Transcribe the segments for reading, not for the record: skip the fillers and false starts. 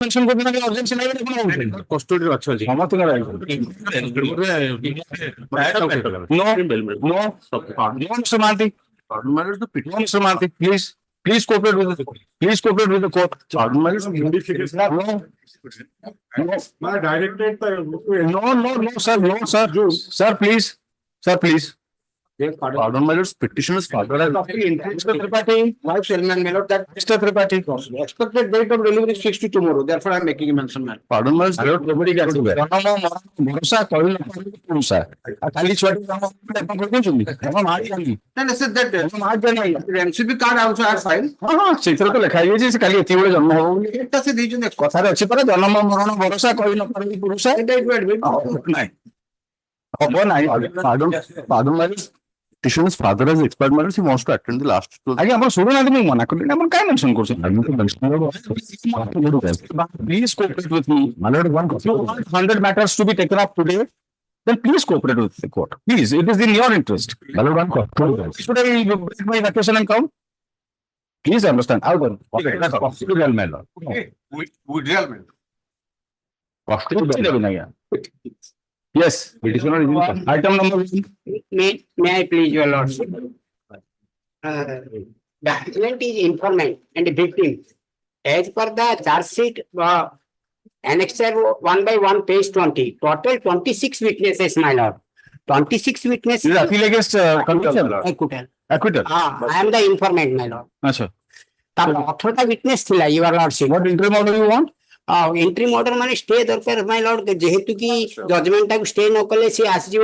mention করতে নাকি urgency নাই বলে কোনো custody ଅଛି আমার তো right no no Mr. Mahanti no Mr. Mahanti please cooperate with the court no sir please pardon my lord petitioner's father Mr. Tripathi Wife Selman, my lord, that Mr. Tripathi expected date of delivery is fixed to tomorrow. Therefore, I am making a mention, man. pardon my lord nobody gets away ভরসা করি না পুরুষা খালি ছোট জামা এখন করে দিন এখন মার জানি Then I said that মার জানি MCB card also has filed. হ্যাঁ সেইটা তো লেখা হয়েছে যে কালি এতি বলে জন্ম হবে বলে এটা সে দিয়েছেন কথারে ଅଛି পরে জন্ম মরণ ভরসা করি না পারি পুরুষা এটা নাই হব নাই pardon my lord petitioner's father has expired matters he wants to attend the last আগে আমরা শুরু না তুমি মনা করলেন আমরা কাই মেনশন করছেন please cooperate with me my lord one 100 matters to be taken up today then please cooperate with the court please it is in your interest my lord one should I break my vacation and come please understand I'll go procedural my lord withdrawal. procedural na ya yes petitioner item number May I please your lordship? The appellant is informant and the victim. As per the charge sheet, annexure 1 by 1 page 20, total 26 witnesses, my lord. 26 witnesses. is appeal against conviction Acquittal. acquittal I am the informant, my lord. acha তার 18টা witness ଥିଲା, your lordship. what interim order you want Interim order মানে stay দরকার, my lord, যেহেতু কি জজমেন্টটাକୁ stay ନ কলে সে আসিଯିବ,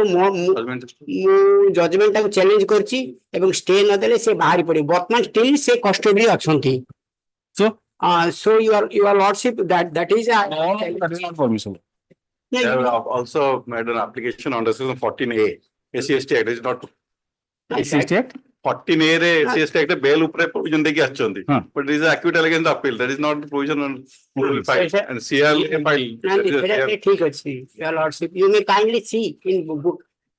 জজমেন্টটাକୁ challenge করছি এবং স্টে ନ দেলে সে ବାହାରି ପଡିବ। ବର୍ତ୍ତମାନ ଷ୍ଟିଲ୍ ସେ କଷ୍ଟଡିରେ ଅଛନ୍ତି। So your lordship, that is that is not permissible also made an application under section 14A SC/ST Act is not SC/ST Act 14A रे SC/ST Act bail upre provision deki achchandi but it is acquittal against the appeal that is not the provision on and CL file ঠিক আছে, your lordship, you may kindly see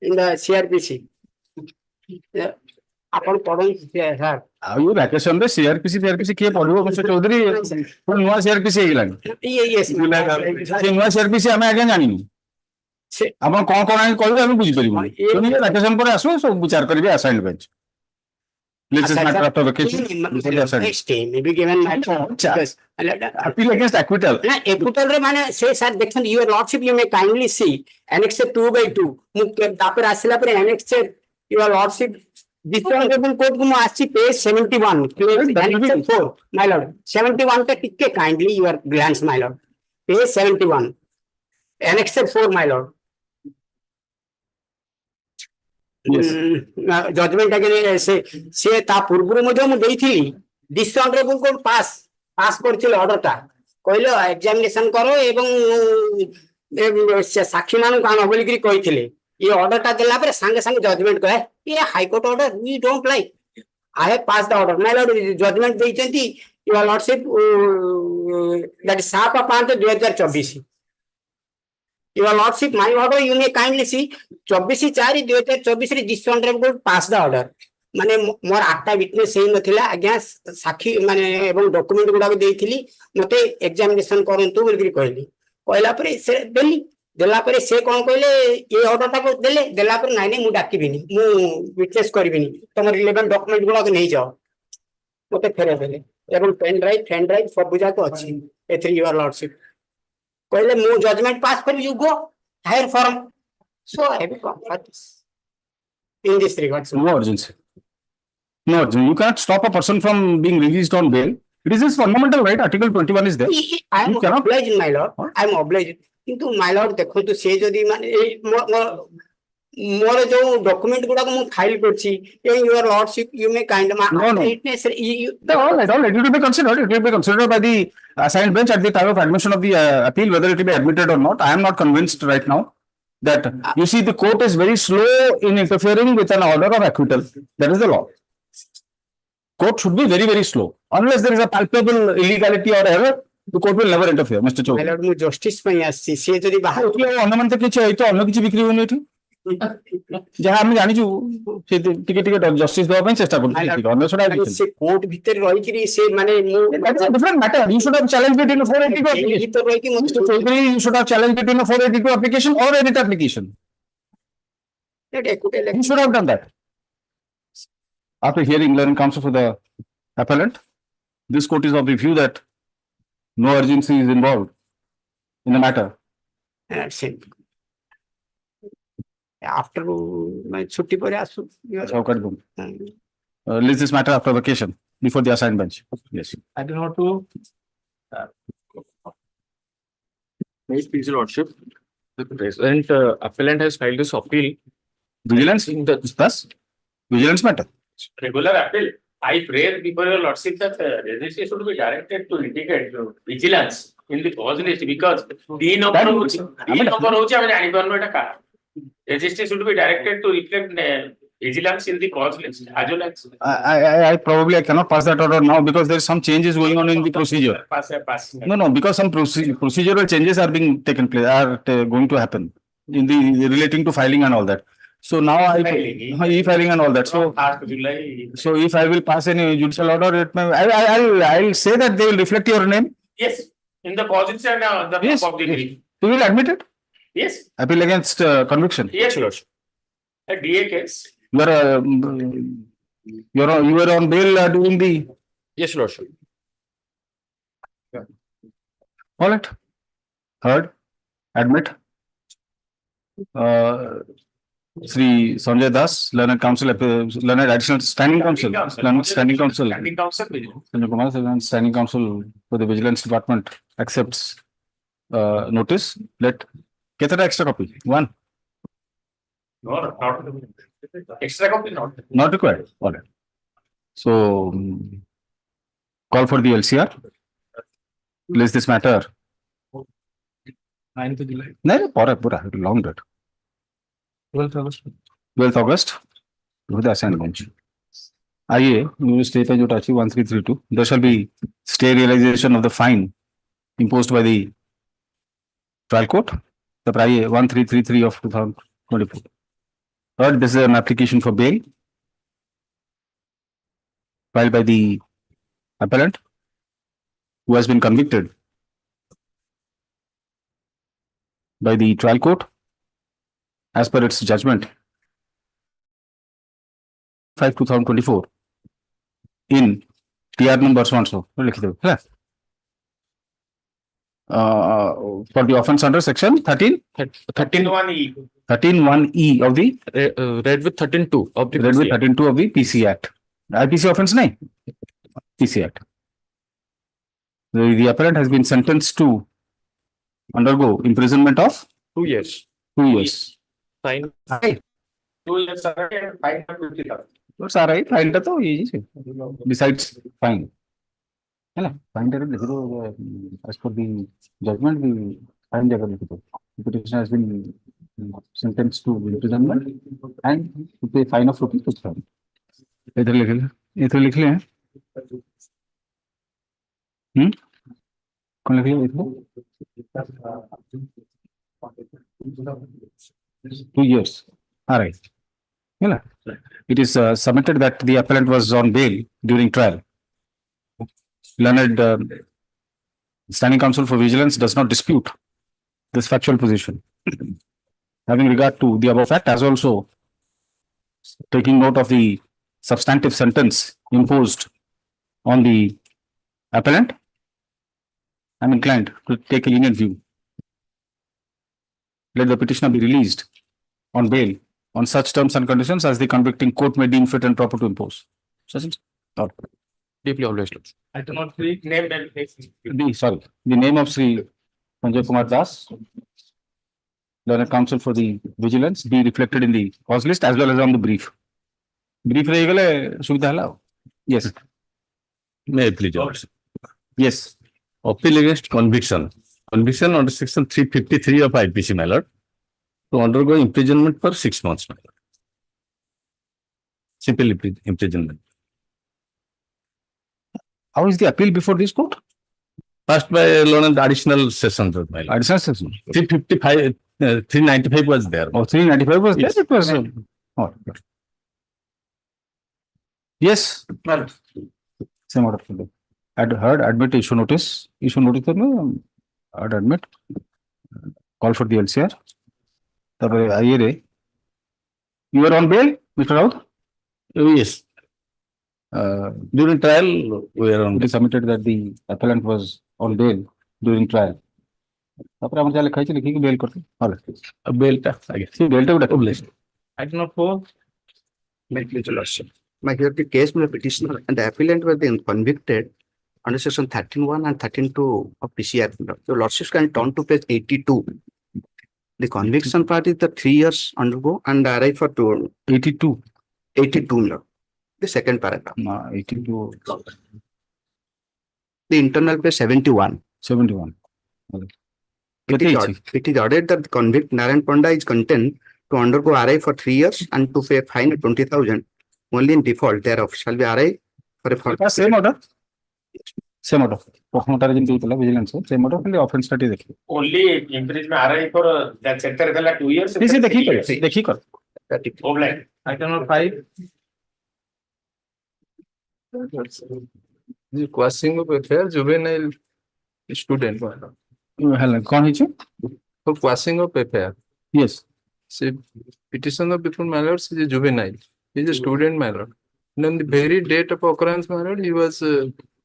in the CRPC. ଆପଣ ପଢନ୍ତୁ sir. ଆଉ ଇଏ vacation ରେ CRPC କିଏ ପଢିବ mister Choudhury ନୂଆ CRPC ହେଇଗଲାଣି ସେ ନୂଆ CRPC ଆମେ ଆଜ୍ଞା ଜାଣିନୁ ଆପଣ କଣ କଣ ଆଣି କହିବେ ଆମେ ବୁଝିପାରିବୁ ଭ୍ୟାକେସନ ପରେ ଆସିବ ସବୁ ବିଚାର କରିବେ ଆସାଇନ୍ଡ bench appeal against acquittal acquittal ରେ ମାନେ ସେ ସାର୍ ଦେଖନ୍ତୁ, your lordship, you may kindly see annexure 2 by 2 ମୁଁ ତାପରେ ଆସିଲା ପରେ annexure, your lordship, this honorable court को ମୁଁ ଆସିଛି page 71 annexure 4 my lord 71 ଟା ଟିକେ kindly your glance my lord page 71 annexure 4 my lord judgment against ସେ ତା ପୂର୍ବରୁ ମଧ୍ୟ ମୁଁ ଦେଇଥିଲି this honorable court pass କରିଥିଲେ ଅର୍ଡରଟା, କହିଲେ ଏକ୍ସାମିନେସନ କର ଏବଂ ସାକ୍ଷୀ ମାନଙ୍କୁ ଆଣ ବୋଲିକିରି କହିଥିଲେ। ये ऑर्डर टा देला पर संगे संगे जजमेंट कहे ये high court order we don't like I have pass the order my lord judgment देइचंती your lordship that is 7/5/2024 your lordship my order you may kindly see 24/4/2024 रे this honourable pass the order माने मोर 8टा witness हे नथिला आज्ञा साक्षी माने एवं document गुडा देइथिली मते examination करंतु बोलगिरी कहली कहला पर से देला पर से कौन कहले ये ऑर्डर टा को देला पर नाइ मु डाकिबिनी मु विटनेस करबिनी तमर रिलेवेंट डॉक्यूमेंट गुडा के नहीं जाओ मते फेरे देले एवं पेन ड्राइव सब बुझा को अछि एथि योर लॉर्डशिप कहले मु जजमेंट पास कर you go higher forum so I have come in this regard no urgency you cannot stop a person from being released on bail. It is his fundamental right. Article 21 is there. I am obliged my lord I am obliged কিন্তু my lord দেখন্তু সে যদি মানে মোর যে document গুডা মু file করছি your lordship you may kind witness all right it will be considered by the assigned bench at the time of admission of the appeal whether it will be admitted or not. I am not convinced right now that you see the court is very slow in interfering with an order of acquittal. That is the law. Court should be very very slow unless there is a palpable illegality or error. The court will never interfere, Mr. Chaudhary. My lord, mu justice ପାଇଁ ଆସିଛି ସେ ଯଦି ବାହାର ଅନ୍ୟମାନେ ତ କିଛି ଏଇତ ଅନ୍ୟ କିଛି ବିକ୍ରି ହଉନି ଏଠି ଯାହା ଆମେ ଜାଣିଛୁ ସେ ଟିକେ ଟିକେ ଜଷ୍ଟିସ ଦେବା ପାଇଁ ଚେଷ୍ଟା କରୁଛି ଅନ୍ୟ ଛଡା ସେ କୋର୍ଟ ଭିତରେ ରହିକିରି ସେ ମାନେ ମୁଁ different matter. You should have challenged it in a 482 application. ଭିତରେ ରହିକି Mr. Chaudhary, you should have challenged it in a 482 application or a writ application. You should have done that. After hearing learned counsel for the appellant, this court is of the view that no urgency is involved in the matter. after my छुट्टी पर आसु So, list this matter after vacation before the assigned bench. Yes. I do not to make his lordship. The present appellant has filed this appeal Vigilance in the thus vigilance matter. regular appeal. I pray before your lordship that registry should be directed to indicate vigilance in the cause list because the number hoche ame jani parno eta ka registry should be directed to reflect vigilance in the cause list as well as I probably I cannot pass that order now because there is some changes going on in the procedure. No, because some procedural changes are being taken place, going to happen in the relating to filing and all that. So now e-filing and all that. So if I will pass any judicial order, it may, I'll say that they will reflect your name. yes in the cause list and the Yes, of the yes. brief. You will admit it. Yes, Appeal against conviction. yes, lordship. A DA case. You were on bail during the. Yes, lordship. All right. Heard. Admit. Sri Sanjay Das, learned counsel, learned additional standing counsel, learned standing counsel. Standing counsel. Sanjay Kumar, standing counsel for the vigilance department accepts notice. Let get an extra copy. One. No, not extra copy, Not required. All right. So call for the LCR. Place this matter. 9th July. No, pura, long date. 12th August. 12th August. With the assigned bench. आइए, stay पे जो टाची 1332. There shall be stay realization of the fine imposed by the trial court. The price 1333 of 2024. Third, this is an application for bail filed by the appellant who has been convicted by the trial court as per its judgment 5/2024 in TR number so and so. For the offense under section 13(1)(e). 13(1)(e) of the Read with 13(2) of the read with 13(2) of the PC Act. IPC offense nahi? PC Act. The appellant has been sentenced to undergo imprisonment of 2 years. 2 years. Fine. 2 years and fine of 50,000. What's all right? Fine to easy. Besides fine. Fine as per the judgment, the fine the petitioner has been sentenced to imprisonment and to pay fine of ₹2,000. इधर लिख ले कौन लिख ले 2 years. All right. It is submitted that the appellant was on bail during trial. Learned standing counsel for vigilance does not dispute this factual position. Having regard to the above fact, as also taking note of the substantive sentence imposed on the appellant, I am inclined to take a lenient view. Let the petitioner be released on bail on such terms and conditions as the convicting court may deem fit and proper to impose. Deeply obliged. I do not name and the name of Sri Sanjay Kumar Das, learned counsel for the vigilance, be reflected in the cause list as well as on the brief. Brief रहेगा सुविधा है Yes. May I please also? Yes. Appeal against conviction. Conviction under section 353 of IPC, my lord, to undergo imprisonment for 6 months, my lord. Simple imprisonment. How is the appeal before this court? First by learned additional session, my lord. Additional session. 355, 395 was there. Oh, 395 was there? Yes. It was. Oh, good. Yes. Same order. Had heard, admit, issue notice. Issue notice, had admit. Call for the LCR. You were on bail, Mr. Raut? Yes. During trial, we are on. It is submitted that the appellant was on bail during trial. তারপরে আমার যা লেখা হয়েছে লিখি কি bell করতে হবে বেলটা আগে সেই বেলটা ওটা published. Item number 4. My lordship. My here the case with the petitioner and the appellant were then convicted under section 13(1) and 13(2) of PC Act. The lordship can turn to page 82. The conviction part is the 3 years undergo and arrive for 82 82, Lord. The second paragraph. 82 The internal page 71. 71 It is ordered that the convict Narayan Panda is content to undergo RI for 3 years and to pay a fine of 20,000. Only in default thereof shall be RI for a further. same order প্রথমটারে যেমন দিয়েছিল vigilance same order খালি অফেন্সটাটি দেখি Only imprisonment RI for that sector is like 2 years. দেখি কর Hon'Ble. Item number 5. The quashing of affair juvenile student. হ্যাঁ কোন হয়েছে For quashing of affair. Yes See, petitioner before my lord is a juvenile. He is a student, my lord. And on the very date of occurrence, my lord, he was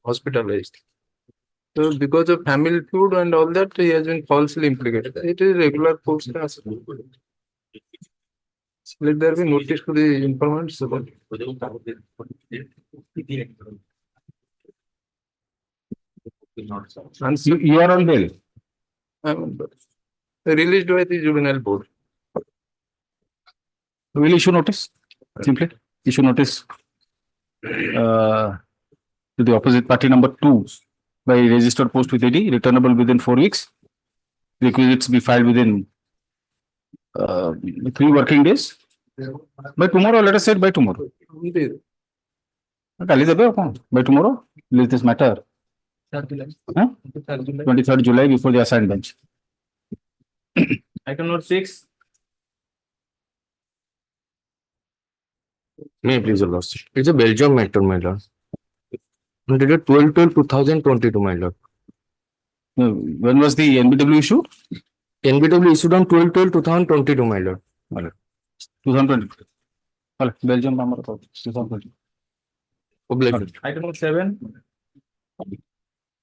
hospitalized. So because of family feud and all that, he has been falsely implicated. It is regular course. Let there be notice to the informants. And you are on bail released by the juvenile board. will issue notice simply issue notice to the opposite party number 2 by registered post with AD returnable within 4 weeks. Requisites be filed within 3 working days. By tomorrow, let us say by tomorrow. By tomorrow, leave this matter. 23rd July before the assigned bench. Item number 6. May I please, your lordship? It's a Belgium matter, my lord. Dated 12/12/2022, my lord. When was the NBW issued? NBW issued on 12/12/2022, my lord. 2020. Belgium number 2020. Item number 7.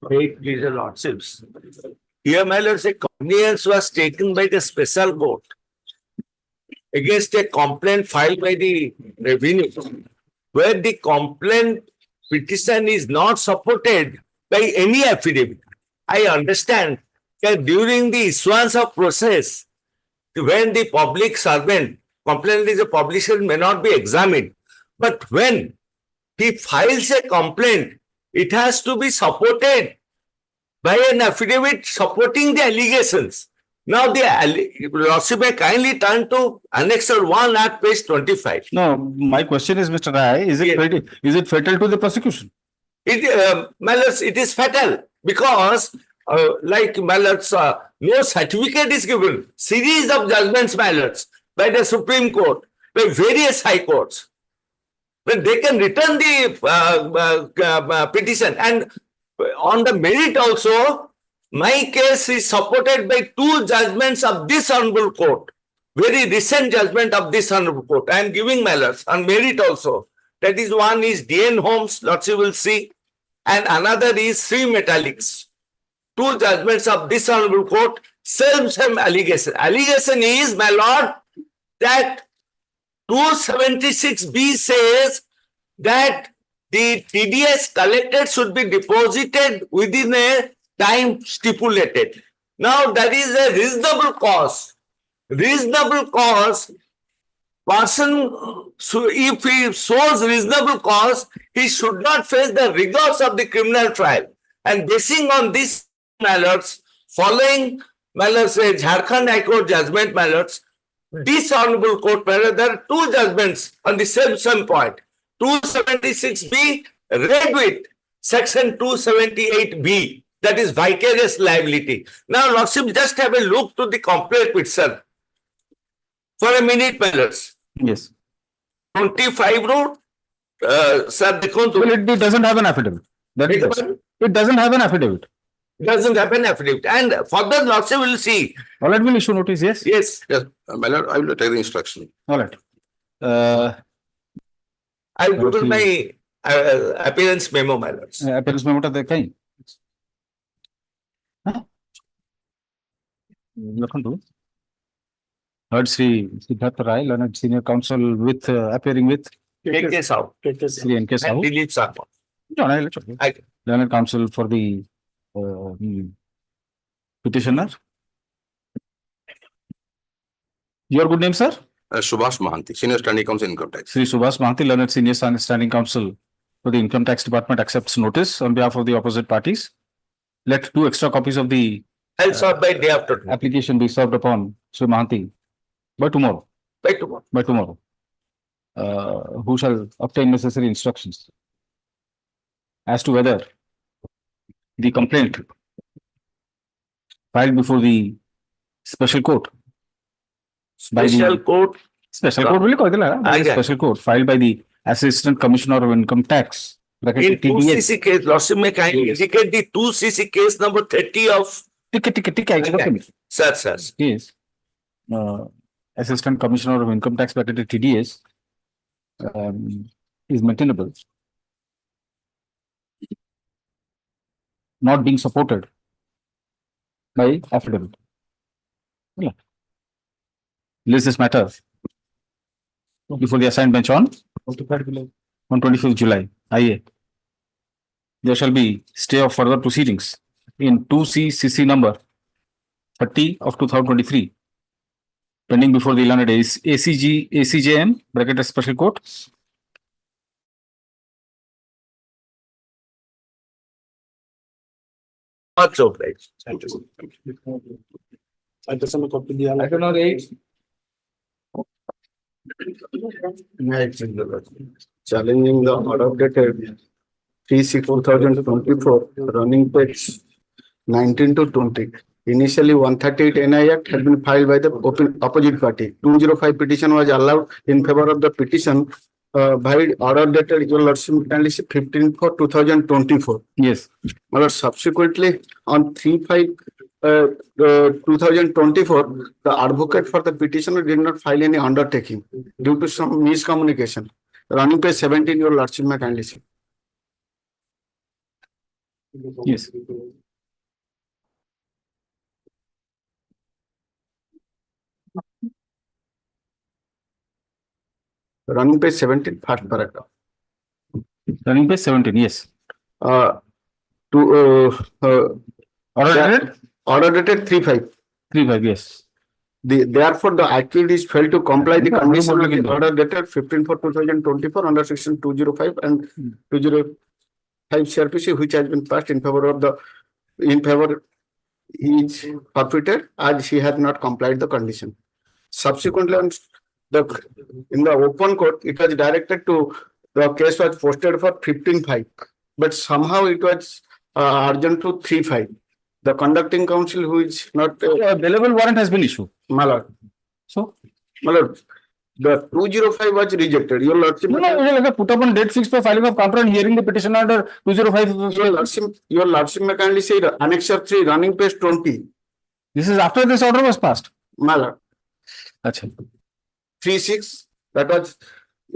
Please, your lordships. Here, my lords, a cognizance was taken by the special court against a complaint filed by the revenue, where the complaint petition is not supported by any affidavit. I understand that during the issuance of process, when the public servant, complaint is a publisher, may not be examined. But when he files a complaint, it has to be supported by an affidavit supporting the allegations. Now, the lordship may kindly turn to Annexure 1 at page 25. No, my question is, Mr. Rai, is it fatal to the prosecution? My lords, it is fatal because, like my lords, no certificate is given. Series of judgments, my lords, by the Supreme Court, by various high courts. When they can return the petition, and on the merit also, my case is supported by 2 judgments of this honorable court, very recent judgment of this honorable court. I am giving my lords on merit also. That is, one is DN Holmes, lordship will see, and another is Sri Metallics. 2 judgments of this honorable court, same allegation. Allegation is, my lord, that 276B says that the TDS collected should be deposited within a time stipulated. Now, that is a reasonable cause. Reasonable cause, person, so if he shows reasonable cause, he should not face the rigors of the criminal trial. And basing on this, my lords, following, my lords, a Jharkhand High Court judgment, my lords, this honorable court, my lords, there are 2 judgments on the same point. 276B read with section 278B. That is vicarious liability. Now, Lordship, just have a look to the complaint petition for a minute, my lords. Yes. 25 wrote, sir, Well, it doesn't have an affidavit. That is it. It doesn't have an affidavit. doesn't have an affidavit. And further, Lordship will see. All right, will issue notice, yes? Yes. Yes, my lord, I will take the instruction. All right. I'll go to my appearance memo, my lords. Appearance memo টা দেখাই লখনটু heard Sri Siddhartha Rai, learned senior counsel with appearing with Take this out. Sri N.K. Sahu, And delete Sarma. learned counsel for the petitioner. Your good name, sir? Subhash Mahanti, Senior Standing Counsel Income Tax. Sri Subhash Mahanti, learned senior standing counsel for the Income Tax Department, accepts notice on behalf of the opposite parties. Let 2 extra copies of the I'll solve by day after. application be served upon Sri Mahanti by tomorrow. By tomorrow. By tomorrow. Who shall obtain necessary instructions as to whether the complaint filed before the special court by Special the court. special court will by the Okay. special court filed by the Assistant Commissioner of Income Tax bracket In TDS. 2cc case, Lordship may kindly indicate the 2cc case number 30 of Tick, I got them. sir. Yes. Assistant Commissioner of Income Tax bracket TDS is maintainable, not being supported by affidavit. Yeah. List this matter before the assigned bench on 25th July. IA. There shall be stay of further proceedings in 2C number 30 of 2023 pending before the learned ACJM bracket special court. Not so right. Challenging the order dated 3/6/2024, running page 19 to 20. Initially, 138 NI Act had been filed by the opposite party. 205 petition was allowed in favor of the petition by order dated, your lordship, 15/4/2024. Yes. But subsequently, on 3/5/2024, the advocate for the petitioner did not file any undertaking due to some miscommunication. Running page 17, your lordship may kindly see. Yes. Running page 17, first paragraph. Running page 17, yes. Order dated 3/5. 3/5, yes. Therefore, the accused is failed to comply the condition of the order dated 15/4/2024 under section 205 and 205 CRPC, which has been passed in favor he is forfeited as he has not complied the condition. Subsequently, in the open court, it was directed to, the case was posted for 15/5, but somehow it was urgent to 3/5. The conducting counsel, who is not Available warrant has been issued. my lord. So, My lord, the 205 was rejected. Your lordship, put up on date fixed for filing of counter and hearing the petition under 205. your lordship may kindly say the annexure 3, running page 20. This is after this order was passed. My lord, Acha. 3/6, that was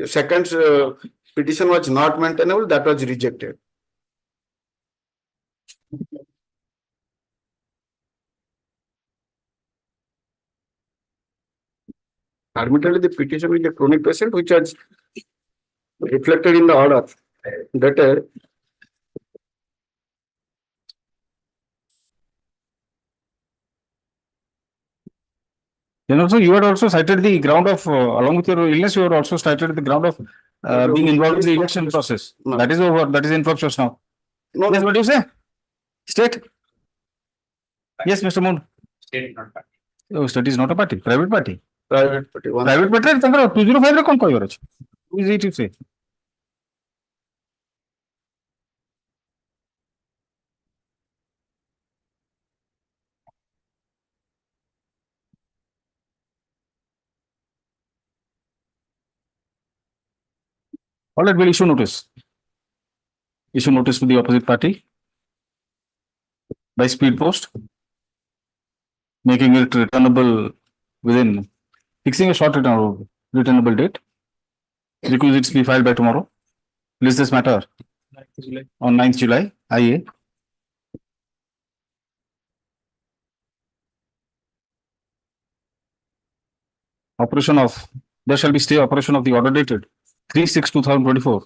second petition was not maintainable, that was rejected. Admittedly, the petition with a chronic patient, which was reflected in the order dated Then also you had also cited the ground of, along with your illness, you had also cited the ground of being involved in the election process. No. That is over. That is in process now. no, Yes, what do you say? State? Yes, Mr. Moon. State not party. Oh, state is not a party, private party. private party. One Private party, ତାଙ୍କର 205 ରେ କଣ କହିବାର ଅଛି? Who is it to say? All right, we'll issue notice. Issue notice to the opposite party by speed post, making it returnable within, fixing a short returnable date. Requisites be filed by tomorrow. List this matter on 9th July, IA. Operation of, there shall be stay operation of the order dated 3/6/2024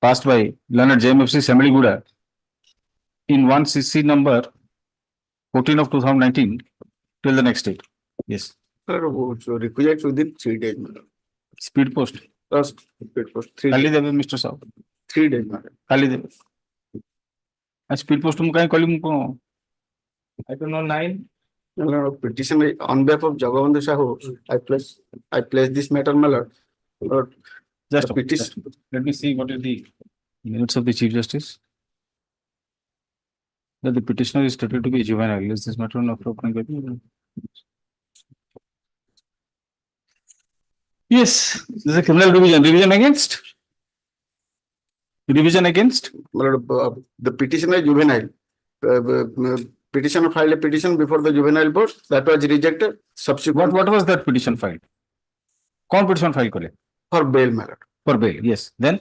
passed by Leonard JMFC Semiliguda in 1 CC number 14 of 2019 till the next date. Yes. Sir, so requisites within 3 days. Speed post. First, speed post 3 Kali days. debe Mr. Saab. 3 days. Kali debe. Speed post mu kahi kali mu I don't know 9. No, petition on behalf of Jagabandhu Sahu, I place this matter, my lord. Just The petition. let me see what is the minutes of the Chief Justice. That the petitioner is stated to be juvenile. Is this matter not open? Yes, this is a criminal division. Division against? Division against? My lord, the petitioner is juvenile. Petitioner filed a petition before the juvenile board that was rejected. Subsequent What was that petition filed? कौन petition file करे? for bail, my lord. For bail, yes. Then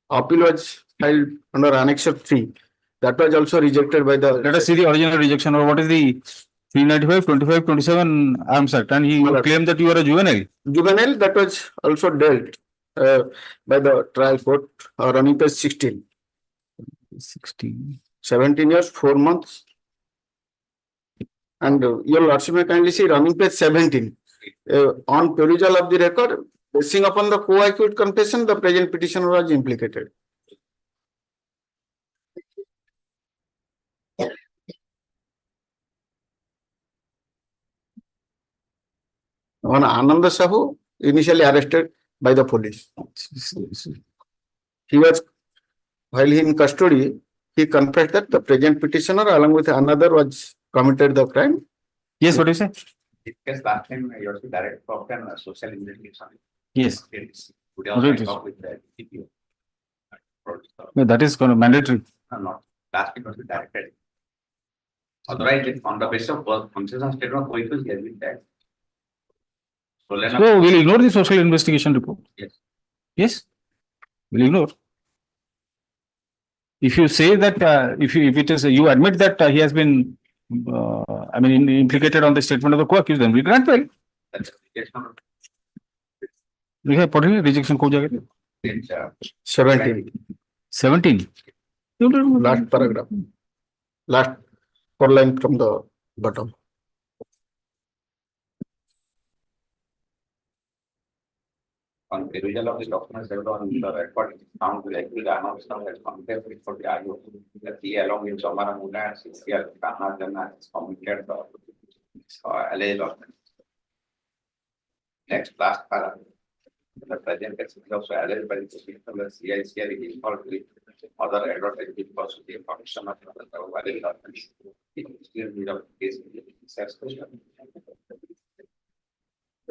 Appeal was filed under Annexure 3. That was also rejected by the. let us see the original rejection or what is the 395, 25, 27 Arms Act, and he claimed that you are a juvenile. Juvenile, that was also dealt by the trial court, running page 16. 16. 17 years, 4 months. And your lordship may kindly see running page 17. On perusal of the record, basing upon the co-acute confession, the present petitioner was implicated. On Ananda Sahu, initially arrested by the police. He was, while in custody, he confessed that the present petitioner along with another was committed the crime. Yes, what do you say? Because last time you also direct talk and social investigation. Yes. Would you also Right. talk with the CPO? No, that is going to mandatory. Not last week was directed. Otherwise, on the basis of concession statement of vehicles, he has been taxed. So we'll ignore the social investigation report. Yes. Yes, we'll ignore. If you say that, if it is, you admit that he has been, implicated on the statement of the co-accused, then we grant bail. That's the case. We have put in rejection ko jagah. It's 17. 17. Last paragraph. Last 4 line from the bottom. on perusal of the documents that on the record, it is found to likely the announcement has compared with for the IO that he along with Somara Muna and Sixia Kanadana has committed the alleged offense. Next last paragraph. The present case is also alleged by the proceedings of the CICR is involved with other advertising because of the function of the alleged offense. It is still need of case in the succession.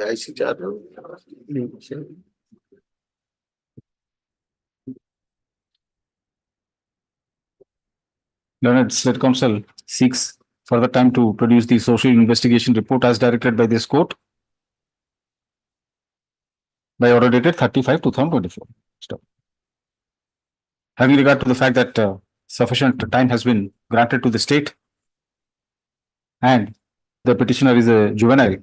I see that. Learned State Council seeks further time to produce the social investigation report as directed by this court by order dated 35/2024. Stop. Having regard to the fact that sufficient time has been granted to the state and the petitioner is a juvenile,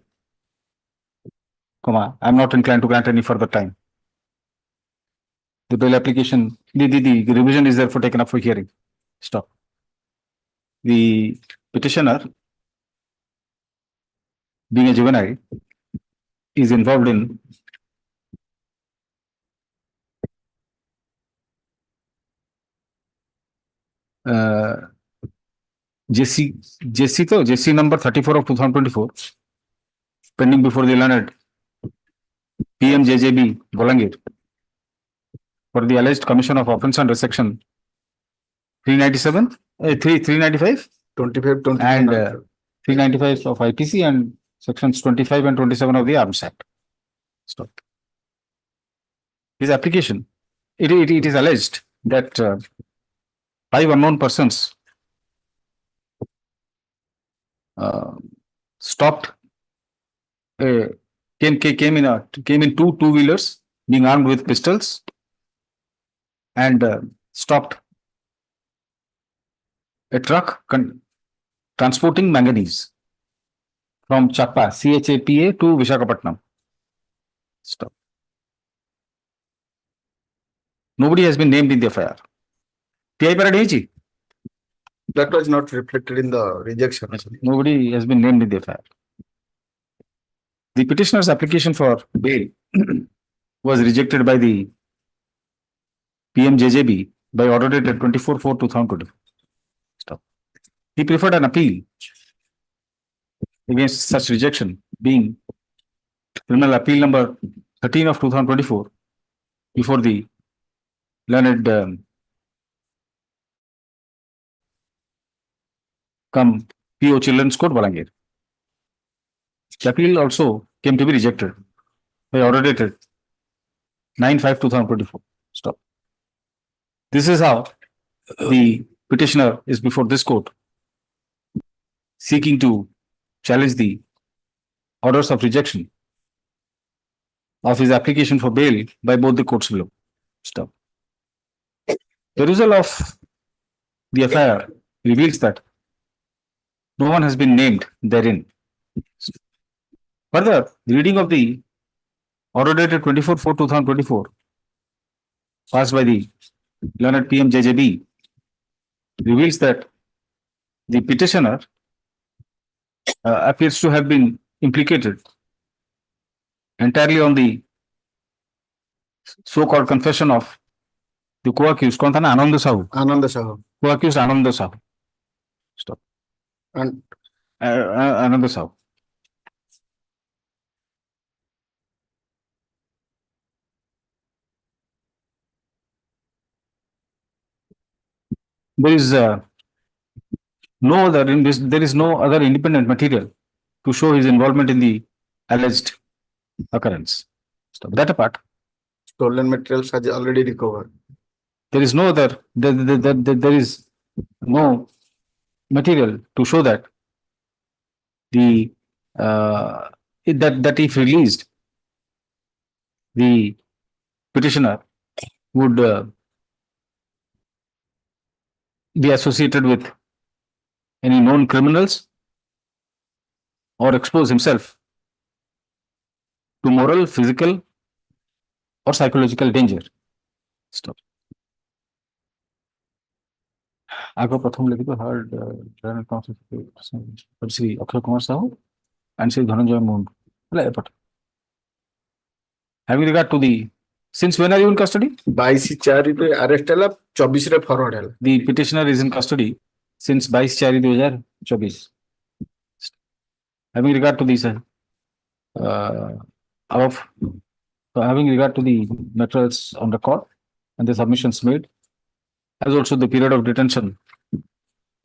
I am not inclined to grant any further time. The bail application, the revision is therefore taken up for hearing. Stop. The petitioner, being a juvenile, is involved in JC number 34 of 2024, pending before the learned PMJJB Bolangir for the alleged commission of offence under section 397, 395, 25, 20 and 395 of IPC and sections 25 and 27 of the Arms Act. Stop. his application, it is alleged that 5 unknown persons stopped, came in two-wheelers being armed with pistols and stopped a truck transporting manganese from Chapa, CHAPA to Visakhapatnam. Stop. Nobody has been named in the FIR. PI Paradiji. That was not reflected in the rejection. Nobody has been named in the FIR. The petitioner's application for bail was rejected by the PMJJB by order dated 24/4/2024. Stop. He preferred an appeal against such rejection, being criminal appeal number 13 of 2024 before the learned PO Children's Court, Balangir. The appeal also came to be rejected by order dated 9/5/2024. Stop. This is how the petitioner is before this court, seeking to challenge the orders of rejection of his application for bail by both the courts below. Stop. The result of the FIR reveals that no one has been named therein. Further, the reading of the order dated 24/4/2024 passed by the learned PMJJB reveals that the petitioner appears to have been implicated entirely on the so-called confession of the co-accused, Ananda Sahu. Ananda Sahu. Co-accused Ananda Sahu. Stop. And Ananda Sahu. There is there is no other independent material to show his involvement in the alleged occurrence. Stop. That apart, stolen materials are already recovered. there is no other, there is no material to show that the that if released, the petitioner would be associated with any known criminals or expose himself to moral, physical, or psychological danger. Stop. Ago Pratham Likhito heard General Counsel Sri Akshay Kumar Sahu and Sri Dhananjay Moon. Having regard to the, since when are you in custody? 22/4 पे arrest ହେଲା 24 ରେ forward ହେଲା. The petitioner is in custody since 22/4/2024. Having regard to these above, so having regard to the matters on record and the submissions made, as also the period of detention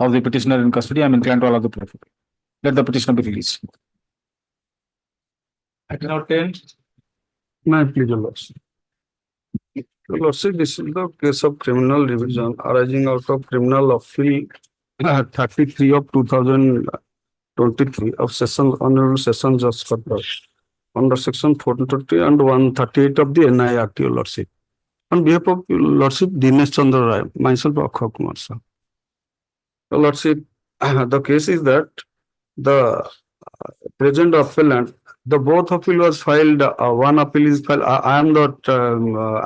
of the petitioner in custody, I am inclined to allow the proof. Let the petitioner be released. At now 10. My please, Your Lordship. Your Lordship, this is the case of criminal revision arising out of criminal appeal 33 of 2023 of Session Honorable Session Judge under Section 430 and 138 of the NI Act, Your Lordship. On behalf of Your Lordship, Dinesh Chandra Rai, myself, Akshay Kumar Sahu. Your Lordship, the case is that the present appellant, the both appeal was filed, one appeal is filed, I am the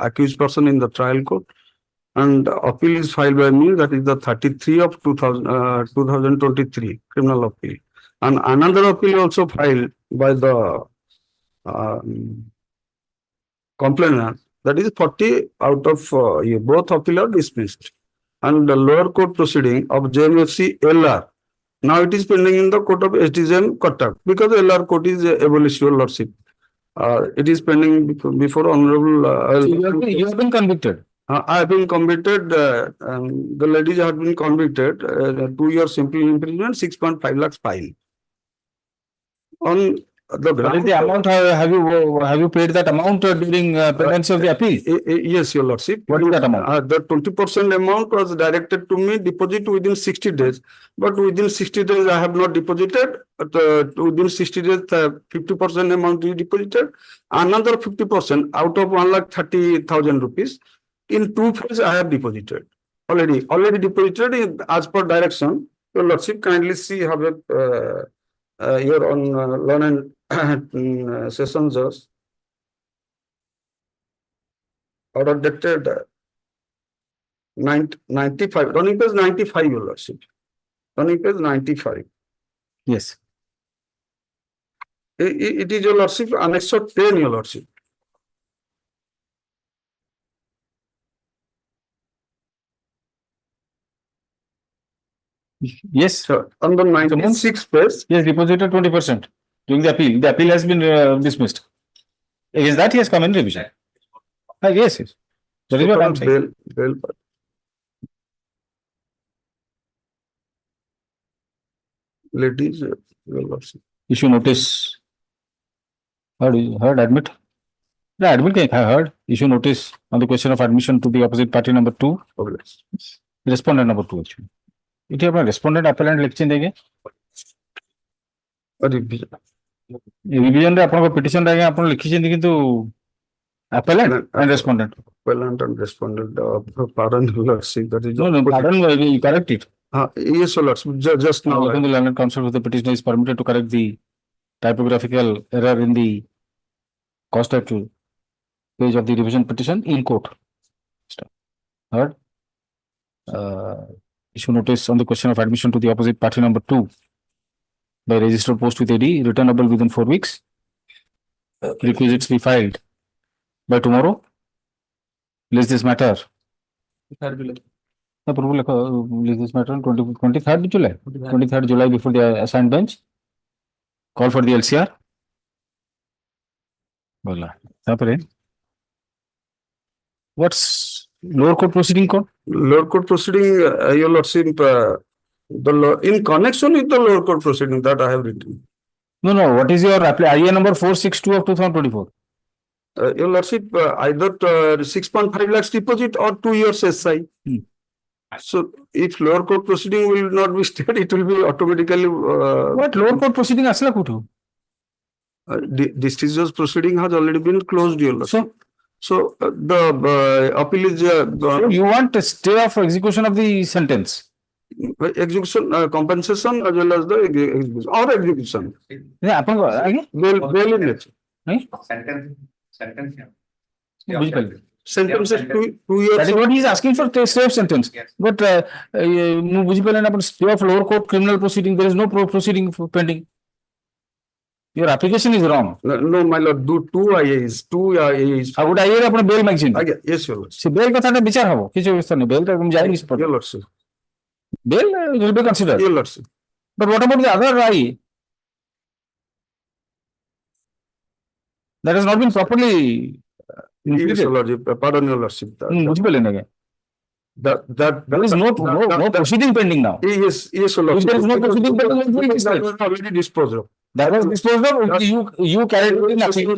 accused person in the trial court, and appeal is filed by me, that is the 33 of 2023 criminal appeal. And another appeal also filed by the complainant, that is 40 out of both appeal are dismissed. And the lower court proceeding of JMFC LR, now it is pending in the court of SDGM Cuttack, because LR court is abolished, Your Lordship. It is pending before Honorable. You have been convicted. I have been convicted. The ladies have been convicted. 2 years simple imprisonment, 6.5 lakhs fine. On The What is ground. the amount? Have you paid that amount during pendency of the appeal? Yes, your lordship. What is that amount? The 20% amount was directed to me deposit within 60 days. But within 60 days, I have not deposited. Within 60 days, 50% amount is deposited. Another 50% out of 1,30,000 rupees. In 2 phases, I have deposited. Already deposited as per direction. Your lordship, kindly see have your on loan and session judge. Order dated 95, running page 95, your lordship. Running page 95. Yes. It is your lordship, annex 10, your lordship. Yes. So, on the 96 page. Yes, deposited 20% during the appeal. The appeal has been dismissed. Against that, he has come in revision. Yes. That is what I'm saying. Bail. Ladies, your lordship. Issue notice. Heard, admit. The admit I heard. Issue notice on the question of admission to the opposite party number 2. Respondent number 2 actually. It is respondent appellant election देंगे. Revision रे अपन को petition रहेगा अपन लिखी चीज़ किंतु appellant and respondent. Appellant and respondent. Pardon, your lordship. That is no, pardon. You correct it. Yes, your lordship. Just now. The learned counsel of the petitioner is permitted to correct the typographical error in the cost title page of the revision petition in court. Heard. Issue notice on the question of admission to the opposite party number 2 by registered post with AD, returnable within 4 weeks. Requisites be filed by tomorrow. List this matter. List this matter on 23rd July. 23rd July before the assigned bench. Call for the LCR. What's lower court proceeding called? Lower court proceeding, your lordship, in connection with the lower court proceeding that I have written. No. What is your IA number 462 of 2024? Your lordship, either 6.5 lakhs deposit or 2 years SI. So, if lower court proceeding will not be stayed, it will be automatically. What lower court proceeding asla kutu? Discharge proceeding has already been closed, your lordship. So the appeal is. So you want a stay of execution of the sentence? Execution, compensation as well as the execution or execution. Yeah, bail in nature. Sentence is 2 years. That is what he is asking for, stay of sentence. Yes. But stay of lower court criminal proceeding, there is no proceeding pending. Your application is wrong. No, my lord, do 2 IAs. 2 IAs. How would IA अपने bail magazine? Yes, your lord. See, bail का था विचार हवो किसी व्यवस्था नहीं bail तक हम जाएंगे इस पर. Your lord, sir. Bail will be considered. Your lord, sir. But what about the other IA? That has not been properly. Yes, your lord. Pardon, your lordship. मुझे पे लेने गए. There is no proceeding pending now. Yes, your lord. If there is no proceeding pending, that was already disposed of. That was disposed of. You carried it in appeal.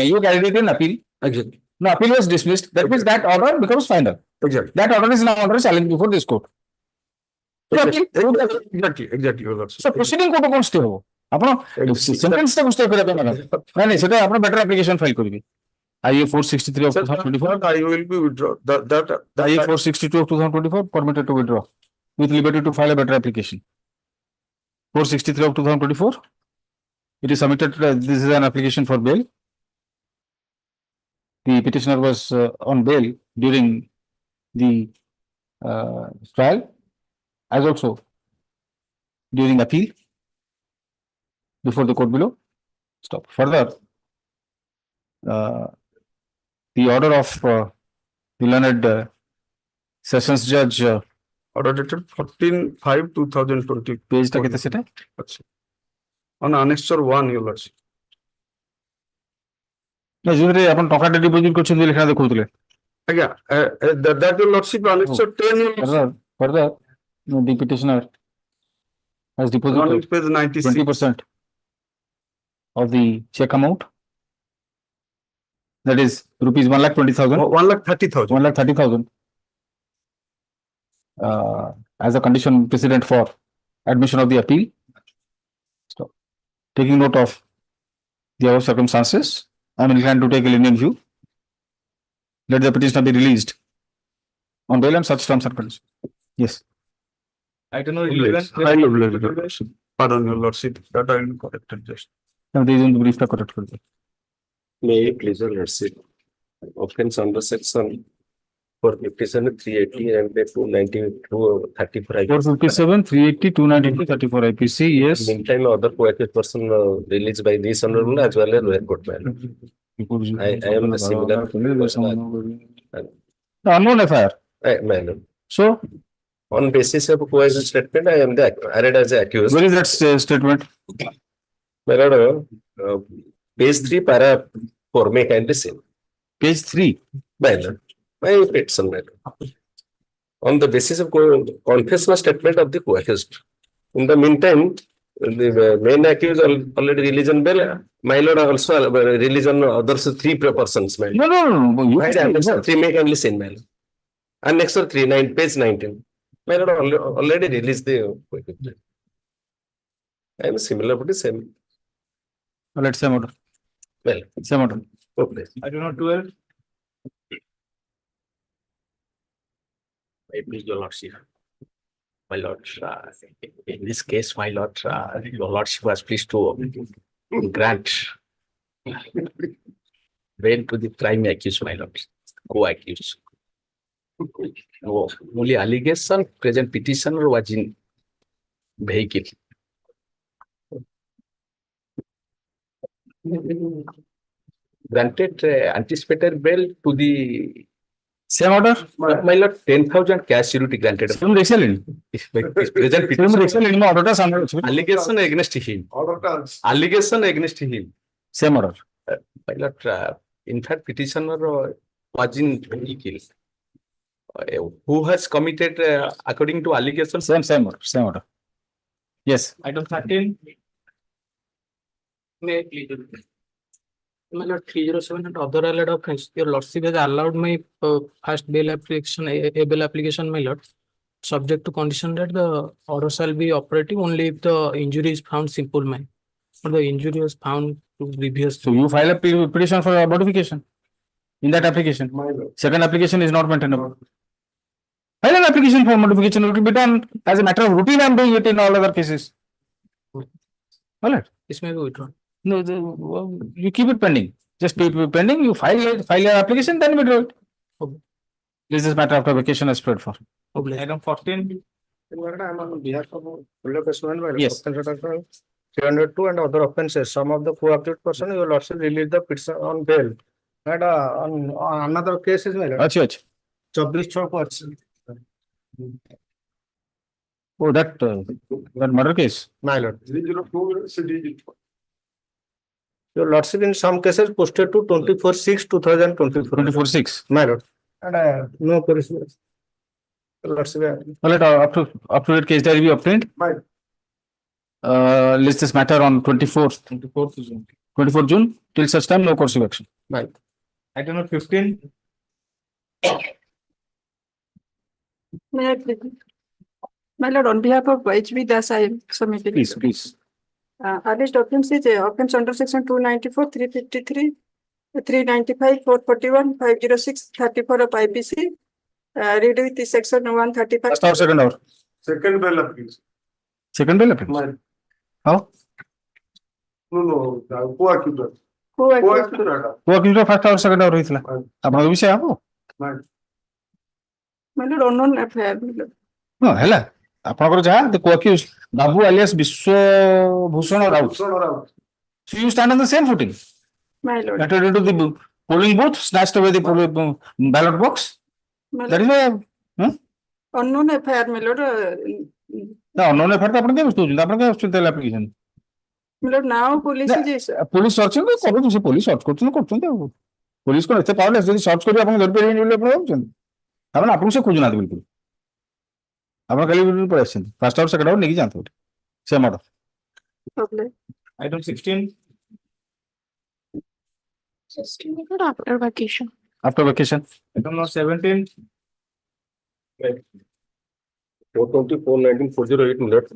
You carried it in appeal. Exactly. No, appeal was dismissed. That means that order becomes final. Exactly. That order is now under challenge before this court. Exactly, your lord. So proceeding court कौन stay हो? अपना sentence तक stay करे तो नहीं सेटा अपना better application file करेगी. IA 463 of 2024. I will be withdraw. That IA 462 of 2024 permitted to withdraw with liberty to file a better application. 463 of 2024. It is submitted. This is an application for bail. The petitioner was on bail during the trial, as also during appeal before the court below. Stop. Further, the order of the learned sessions judge order dated 14/5/2020. Page ta kete seta? On annexure 1, your lordship. No, jure apan toka deposit korchhen lekhana dekhouଥିଲେ. Again, that your lordship annexure 10. Further, the petitioner has deposited 20%. of the check amount. That is rupees 1,20,000. 1,30,000. 1,30,000. As a condition precedent for admission of the appeal. So, taking note of the above circumstances, I am inclined to take a lenient view. Let the petitioner be released on bail and such terms and conditions. Yes. I don't know. Pardon, your lordship, that I will correct it just. Now, there is in the brief correct. May it please your lordship. Offense under section 457, 380 and 292, 34 IPC. 457, 380, 292, 34 IPC. Yes. Meantime, other co-accused person released by this honorable as well as lower court matter. I am the similar. The unknown FIR. Madam. So, on basis of co-accused statement, I am the arraigned as the accused. where is that statement? My lord, page 3, para 4, may kindly say. Page 3. My lord, my petition, my lord. On the basis of confession statement of the co-accused. In the meantime, the main accused already released on bail. My lord also released on others 3 persons. My lord. No. You 3 may kindly say, my lord. And next 3, page 19. My lord already released the co-accused. I am similar, but the same. Let's say order. Well, Same order. okay. I do not 12. I please your lordship. My lord, in this case, my lord, your lordship was pleased to grant bail to the prime accused, my lord, co-accused. No, only allegation present petitioner was in vehicle. Granted anticipated bail to the same order. My lord, 10,000 cash security granted. Same excellent. Present excellent allegation against him. Allegation against him. Same order. My lord, in fact, petitioner was in vehicle. Who has committed according to allegation? Same order. Yes. Item 13. May I please? My lord, 307 and other allied offense. Your lordship has allowed my first bail application, a bail application, my lord, subject to condition that the order shall be operative only if the injury is found simple man, or the injury was found to grievous. So you file a petition for a modification in that application. Second application is not maintainable. File an application for modification. It will be done as a matter of routine. I am doing it in all other cases. All right. This may be withdrawn. No, you keep it pending. Just keep it pending. You file your application, then withdraw it. Okay. This is matter after vacation is spread for. Okay. Item 14. On behalf of Yes. 302 and other offences, some of the co-accused person, your lordship released the petition on bail. And on another case is my lord. Achha. 24 Oh, that murder case. My lord. Your lordship in some cases posted to 24/6/2024. 24/6. My lord. And no correspondence. Lordship. All right, up to date case diary be obtained. Right. List this matter on 24th June. 24th June. Till such time, no course of action. Right. Item number 15. May I please? My lord, on behalf of HB Das, I am submitting. Please. Alleged offense is offense under section 294, 353, 395, 441, 506, 34 of IPC. Read with the section 135. First or second hour? Second bail application. Second bail application? How? No, co-accused. Co-accused first hour, second hour होइଥିଲା आपन विषय आबो My lord, unknown affair. no ହେଲା आपनकर जहा the co-accused Babu alias Vishwabhushan Raut. So you stand on the same footing. My lord. Entered into the polling booth, snatched away the ballot box. My That is why unknown affair, my lord. no unknown affair आपन के स्तुति आपन के स्तुति application. My lord, now police is police search करू से police search करछन police को एते पावरलेस जदी सर्च करी आपन धरि पेरिन बोले आपण होछन आपन आपन से खोजना बिल्कुल आपन खाली बिल्कुल पळेछन फर्स्ट आवर सेकंड आवर नेकी जानतो same order. problem. Item 16. After vacation. After vacation. Item number 17. 420-419-408 minute.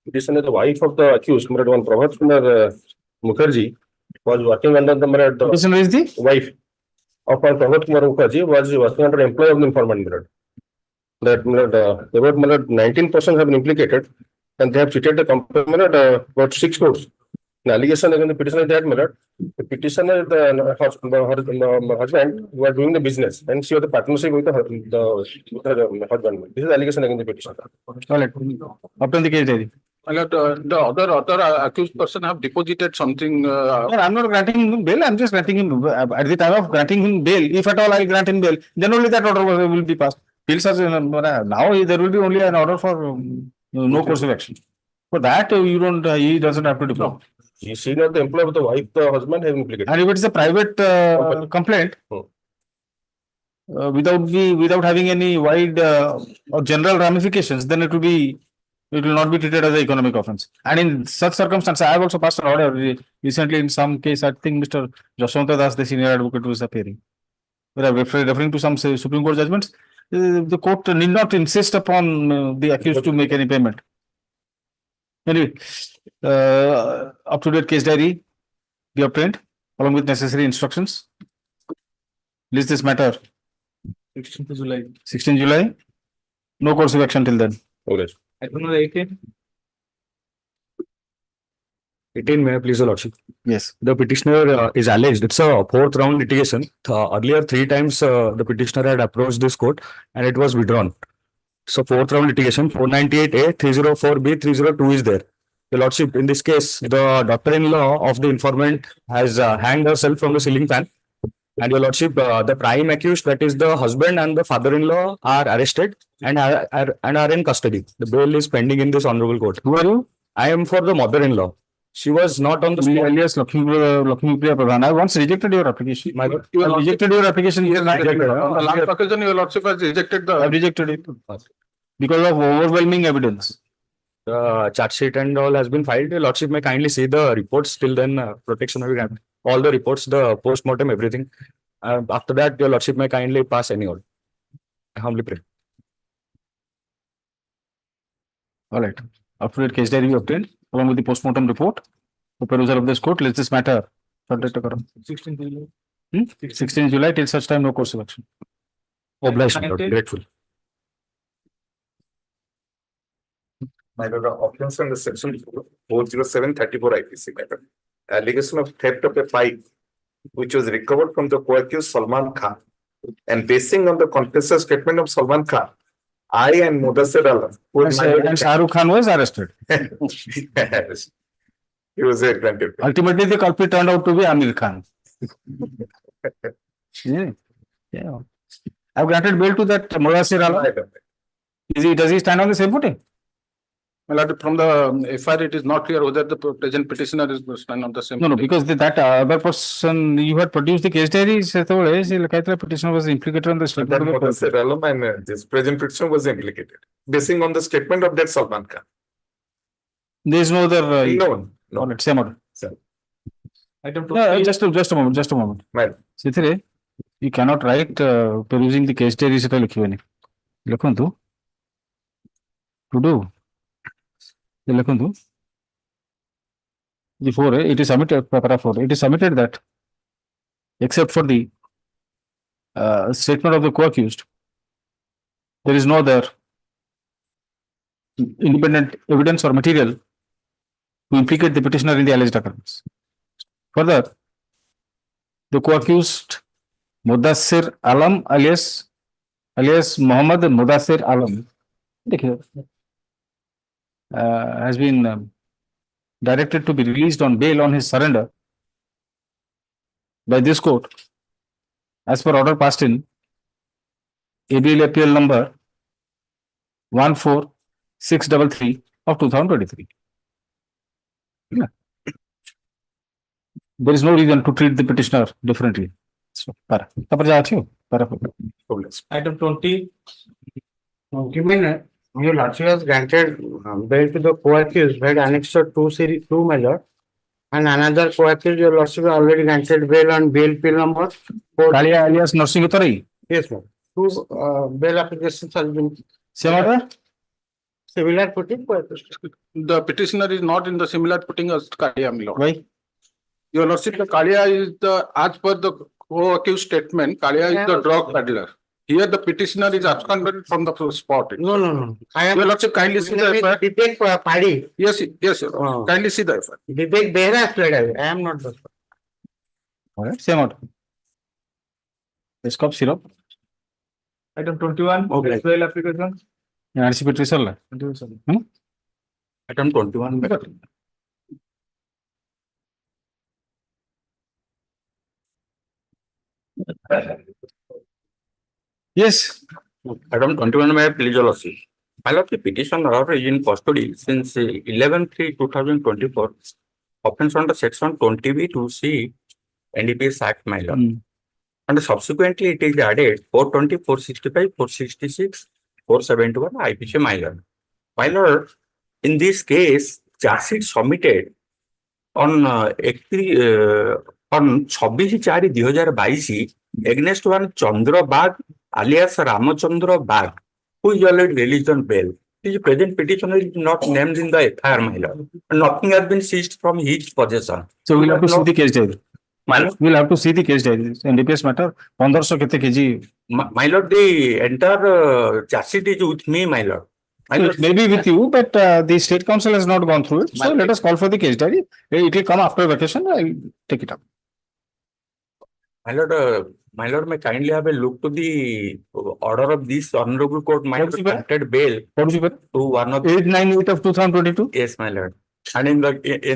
Petitioner, the wife of the accused, minute one, Prabhat Kumar Mukherjee, was working under the minute. Petitioner is the wife of Prabhat Kumar Mukherjee was working under employee of the informant minute. That minute, about minute 19 persons have been implicated, and they have cheated the company minute about 6 crores. The allegation against the petitioner is that minute. The petitioner, her husband, were doing the business, and she was the partnership with her husband. This is the allegation against the petitioner. All right. Open the case diary. The other accused person have deposited something. No, I'm not granting him bail. I'm just granting him at the time of granting him bail. If at all I grant him bail, then only that order will be passed. Bills are now there will be only an order for no course of action. For that you don't. He doesn't have to deploy. She seen that the employee of the wife, the husband, have implicated. And if it's a private complaint, without having any wide or general ramifications, then it will not be treated as an economic offense. And in such circumstances, I have also passed an order recently in some case. I think Mr. Jashwanta Das, the senior advocate, was appearing. Referring to some Supreme Court judgments, the court need not insist upon the accused to make any payment. Anyway, up-to-date case diary be obtained along with necessary instructions. List this matter. 16th July. 16 July. No course of action till then. Okay. Item number 18. 18, may I please, Your Lordship? Yes. The petitioner is alleged. It's a fourth round litigation. Earlier, 3 times the petitioner had approached this court and it was withdrawn. So, fourth round litigation, 498A, 304B, 302 is there. Your Lordship, in this case, the daughter-in-law of the informant has hanged herself from the ceiling fan. And Your Lordship, the prime accused, that is the husband and the father-in-law, are arrested and are in custody. The bail is pending in this honorable court. Who are you? I am for the mother-in-law. She was not on the spot. Alias Lakshmipriya Pradhan. I once rejected your application. I rejected your application. On the last occasion, Your Lordship has rejected I rejected it because of overwhelming evidence. The charge sheet and all has been filed. Your Lordship may kindly see the reports. Till then, protection will be granted. All the reports, the post-mortem, everything. After that, Your Lordship may kindly pass any order. I humbly pray. All right. Up-to-date case diary we obtained along with the post-mortem report. For perusal of this court, let this matter. 16th July. 16 July till such time, no course of action. Obliged, my Lord. Grateful. My Lord, offense under section 407-34 IPC matter. Allegation of theft of a pipe which was recovered from the co-accused Salman Khan, and basing on the confessor statement of Salman Khan, I and Mudassir Alam, and Shah Rukh Khan was arrested. Yes. He was granted. Ultimately, the culprit turned out to be Amir Khan. Yeah. I've granted bail to that Mudassir Alam. Does he stand on the same footing? Well, from the FIR, it is not clear whether the present petitioner is stand on the same. No, because that other person, you had produced the case diary, the petitioner was implicated on the statement of the Mudassir Alam and this present petitioner was implicated, basing on the statement of that Salman Khan. There is no other. No. Let's say more. Item 2. Just a moment. Right. Sithire, you cannot write perusing the case diary. Lakhantu. To do. The 4, it is submitted, paragraph 4. It is submitted that, except for the statement of the co-accused, there is no other independent evidence or material to implicate the petitioner in the alleged occurrence. Further, the co-accused Mudassir Alam alias Muhammad Mudassir Alam has been directed to be released on bail on his surrender by this court as per order passed in ABL appeal number 14633 of 2023. Yeah. There is no reason to treat the petitioner differently. So, Item 20. Your Lordship has granted bail to the co-accused by annexure 2 measure And another co-accused, your lordship already granted bail on bail bill number. Kalia alias Nursing Uttarai. Yes, ma'am. Two bail applications has been. Same order? Similar footing. The petitioner is not in the similar footing as Kalia, my lord. Why? Your lordship, the Kalia is the, as per the co-accused statement, Kalia is the drug peddler. Here the petitioner is absconded from the spot. No, no, no. I am. Your lordship, kindly see the FIR. Vivek Padi. Yes, yes, sir. Kindly see the FIR. Vivek Behra has played. I am not the. Alright, same order. Escop syrup. Item 21, Okay. bail application. Anticipatory sir. Item 21. Yes. Item 21 may please your lordship. My lord, the petitioner is in custody since 11/3/2024. Offence under section 20B to C NDPS Act, my lord. And subsequently it is added 420, 465, 466, 471 IPC, my lord. My lord, in this case, charge sheet submitted on 26/4/2022 against one Chandra Bag alias Ramachandra Bag, who is already released on bail. His present petitioner is not named in the FIR, my lord. And nothing has been seized from his possession. So we'll have to see the case diary. My lord, We'll have to see the case diary. NDPS matter. 1500 kete kg. my lord, the entire charge sheet is with me, my lord. My lord, Maybe with you, but the state council has not gone through it. So let us call for the case diary. It will come after vacation. I'll take it up. my lord, may kindly have a look to the order of this honorable court. My lord, granted bail What did you put? to one of 898 of 2022. yes, my lord. And in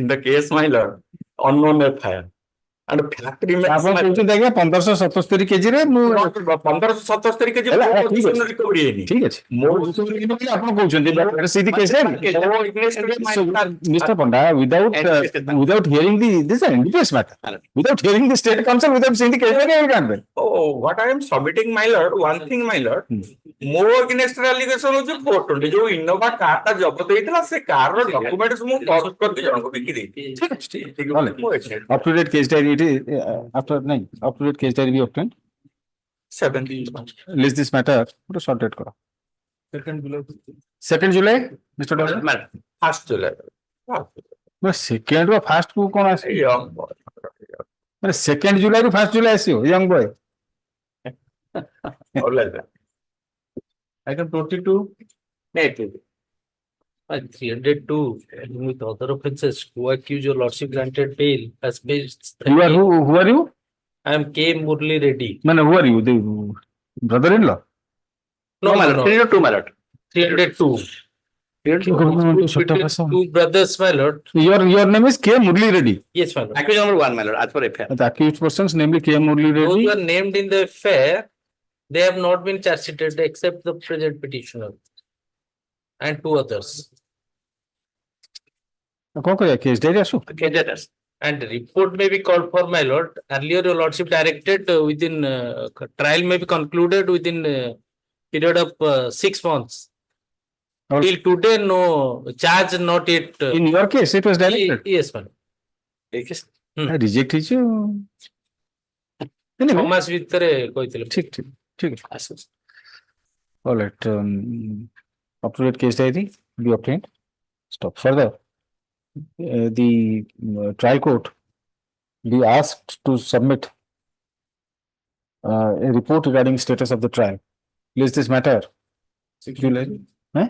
the case, my lord, unknown FIR. And fact remains, ଆପଣ my କହୁଛନ୍ତି ଆଜ୍ଞା 1577 KG ରେ ମୁଁ 1577 KG ହେଲା, ଠିକ ଅଛି। Recovery ହେଇନି। ଠିକ ଅଛି ମୋ ଆପଣ କହୁଛନ୍ତି ସିଧି case Mr. Panda, without hearing this NDPS matter, without hearing the state council, without seeing the case diary, you can't bear. Oh, what I am submitting, my lord, one thing, my lord, ମୋ against allegation ହଉଛି 420 ଯୋଉ Innova car ଟା ଜବତ ହେଇଥିଲା ସେ car ର documents ମୁଁ ଫର୍ଜ କରିକି ଜଣକୁ ବିକି ଦେଇଥିଲି। Up to date case diary, it is after up to date case diary be obtained. 7 List this matter. Put a short date karo. 2nd July, Mr. Doctor. First July. Second or first को कौन आसे? मतलब 2nd July ରୁ 1st July ଆସିବ young boy. Item 22. 302 with other offences who accuse your lordship granted bail as based. Who are you? I am K. Murli Reddy. Man, who are you? The brother-in-law? No, my lord. 302, my lord. 302. Two brothers, my lord. Your name is K. Murli Reddy. Yes, my lord. Accused number 1, my lord, as per FIR. The accused persons, namely K. Murli Those Reddy. who are named in the affair, they have not been charge sheeted except the present petitioner and 2 others. कौन करेगा case diary आसु? And report may be called for, my lord. Earlier, your lordship directed within trial may be concluded within period of 6 months. Till today, no charge not yet. In your case, it was directed. Yes, madam. Reject ହେଇଛି। Thomas ଭିତରେ କହିଥିଲେ। ठीक। All right. Up to date case diary be obtained. Stop further. The trial court be asked to submit a report regarding status of the trial. List this matter. 16 July.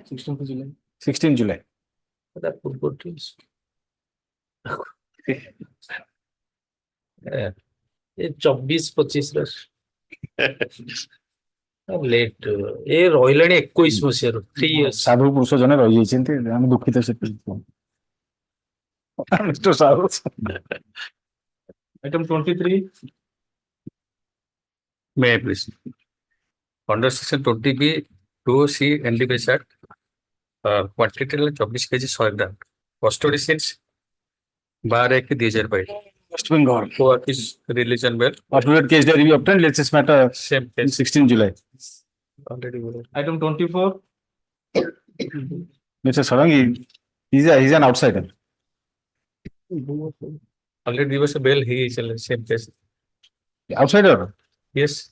16th July. 16 July. That would go to ये 24-25 late ए ରହିଲାଣି 21 ମସିହାରୁ 3 years ସାଧୁ ପୁରୁଷ ଜଣେ ରହିଯାଇଛନ୍ତି ଆମେ ଦୁଃଖିତ ସେ Mr. Sahu. Item 23. May I please? Under section 20B 2C NDPS Act, quantity 24 kg 100 gram. Custody since 12/1/2022. West Bengal. What is religion bail? Up to date case diary be obtained. Let's this matter. Same case. 16 July. Already. Item 24. Mr. Sarangi, he's an outsider. already give us a bail, he is in same case. Outside order? Yes.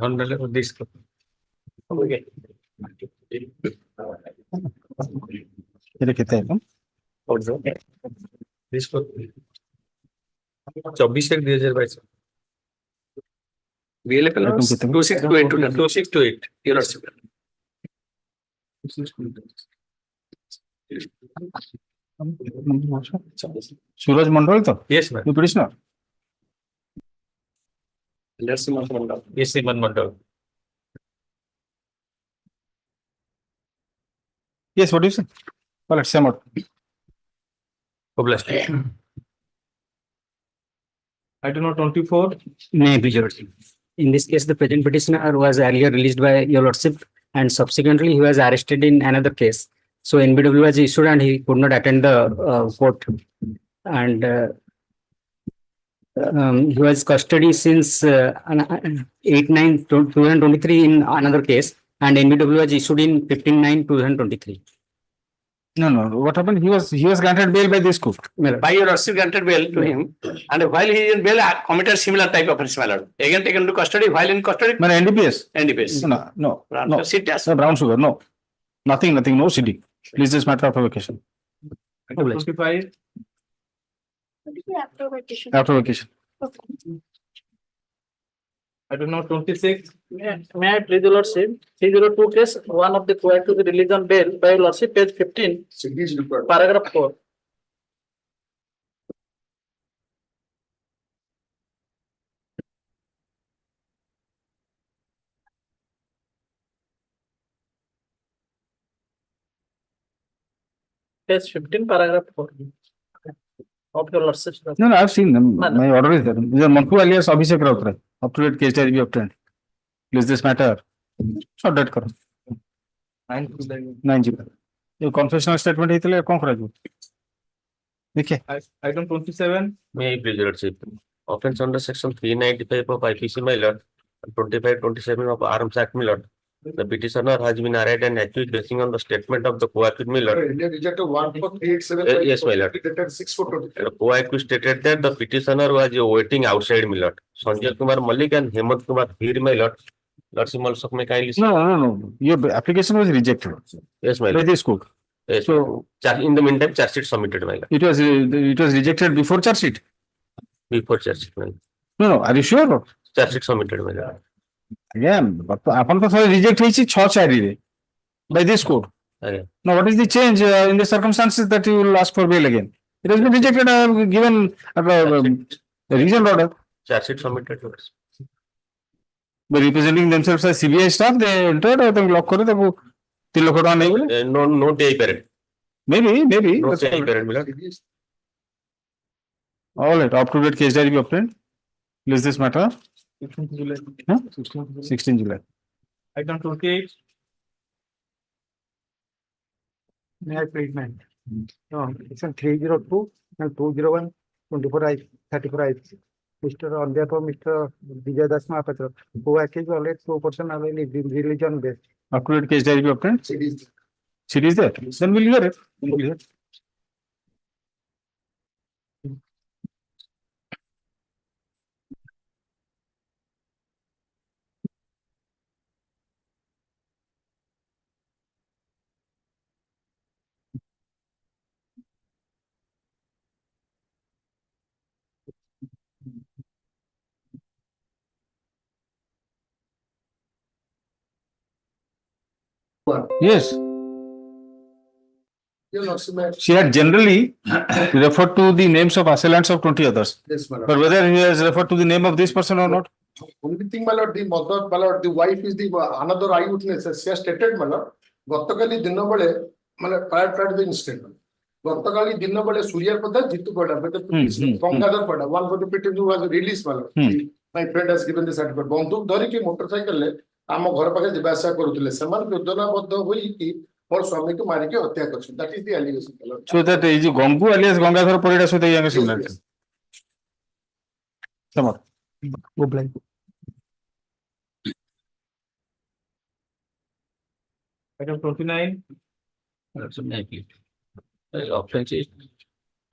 Hon'Ble this. Okay. ये कितना है कम? This for 24/1/2022. BLA 2628. Your Honor. सूरज मंडल तो? Yes, ma'am. You petitioner? Narasimhan Mandal. Yes, Simon Mandal. Yes, what do you say? Well, let's say more. Oblast. Item number 24. May be your lordship. In this case, the present petitioner was earlier released by your lordship, and subsequently he was arrested in another case. So NBW was issued and he could not attend the court. And he was custody since 8/9/2023 in another case, and NBW was issued in 15/9/2023. No. What happened? He was granted bail by this court. By your lordship granted bail to him, and while he is in bail, committed similar type of offense, my lord. Again taken to custody. While in custody, Man, NDPS. NDPS. No. Sit as No, brown sugar. No. Nothing. No CD. Please, this matter of vacation. Item 25. After vacation. Item number 26. May I please the lordship? 302 case, one of the court to be released on bail by your lordship, page 15, paragraph 4. Page 15, paragraph 4. Of your lordship. No, I've seen them. My order is there. These are Manku alias Abhishek Rautray. Up to date case diary be obtained. Please, this matter. Short that karo. 9 GB. ये confessional statement है इसलिए कौन कराएगा? देखिए. Item 27. May I please, lordship. Offense under section 395 of IPC, my lord, and 25-27 of Arms Act, my lord. The petitioner has been arraigned and accused basing on the statement of the co-accused, my lord. India rejected 14387. Yes, my lord. Dated 6/4/2023. The co-accused stated that the petitioner was waiting outside, my lord. Sanjay Kumar Malik and Hemant Kumar Dhir, my lord. Lordship also may kindly. No. Your application was rejected. Yes, my By lord. this court. Yes. So In the meantime, charge sheet submitted, my lord. it was rejected before charge sheet. Before charge sheet, my lord. No. Are you sure? Charge sheet submitted, my lord. Again, अपन तो सारे reject हुई थी 6/4 रे by this court. Okay. Now, what is the change in the circumstances that you will ask for bail again? It has been rejected. I have given a reasoned order. Charge sheet submitted, lord. By representing themselves as CBI staff, they entered और तब lock करे तब वो 3 लाख रुपया नहीं बोले. No day parent. Maybe. No That's day all right. parent, my lord. All right. Up to date case diary be obtained. Please this matter. 16 July. Huh? 16 July. Item 28. May I please, ma'am? Section 302 and 201, 24I, 34I. Mr. On behalf of Mr. Vijay Das Mahapatra, who accused already 2% available religion based. Up to date case diary be obtained. CD is there. Then we'll hear it. Yes. She had generally referred to the names of assailants of 20 others. Yes, my lord. But whether he has referred to the name of this person or not? Only thing, my lord, the mother, my lord, the wife is the another eyewitness. She has stated, my lord, ଗତକାଲି ଦିନ ବେଳେ ମାନେ prior to the incident. ଗତକାଲି ଦିନ ବେଳେ ସୂର୍ୟା ପ୍ରଧା ଜିତୁ ପଡା ଗଙ୍ଗାଧର ପଡା one for the petition was released, my lord. My friend has given the certificate. ବନ୍ଧୁକ ଧରିକି ମୋଟରସାଇକେଲ ରେ ଆମ ଘର ପାଖରେ ଯିବା ଆସିବା କରୁଥିଲେ ସେମାନେ ଯୋଜନାବଦ୍ଧ ହୋଇକି ମୋର ସ୍ୱାମୀକୁ ମାରିକି ହତ୍ୟା କରିଛନ୍ତି. That is the allegation, my lord. So that is Gangu alias Gangadhar Parida so they are similar. Come on. Go blind. Item 29. Offense is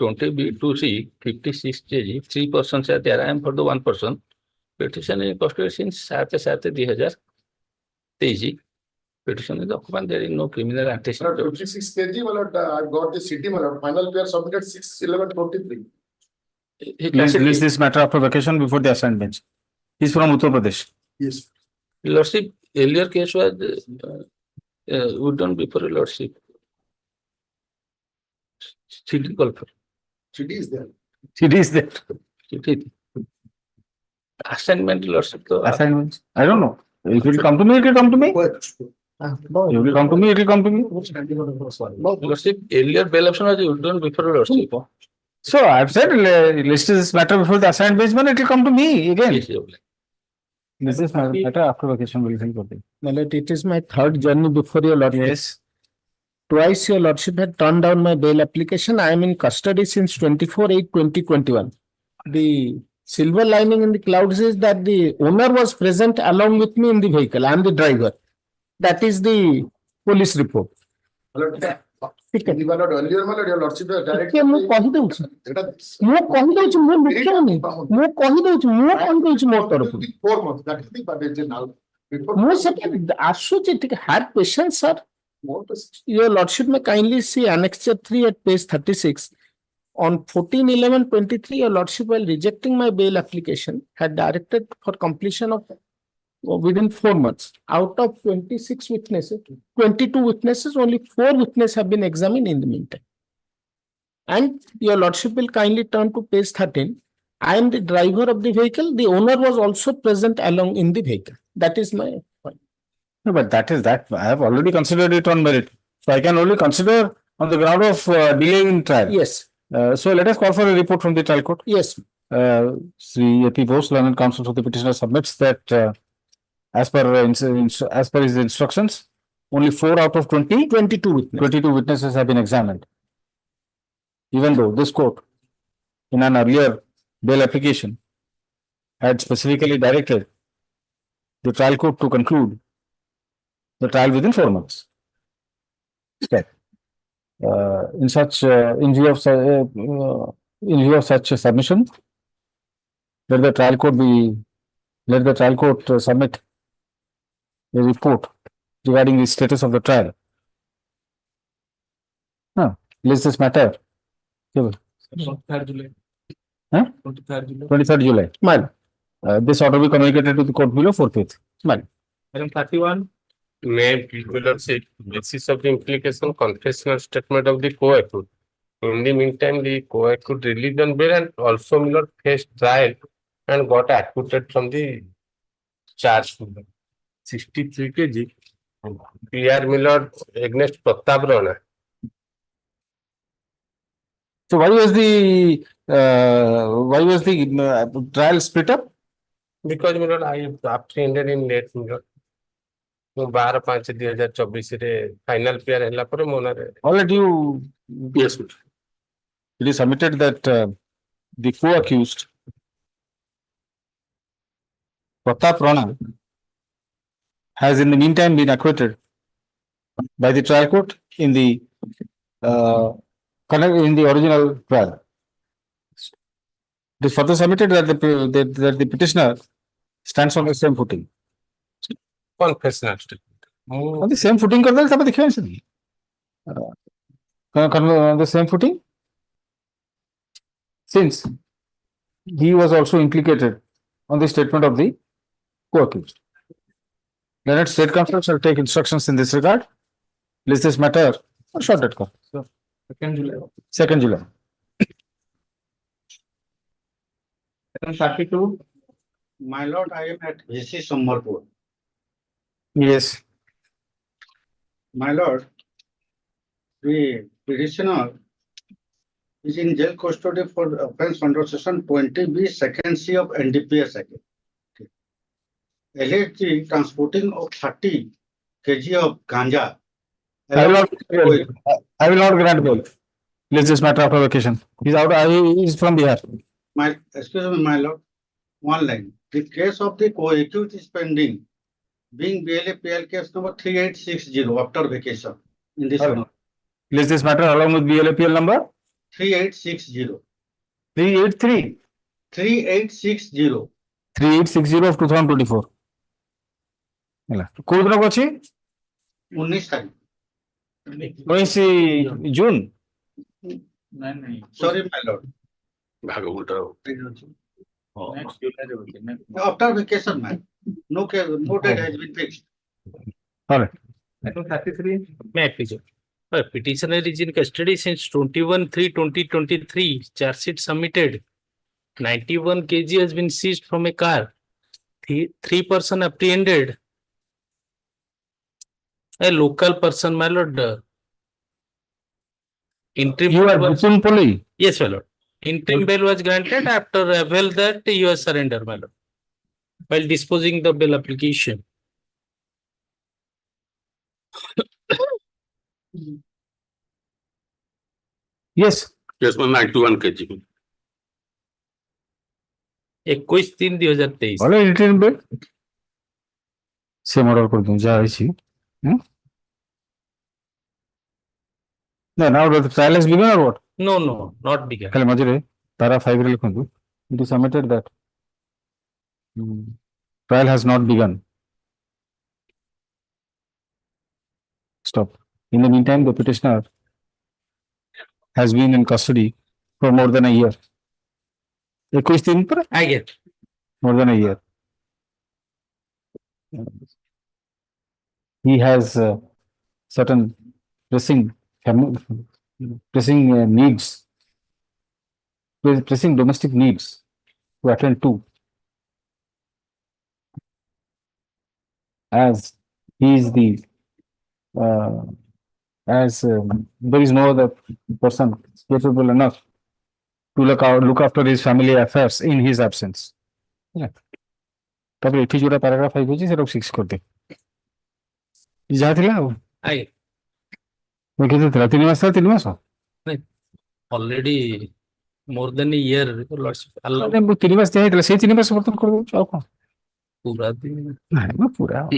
20B2C, 56 kg, 3 persons are there. I am for the 1 person. Petition is in custody since 7/7/2023. Petition is occupied. There is no criminal antecedent. 56 kg, my lord, I've got the city, my lord. Final pair submitted 6/11/23. List this matter after vacation before the assigned bench. He's from Uttar Pradesh. Yes. Lordship, earlier case was withdrawn before Lordship. CD call for. CD is there. CD is there. CD. Assignment Lordship. Assignments. I don't know. If it will come to me, it will come to me. If it will come to me, it will come to me. Lordship, earlier bail option was withdrawn before Lordship. So I've said list this matter before the assigned bench, man, it will come to me again. This is matter after vacation will help. My lord, it is my third journey before your lordship. Yes. Twice your lordship had turned down my bail application. I am in custody since 24/8/2021. The silver lining in the clouds is that the owner was present along with me in the vehicle. I am the driver. That is the police report. Earlier, my lord, your lordship direct. ମୁଁ କହିଦଉଛି ମୋ ତରଫରୁ 4 months. That is the package now. ମୁଁ ସେଟା ଆସୁଛି ଟିକେ have patience sir. Your lordship may kindly see annexure 3 at page 36. On 14/11/23, your lordship, while rejecting my bail application, had directed for completion of within 4 months. Out of 26 witnesses, 22 witnesses, only 4 witnesses have been examined in the meantime. And your lordship will kindly turn to page 13. I am the driver of the vehicle. The owner was also present along in the vehicle. That is my point. No, but that is that. I have already considered it on merit. So I can only consider on the ground of delay in trial. Yes. So let us call for a report from the trial court. Yes. Sri A.P. Bose, learned counsel for the petitioner, submits that as per his instructions, only 4 out of 22 witnesses have been examined. Even though this court, in an earlier bail application, had specifically directed the trial court to conclude the trial within 4 months. Okay. In view of such a submission, let the trial court submit a report regarding the status of the trial. List this matter. 23rd July. 23rd July. Ma'am. This order will be communicated to the court below forthwith. Ma'am. Item 31. May Lordship, basis of the implication confessional statement of the co-accused. In the meantime, the co-accused released on bail and also Miller faced trial and got acquitted from the charge. 63 kg. P.R. Miller against Pratap Rana. So why was the trial split up? Because Miller, I apprehended in late Miller. 12/5/2024 ରେ final pair ହେଲା ପରେ ମୋ ନାରେ All that you, yes, it is submitted that the co-accused Pratap Rana has in the meantime been acquitted by the trial court in the original trial. It is further submitted that the petitioner stands on the same footing. Confessional statement. On the same footing कर दें तब दिखेगा नहीं. On the same footing, since he was also implicated on the statement of the co-accused. Learned State Council shall take instructions in this regard. List this matter or short date call. 2nd July. 2nd July. Item 32. My lord, I am at VC Sambarpur. Yes. My lord, the petitioner is in jail custody for offense under section 20B, second C of NDPS Act. Alleged transporting of 30 kg of ganja. I will not grant bail. List this matter after vacation. He's out. He is from Bihar. Excuse me, my lord. One line. The case of the co-accused is pending, being BLA-PL case number 3860 after vacation in this honor. List this matter along with BLA-PL number 3860. 383. 3860. 3860 of 2024. ହେଲା କୋଉ ଦିନକୁ ଅଛି 19 ତାରିଖ 19 June Sorry, my lord. ଭାଗ ଉଲ୍ଟା After vacation, man. No date has been fixed. All right. Item 33. May I please? Petitioner is in custody since 21/3/2023. Charge sheet submitted. 91 kg has been seized from a car. Three person apprehended. A local person, my lord. Interim. You are Bipin Poli. Yes, my lord. Interim bail was granted after avail that you are surrender, my lord. While disposing the bail application. Yes. Yes, 91 kg. 21/3/2023. All right, interim bail. Same order कर दूं जा इसी. No, now the trial has begun or what? No, not begun. खाली मझे तारा 5 रे लिखूं दू. It is submitted that trial has not begun. Stop. In the meantime, the petitioner has been in custody for more than a year. 21 दिन पर? I get. More than a year. He has certain pressing needs, pressing domestic needs to attend to. As he is the there is no other person capable enough to look after his family affairs in his absence. तब एठी जोड़ा paragraph 5 होची से 6 कर दे जा थिला I मैं कहते 3 मास 3 मास already more than a year, lordship. Allah. अरे वो 3 मास चाहिए से 3 मास वर्तन कर दो और कौन पूरा दिन नहीं मैं पूरा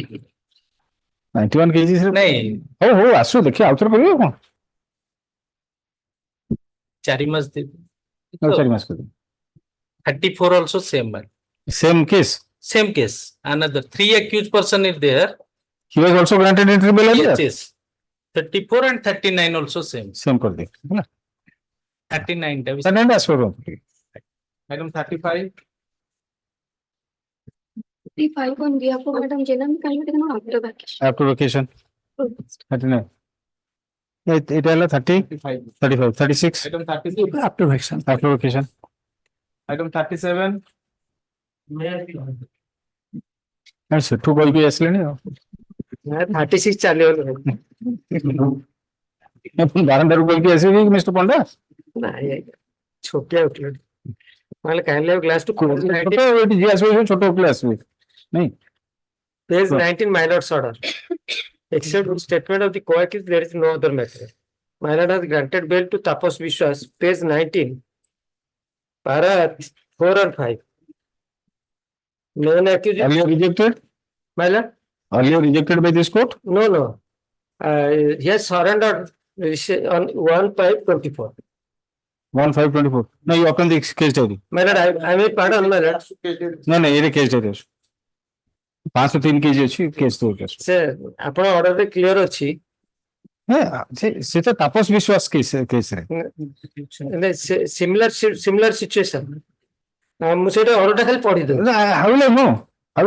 91 केजी से नहीं हो आसो देखिए आउटर करियो कौन 4 मास दे 4 मास कर 34 also same man. Same case. Same case. Another 3 accused person is there. He was also granted interim bail earlier. Yes. 34 and 39 also same. Same कर दे 39 39 as per Item 35. 35 on behalf of Madam Jalan, can you take after vacation? after vacation 39 it all 30 35 36 Item 36. after vacation Item 37. ऐसे to boy भी ऐसे लेने हो 36 चाले वाले अपन 12 रुपए की ऐसे भी मिस्टर पंडा नहीं छोटे उठले माल कहले क्लास टू छोटे जी ऐसे छोटे क्लास में नहीं page 19 my lord's order except statement of the co-accused there is no other matter. My lord has granted bail to Tapas Vishwas, page 19 para 4 and 5. Main accused earlier rejected my lord earlier rejected by this court no he has surrendered on 1/5/24. 1/5/24 no you open the case diary My lord I may pardon my lord no ये case diary 503 KG अछि case तो case से आपण order रे clear अछि है से तो तापस विश्वास केस रे सिमिलर सिचुएशन मुझे ऑर्डर खाली पढ़ी दो how will I know I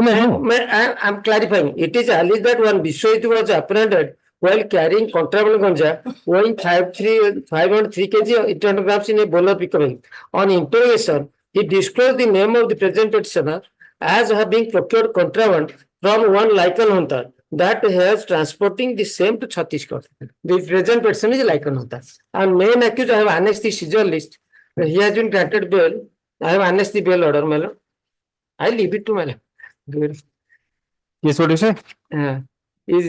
am clarifying. It is alleged that one Vishwajit was apprehended while carrying contraband ganja weighing 503 kg 800 grams in a bowler pickup. On interrogation, he disclosed the name of the present petitioner as having procured contraband from one Lycan hunter that he was transporting the same to Chhattisgarh. The present person is Lycan hunter. And main accused, I have annexed the seizure list. He has been granted bail. I have annexed the bail order, my lord. I leave it to my lord. Yes, what you say? Is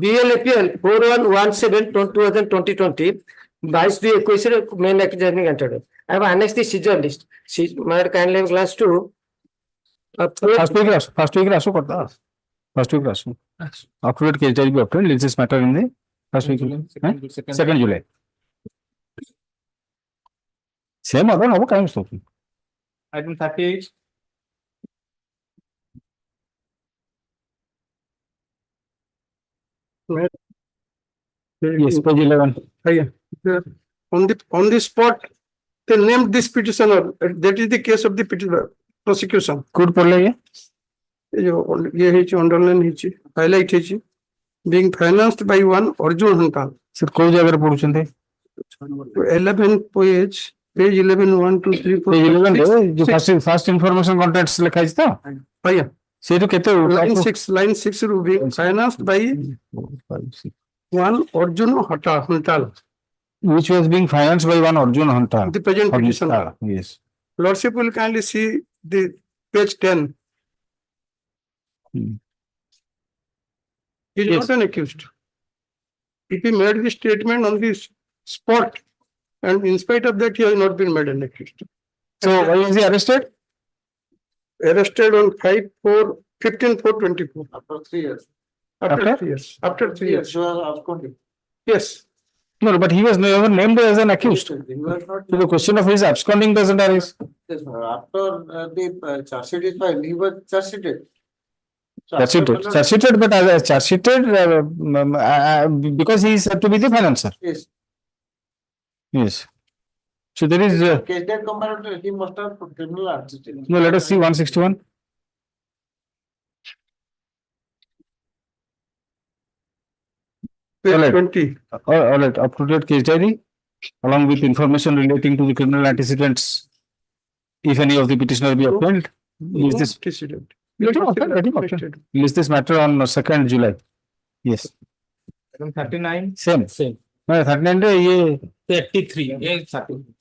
BLAPL 4117/2020 22/21 main accused has been granted. I have annexed the seizure list. My lord, kindly have class 2. First week rasu करता first week rasu accurate case diary be obtained. Let's just matter in the first week 2nd July Same order, no time stop. Item 38. Yes, page 11. On the spot, they named this petitioner. That is the case of the prosecution. Could पढ़ले ये? ये है underline है highlight है being financed by one Arjun Hon'Ble. Sir, कोई जगह पढ़ुचन थे? 11 page 11 1 2 3 4 Page 11 6, रे जो first information contents लिखा है था? भैया से तो कहते हो line 6 being financed by 5, 6. one Arjun Hon'Ble. Which was being financed by one Arjun Hon'Ble. The present petitioner. Yes. Lordship will kindly see the page 10. He is Yes. not an accused. If he made the statement on the spot, and in spite of that, he has not been made an accused. So why is he arrested? Arrested on 15/4/24. After 3 years. After 3 years. After 3 years. You are absconding. Yes. No, but he was never named as an accused. So He was not. the question of his absconding doesn't arise. Yes, sir. After the charge sheet is filed, he was charge sheeted. So Charge after sheeted, charge sheeted, but as charge sheeted because he is said to be the financer. Yes. Yes. So there is Case that comparator, he must have criminal antecedents. no. Let us see 161. Page All right. 20. All right. Up to date case diary along with information relating to the criminal antecedents, if any of the petitioner be obtained. Is this Antecedent. let him obtain. List this matter on 2nd July. Yes. Item 39. Same. Same. No, 39 ये 33. Yes,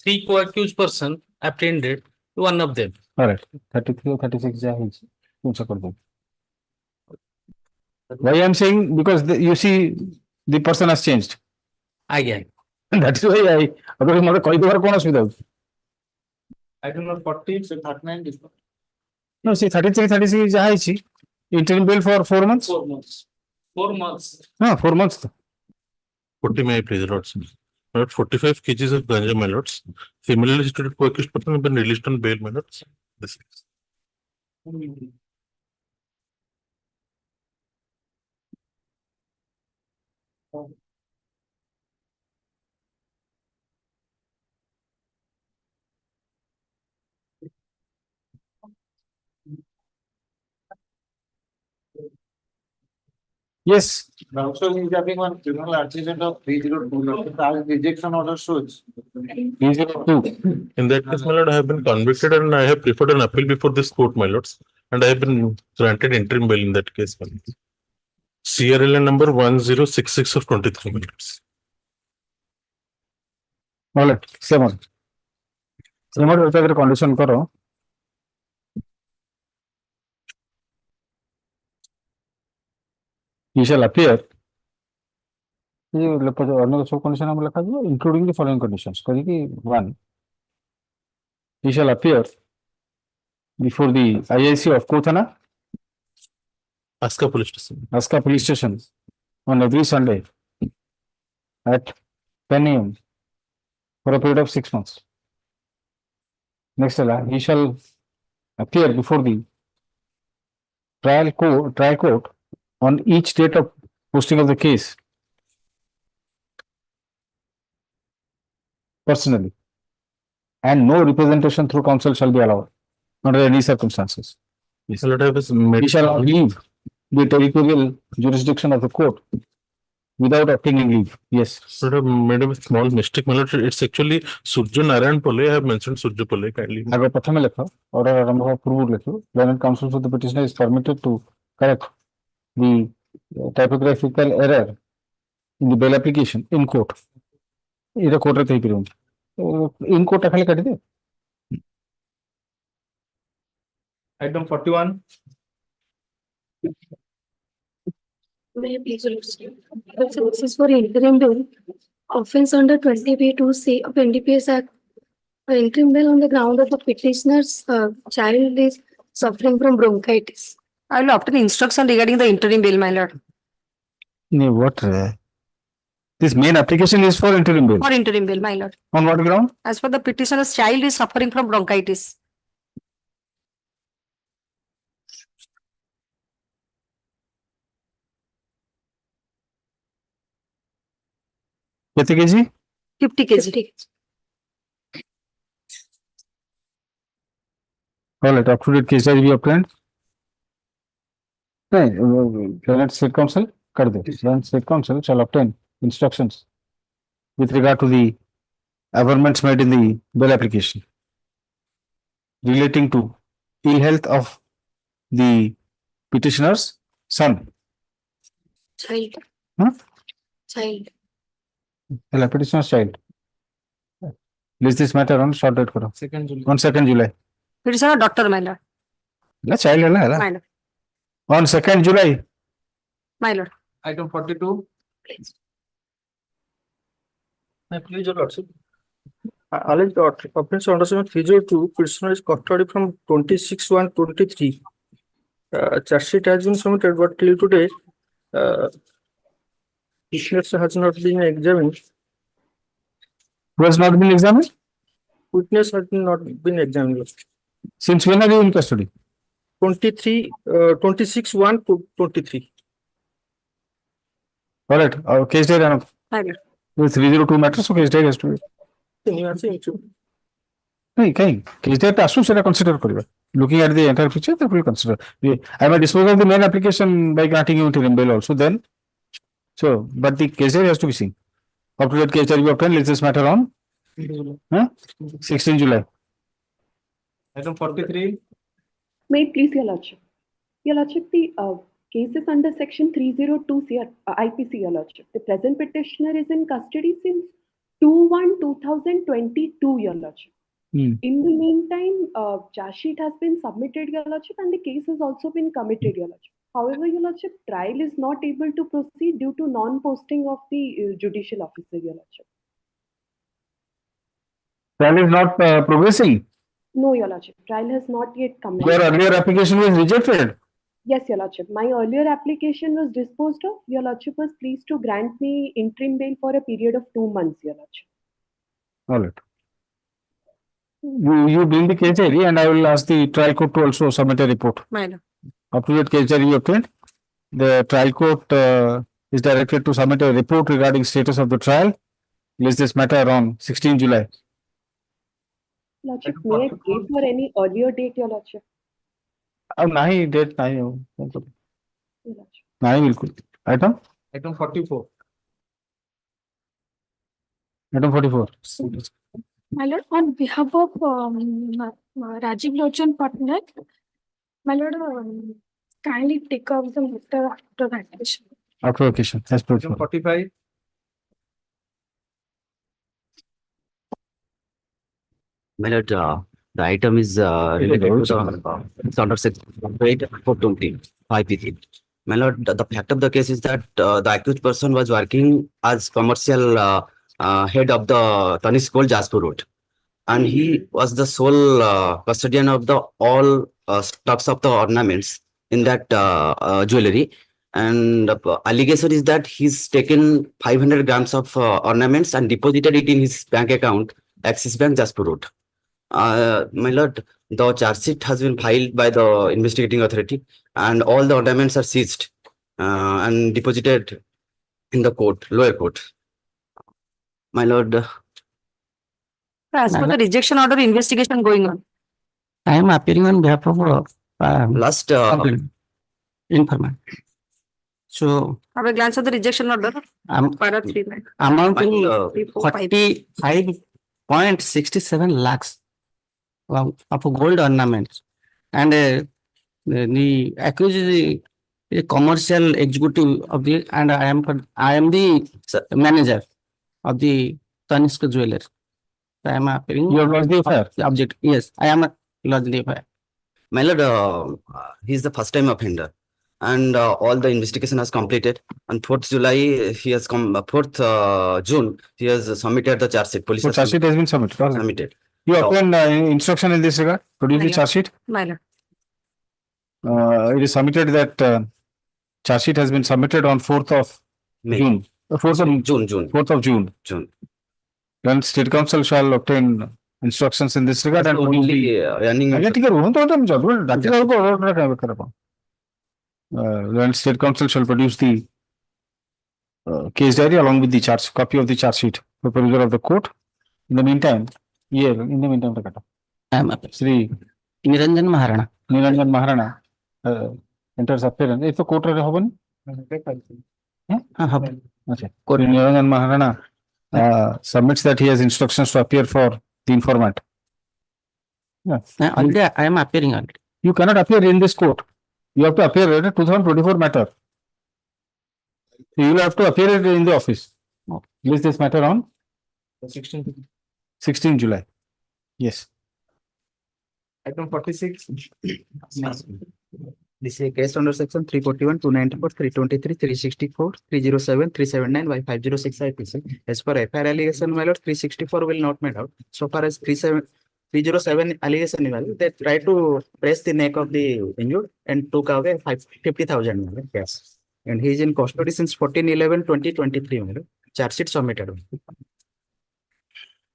3 co-accused person apprehended. One of them. all right. 33 or 36 जा है कौन सा कर दो? Why I am saying because you see the person has changed. Again. That is why I अगर मतलब कोई बार कौन असुविधा होती? Item number 40, so 39 is not. No, see 33, 36 जा है interim bail for 4 months. 4 months. 4 months. हाँ 4 months. 40 may I please, Lords. About 45 kgs of ganja, my lords. Similarly situated co-accused person have been released on bail, my lords. This is. Yes. Also, he is having one criminal antecedent of 302. As rejection order shows. 302. In that case, my lord, I have been convicted and I have preferred an appeal before this court, my lords. And I have been granted interim bail in that case, my lords. CRLN number 1066 of 23, my lords. All right. Same on. Same on अगर condition करो. He shall appear. ये अन्य सब condition हम लिखा दिया including the following conditions. करी कि 1. He shall appear before the IIC of Kothana, Aska police station. Aska police station on every Sunday at 10 a.m. for a period of 6 months. Next, he shall appear before the trial court on each date of posting of the case personally, and no representation through counsel shall be allowed under any circumstances. Yes. He shall not leave the territorial jurisdiction of the court without obtaining leave. Yes. But I have made a small mistake, my lord. It's actually Surjo Narayan Pole. I have mentioned Surjo Pole kindly. अगर प्रथम लिखो और आरंभ का पूर्व लिखो, then counsel for the petitioner is permitted to correct the typographical error in the bail application in court. इधर court रहते ही पिरूँ. In court खाली कर दे. Item 41. May I please understand? So this is for interim bill. Offense under 20B2C of NDPS Act. Interim bill on the ground of the petitioner's child is suffering from bronchitis. I will obtain instruction regarding the interim bill, my lord. नहीं what है? This main application is for interim bail. For interim bail, my lord. On what ground? As per the petitioner's child is suffering from bronchitis. Kete kg? 50 kg. All right, up to date case study we obtained. नहीं, Planet State Council कर दे. Planet State Council shall obtain instructions with regard to the amendments made in the bail application relating to ill health of the petitioner's son. Child. Huh? Child. The petitioner's child. List this matter on short date करो. 2nd July. On 2nd July. Petitioner doctor, my lord. ना child है ना My lord. On 2nd July. My lord. Item 42. Please, your lordship. Alleged offense under section 302, prisoner is custodied from 26/1/23. Charge sheet has been submitted, but till today, witness has not been examined. Who has not been examined? Witness has not been examined. Since when are you in custody? 26/1/23. All right, case date and My lord. with 302 matters, so case date has to be. नहीं कहीं case date आसू सेटा consider करिबा. Looking at the entire picture, that will consider. I may dispose of the main application by granting you interim bail also. Then, so but the case date has to be seen. Up to date case date we obtain. Let's this matter on 16 July. Item 43. May it please your lordship. Your lordship, the case is under section 302 IPC, your lordship. The present petitioner is in custody since 2/1/2022, your lordship. In the meantime, charge sheet has been submitted, your lordship, and the case has also been committed, your lordship. However, your lordship, trial is not able to proceed due to non-posting of the judicial officer, your lordship. Trial is not progressing. No, your lordship, trial has not yet commenced. Your earlier application was rejected. Yes, your lordship. My earlier application was disposed of. Your lordship was pleased to grant me interim bail for a period of 2 months, your lordship. All right. You bring the case diary and I will ask the trial court to also submit a report. My lord. Up to date case diary you obtained. The trial court is directed to submit a report regarding status of the trial. List this matter on 16 July. Lordship, may I pay for any earlier date, your lordship? अब नहीं date नहीं हो नहीं बिल्कुल item Item 44. Item 44 My lord, on behalf of Rajiv Lochan Patnaik, my lord, kindly take up the matter after vacation. after occasion as per Item 45. My lord, the item is related to the it's under section 420 5P3. My lord, the fact of the case is that the accused person was working as commercial head of the Tanis Gold Jaspur Road, and he was the sole custodian of the all stocks of the ornaments in that jewelry. And the allegation is that he's taken 500 grams of ornaments and deposited it in his bank account, Axis Bank, Jaspur Road. My lord, the charge sheet has been filed by the investigating authority, and all the ornaments are seized and deposited in the court, lower court. My lord, As for the rejection order, investigation going on. I am appearing on behalf of last informant. So Have a glance at the rejection order. Para 3 amounting 45.67 lakhs of gold ornaments, and the accused is a commercial executive of the, and I am the manager of the Tanishq Jewelers. I am appearing. You have lodged the FIR? Object. Yes, I am lodged the FIR. My lord, he is the first time offender, and all the investigation has completed. On 4th July, he has come. 4th June, he has submitted the charge sheet. Police So charge sheet has been submitted. submitted. You obtained instruction in this regard. Produce the charge sheet. My lord. It is submitted that charge sheet has been submitted on 4th of June. 4th of June. 4th of June. Then State Council shall obtain instructions in this regard and produce the. आगे ठीक है रोहन तो हम जरूर doctor को order कर रहा हूँ. Then State Council shall produce the case diary along with the copy of the charge sheet for perusal of the court. In the meantime, the kata. Sri Niranjan Maharana enters appearance. It's a court of Hoban. Niranjan Maharana submits that he has instructions to appear for the informant. Already I am appearing already. You cannot appear in this court. You have to appear at a 2024 matter. You will have to appear in the office. List this matter on 16 July. Yes. Item 46. This is a case under section 341, 294, 323, 364, 307, 379 by 506 IPC. As per FIR allegation, my lord, 364 will not made out. So far as 307 allegation, they try to press the neck of the injured and took away 50,000. Yes. And he is in custody since 14/11/2023. Charge sheet submitted.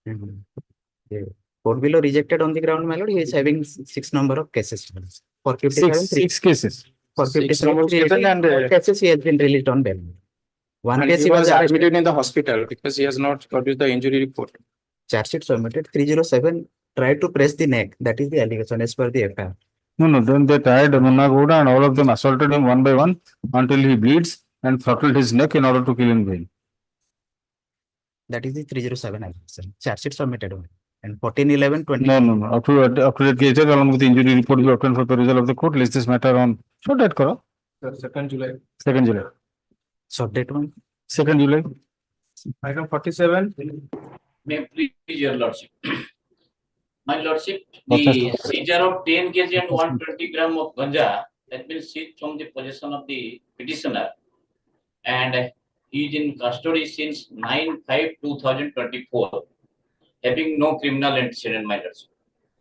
The court below rejected on the ground, my lord. He is having 6 number of cases. For 57, six cases. For 57 cases, he has been released on bail. One And case he was arrested. admitted in the hospital because he has not produced the injury report. Charge sheet submitted. 307 tried to press the neck. That is the allegation as per the FIR. No. Then they tried Munna Gowda and all of them assaulted him one by one until he bleeds and throttled his neck in order to kill him. That is the 307 allegation. Charge sheet submitted. And 14/11/20. No. Up to the case along with the injury report will obtain for perusal of the court. List this matter on short date. 2nd July. 2nd July. Short date one. 2nd July. Item 47. May I please your lordship. My lordship, the seizure of 10 kg and 120 gram of ganja has been seized from the possession of the petitioner, and he is in custody since 9/5/2024, having no criminal antecedent, my lordship.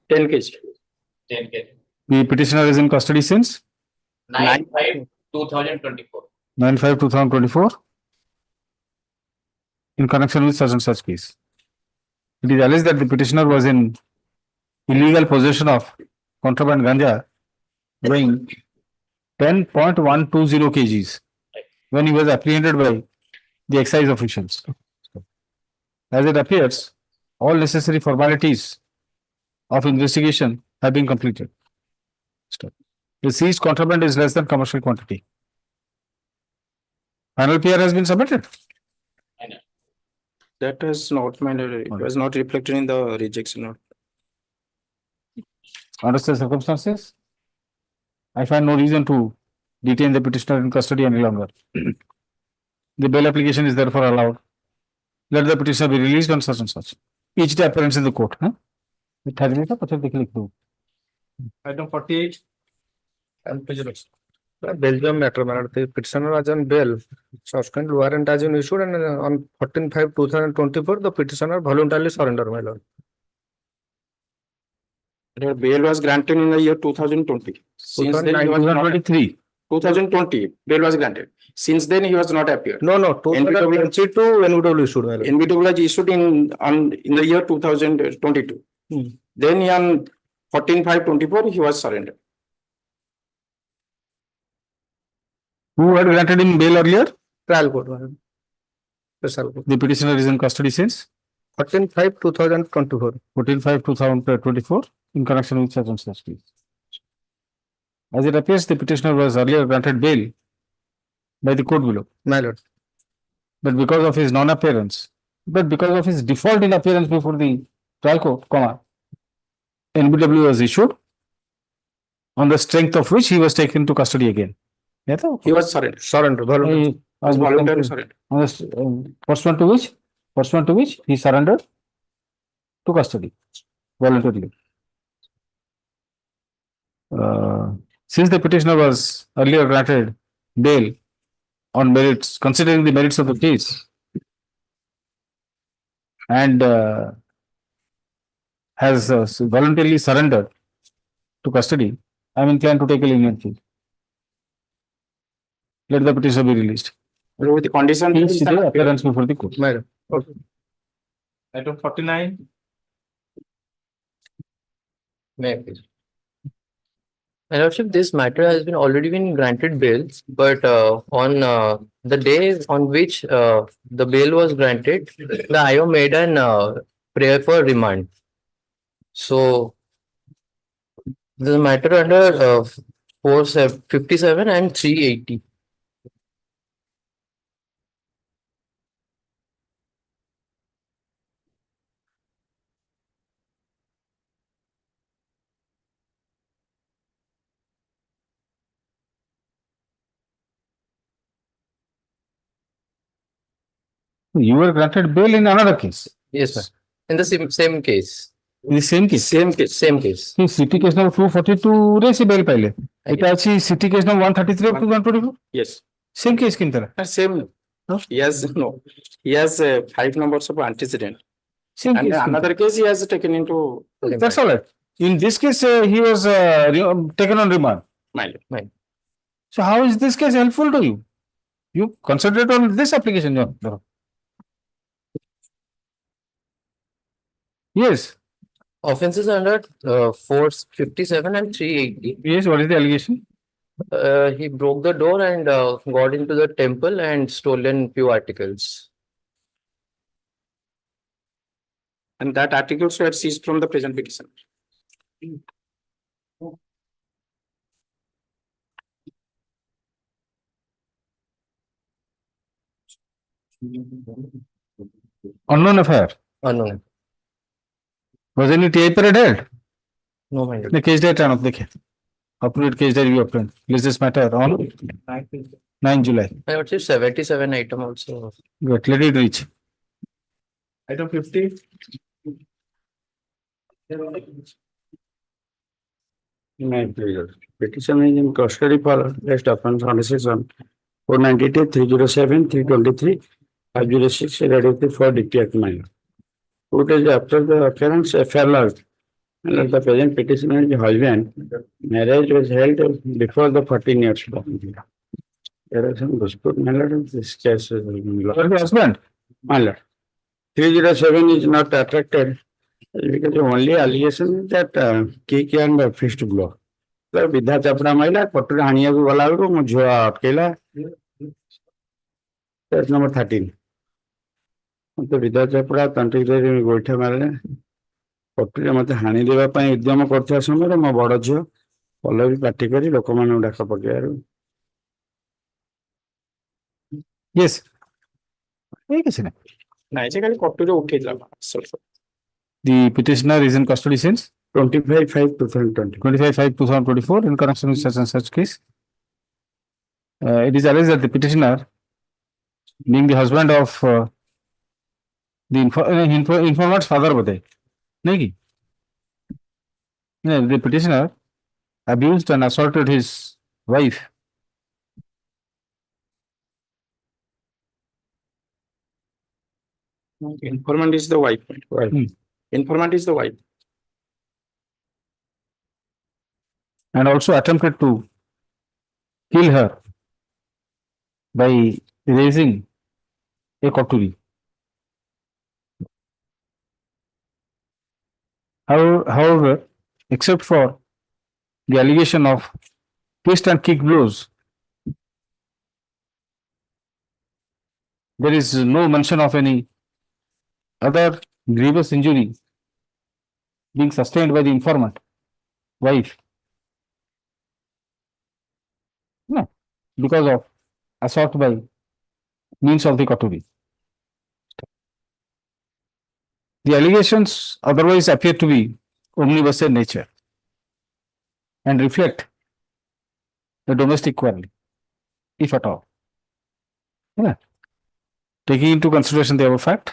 10 kg. 10 kg. The petitioner is in custody since 9/5/2024. 9/5/2024 in connection with such and such case. It is alleged that the petitioner was in illegal possession of contraband ganja weighing 10.120 kgs when he was apprehended by the excise officials. As it appears, all necessary formalities of investigation have been completed. The seized contraband is less than commercial quantity. Final PR has been submitted. That has not it was not reflected in the rejection note. Under the circumstances, I find no reason to detain the petitioner in custody any longer. The bail application is therefore allowed. Let the petitioner be released on such and such. Each day appearance in the court. Item 48. And Belgium matter, the petitioner was on bail. Subsequent warrant has been issued, and on 14/5/2024, the petitioner voluntarily surrendered, my lord. The bail was granted in the year 2020. Since then, he was not 2023. 2020, bail was granted. Since then, he was not appeared. No. NBW to NBW issued. NBW was issued in the year 2022. Then on 14/5/24, he was surrendered. Who had granted him bail earlier? Trial court. Special court. The petitioner is in custody since 14/5/2024. 14/5/2024 in connection with such and such case. As it appears, the petitioner was earlier granted bail by the court below. My lord. But because of his non-appearance, because of his default in appearance before the trial court, NBW was issued, on the strength of which he was taken to custody again. He was surrendered. Voluntarily surrendered. Pursuant to which he surrendered to custody voluntarily. Since the petitioner was earlier granted bail on merits, considering the merits of the case, and has voluntarily surrendered to custody, I am inclined to take a lenient plea. Let the petitioner be released. With the condition. Each day appearance before the court. Madam. Okay. Item 49. May I please? My lordship, this matter has been already been granted bail, but on the day on which the bail was granted, the IO made an prayer for remand. So the matter under 457 and 380. You were granted bail in another case. Yes, ma'am. In the same case. In the same case. Same case. City case number 242 रे से bail पाइले. এটা আছে city case number 133 up to 124. Yes. Same case किन तरह? Same. Yes, no. He has 5 numbers of antecedent. Same And case. another case he has taken into. That's all right. In this case, he was taken on remand. Mind. So how is this case helpful to you? You concentrate on this application, John. Yes. Offenses under 457 and 380. Yes, what is the allegation? He broke the door and got into the temple and stolen few articles. And that articles were seized from the present petition. Unknown affair. Unknown. Was any TI period held? No, my lord. The case date and the appropriate case date you obtained. Is this matter on 9 July? I would say 77 item also. Good. Let it reach. Item 50. My pleasure. Petition is in custody for rest offense on section 492, 307, 323, 506, ready for dictate minor. 2 days after the occurrence, affair lodged. And the present petitioner is husband. Marriage was held before the 14 years. There is some dispute, my lord. This case is. The husband? My lord. 307 is not attracted because the only allegation is that kick and fist blow. So, Vidya Chapra Maila, Kotra Hania Valaru, Mujua Kela. That's number 13. The Vidya Chapra, country in Goita Mala. Kotra Mata Hani Deva Pai, Idama Kotha Summer, Mabodajo, Olavi particularly, Locoman Dakapagar. Yes. The petitioner is in custody since 25/5/2020. 25/5/2024 in connection with such and such case. It is alleged that the petitioner, being the husband of the informer's father, the petitioner abused and assaulted his wife. Informant is the wife. Informant is the wife. And also attempted to kill her by raising a koturi. However, except for the allegation of twist and kick blows, there is no mention of any other grievous injury being sustained by the informant wife. No, because of assault by means of the koturi. The allegations otherwise appear to be omnibus in nature and reflect a domestic quarrel, if at all. Taking into consideration the above fact,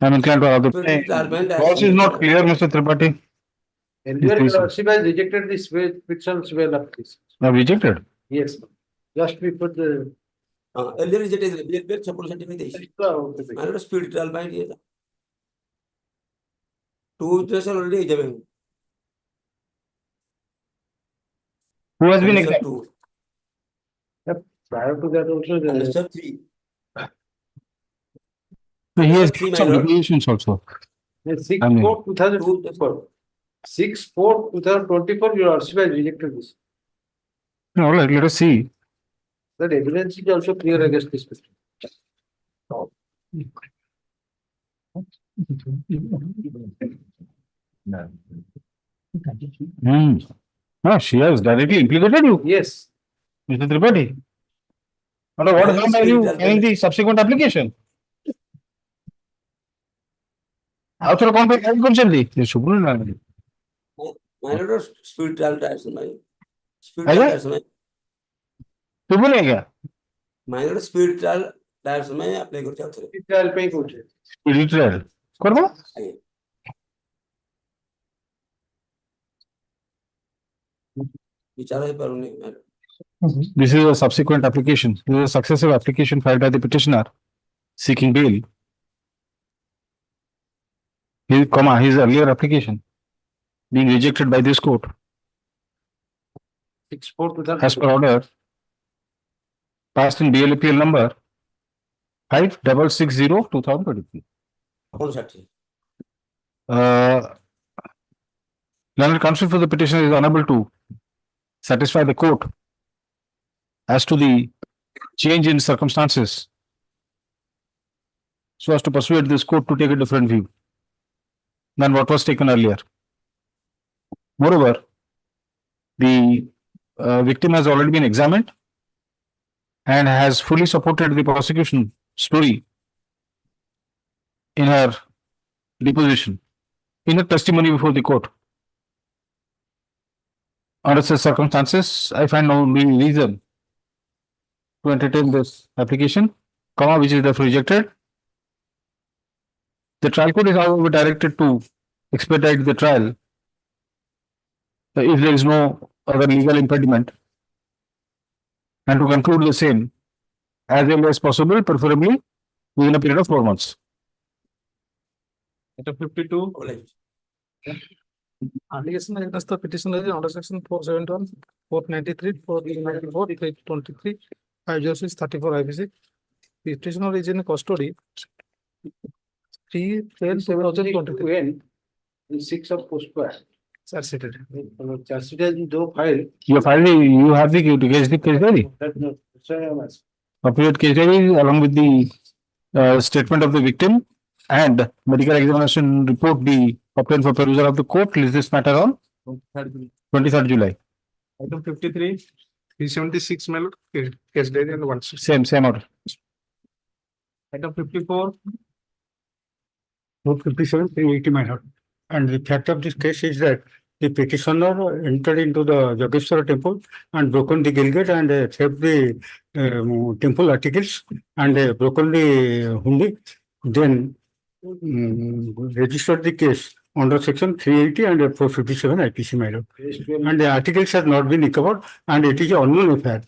I am inclined to allow the clause is not clear, Mr. Tripathi. Lordship has rejected this petition's well application. Have rejected? Yes, just before the. Earlier rejected, speed trial by 2 days already. Who has been exempt? Prior to that also. Step 3. So he has Three, my some lord. deviations also. Six I mean- four 2024. 6/4/2024, your lordship has rejected this. No, let us see. That evidence is also clear against this person. No, she has directly implicated you, Yes. Mr. Tripathi. What harm are you in the subsequent application? After compare consently. My lord, spiritual types my. अरे? Spiritual types my. तू बोले क्या? My lord, spiritual types में apply करते हैं उधर. Spiritual पे ही कुछ है. Spiritual. करबो? विचार है पर उन्हें. This is a subsequent application. This is a successive application filed by the petitioner seeking bail. His earlier application being rejected by this court 6/4/2024. as per order passed in BLAPL number 5660/2023. कौन सा थी? Learned counsel for the petitioner is unable to satisfy the court as to the change in circumstances so as to persuade this court to take a different view than what was taken earlier. Moreover, the victim has already been examined and has fully supported the prosecution story in her deposition, in her testimony before the court. Under such circumstances, I find no reason to entertain this application, which is therefore rejected. The trial court is however directed to expedite the trial if there is no other legal impediment and to conclude the same as early as possible, preferably within a period of 4 months. Item 52. Allegation against the petitioner is under section 471, 493, 494, 323, 506, 34 IPC. Petitioner is in custody. 3/10/2023. In 6 of postpone. Charge sheeted. Charge sheet has been file. You have the case diary. That no. Appropriate case diary along with the statement of the victim and medical examination report be obtained for perusal of the court. List this matter on 23rd July. Item 53, 376 Melod, case diary and 1. Same order. Item 54. 457, 380, my lord. And the fact of this case is that the petitioner entered into the Yogeshwara temple and broken the gate and theft the temple articles and broken the hundi. Then registered the case under section 380 and 457 IPC, my lord. And the articles have not been recovered and it is an unknown affair.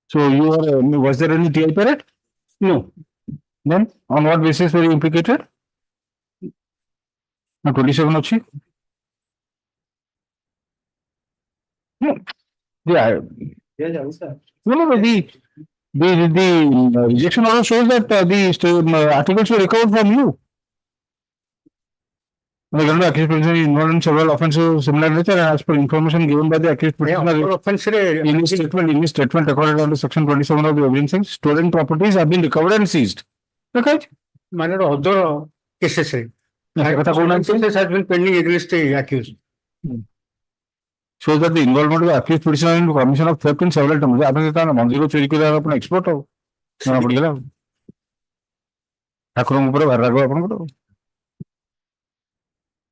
So you are, was there any TI period? No. Then on what basis were you implicated? 27 Ochi? Yeah. No, the rejection order shows that the articles were recovered from you. The government accused petitioner is involved in several offences of similar nature and as per information given by the accused petitioner in his statement recorded under section 27 of the evidence, stolen properties have been recovered and seized. Okay? My lord, other cases has been pending against the accused. Shows that the involvement of the accused petitioner in commission of theft in several terms. आपने कहता ना मंदिर को चोरी किया अपना export हो ना पड़ गया ठाकुरों ऊपर भर रहा अपन को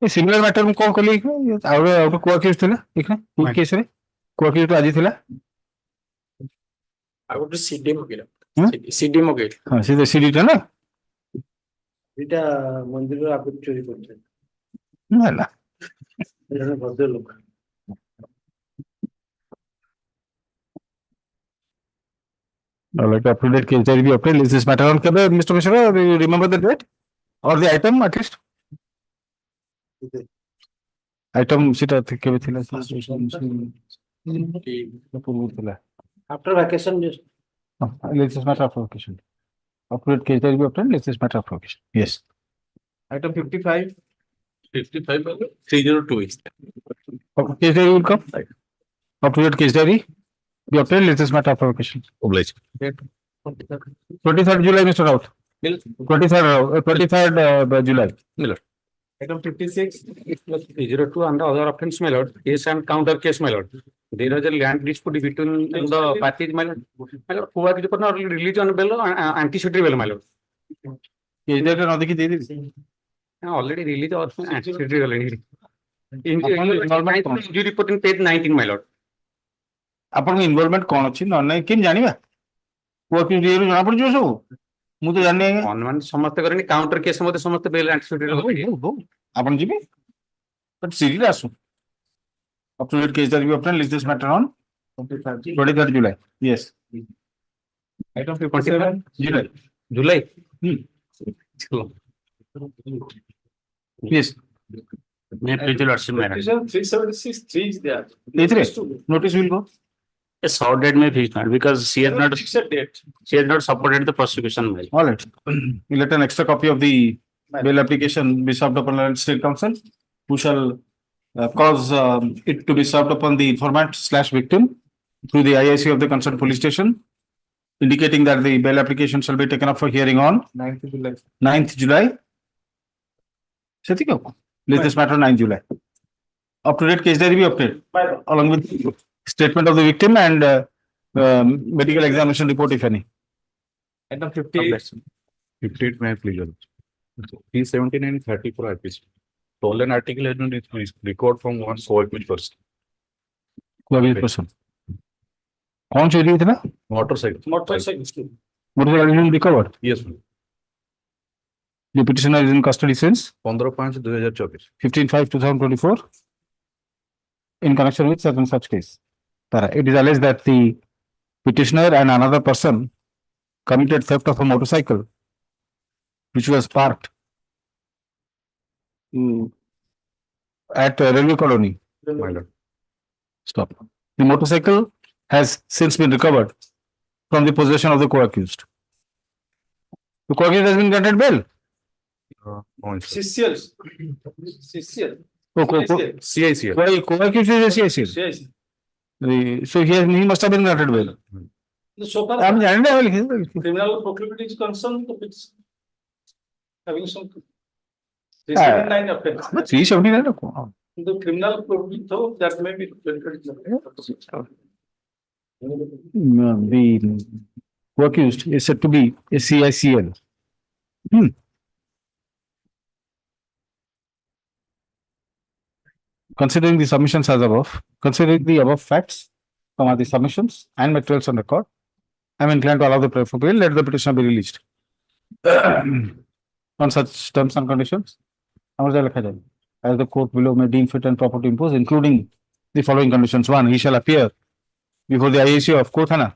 ये सिमिलर मैटर में कौन कली आउट को accused थिला ठीक ना केस रे को accused तो आजी थिला I would CD Mogil. CD Mogil. हां सीधे सीडी था ना এটা মন্দিরের আপদ চুরি করছে না না এটা ভদ্রলোক like uploaded case diary be obtained. Is this matter on Kebe, Mr. Mishra? Do you remember the date or the item at least? Item sita Kebe thila after vacation just let's just matter after vacation. Up-to-date case diary be obtained. Let this matter of provocation. Yes. Item 55. 55, 302 is there. Case diary will come. Up-to-date case diary be obtained. Let this matter of provocation. Obliged. 23rd July, Mr. Raut. 23rd July. Miller. Item 56, 302 under other offense, my lord, case and counter case, my lord. There is a land dispute between the parties, my lord. My lord, who are the release on bail or antecedent bail, my lord. Case diary not the Already released or antecedent bail. Injury report in page 19, my lord. आपन involvement कौन अछि न नै किन जानिबा को कि real जଣା पड़ जो सब मु तो जानि अनुमान समस्त करनी काउंटर केस मते समस्त बेल एंटीसिडेंट हो आपन जिबे बट सीरियस आसु up to date case that we obtain list this matter on 23rd July. Yes. Item 57 July. Yes. May please the lordship, madam. Petition 376 3 is there. Notice will go. A short date may please, madam, because she has not date. supported the prosecution. Madam. All right. We let an extra copy of the bail application be served upon the State Council, who shall cause it to be served upon the informant / victim through the IIC of the concerned police station, indicating that the bail application shall be taken up for hearing on 9th July. Let this matter 9th July. Up to date case diary be obtained along with statement of the victim and medical examination report, if any. Item 58. 58 may please. 379 34 IPC. Stolen article has been record from one co-accused person. Co-accused person. कौन चोरी हुई थी ना? Motorcycle. Motorcycle has been recovered. Yes, ma'am. The petitioner is in custody since 15/5/2024. 15/5/2024 in connection with such and such case. It is alleged that the petitioner and another person committed theft of a motorcycle which was parked at a railway colony. Stop. The motorcycle has since been recovered from the possession of the co-accused. The co-accused has been granted bail. CCL. CICL. Why co-accused is a CICL? So he must have been granted bail. So far, I'm criminal proclivity is concerned, it's having some 379 offense. 379. The criminal proclivity, though, that may be. The co-accused is said to be a CICL. Considering the submissions as above, considering the above facts, the submissions and materials on record, I am inclined to allow the prayer for bail. Let the petitioner be released on such terms and conditions as the court below may deem fit and proper to impose, including the following conditions. 1. He shall appear before the IAC of Kothana,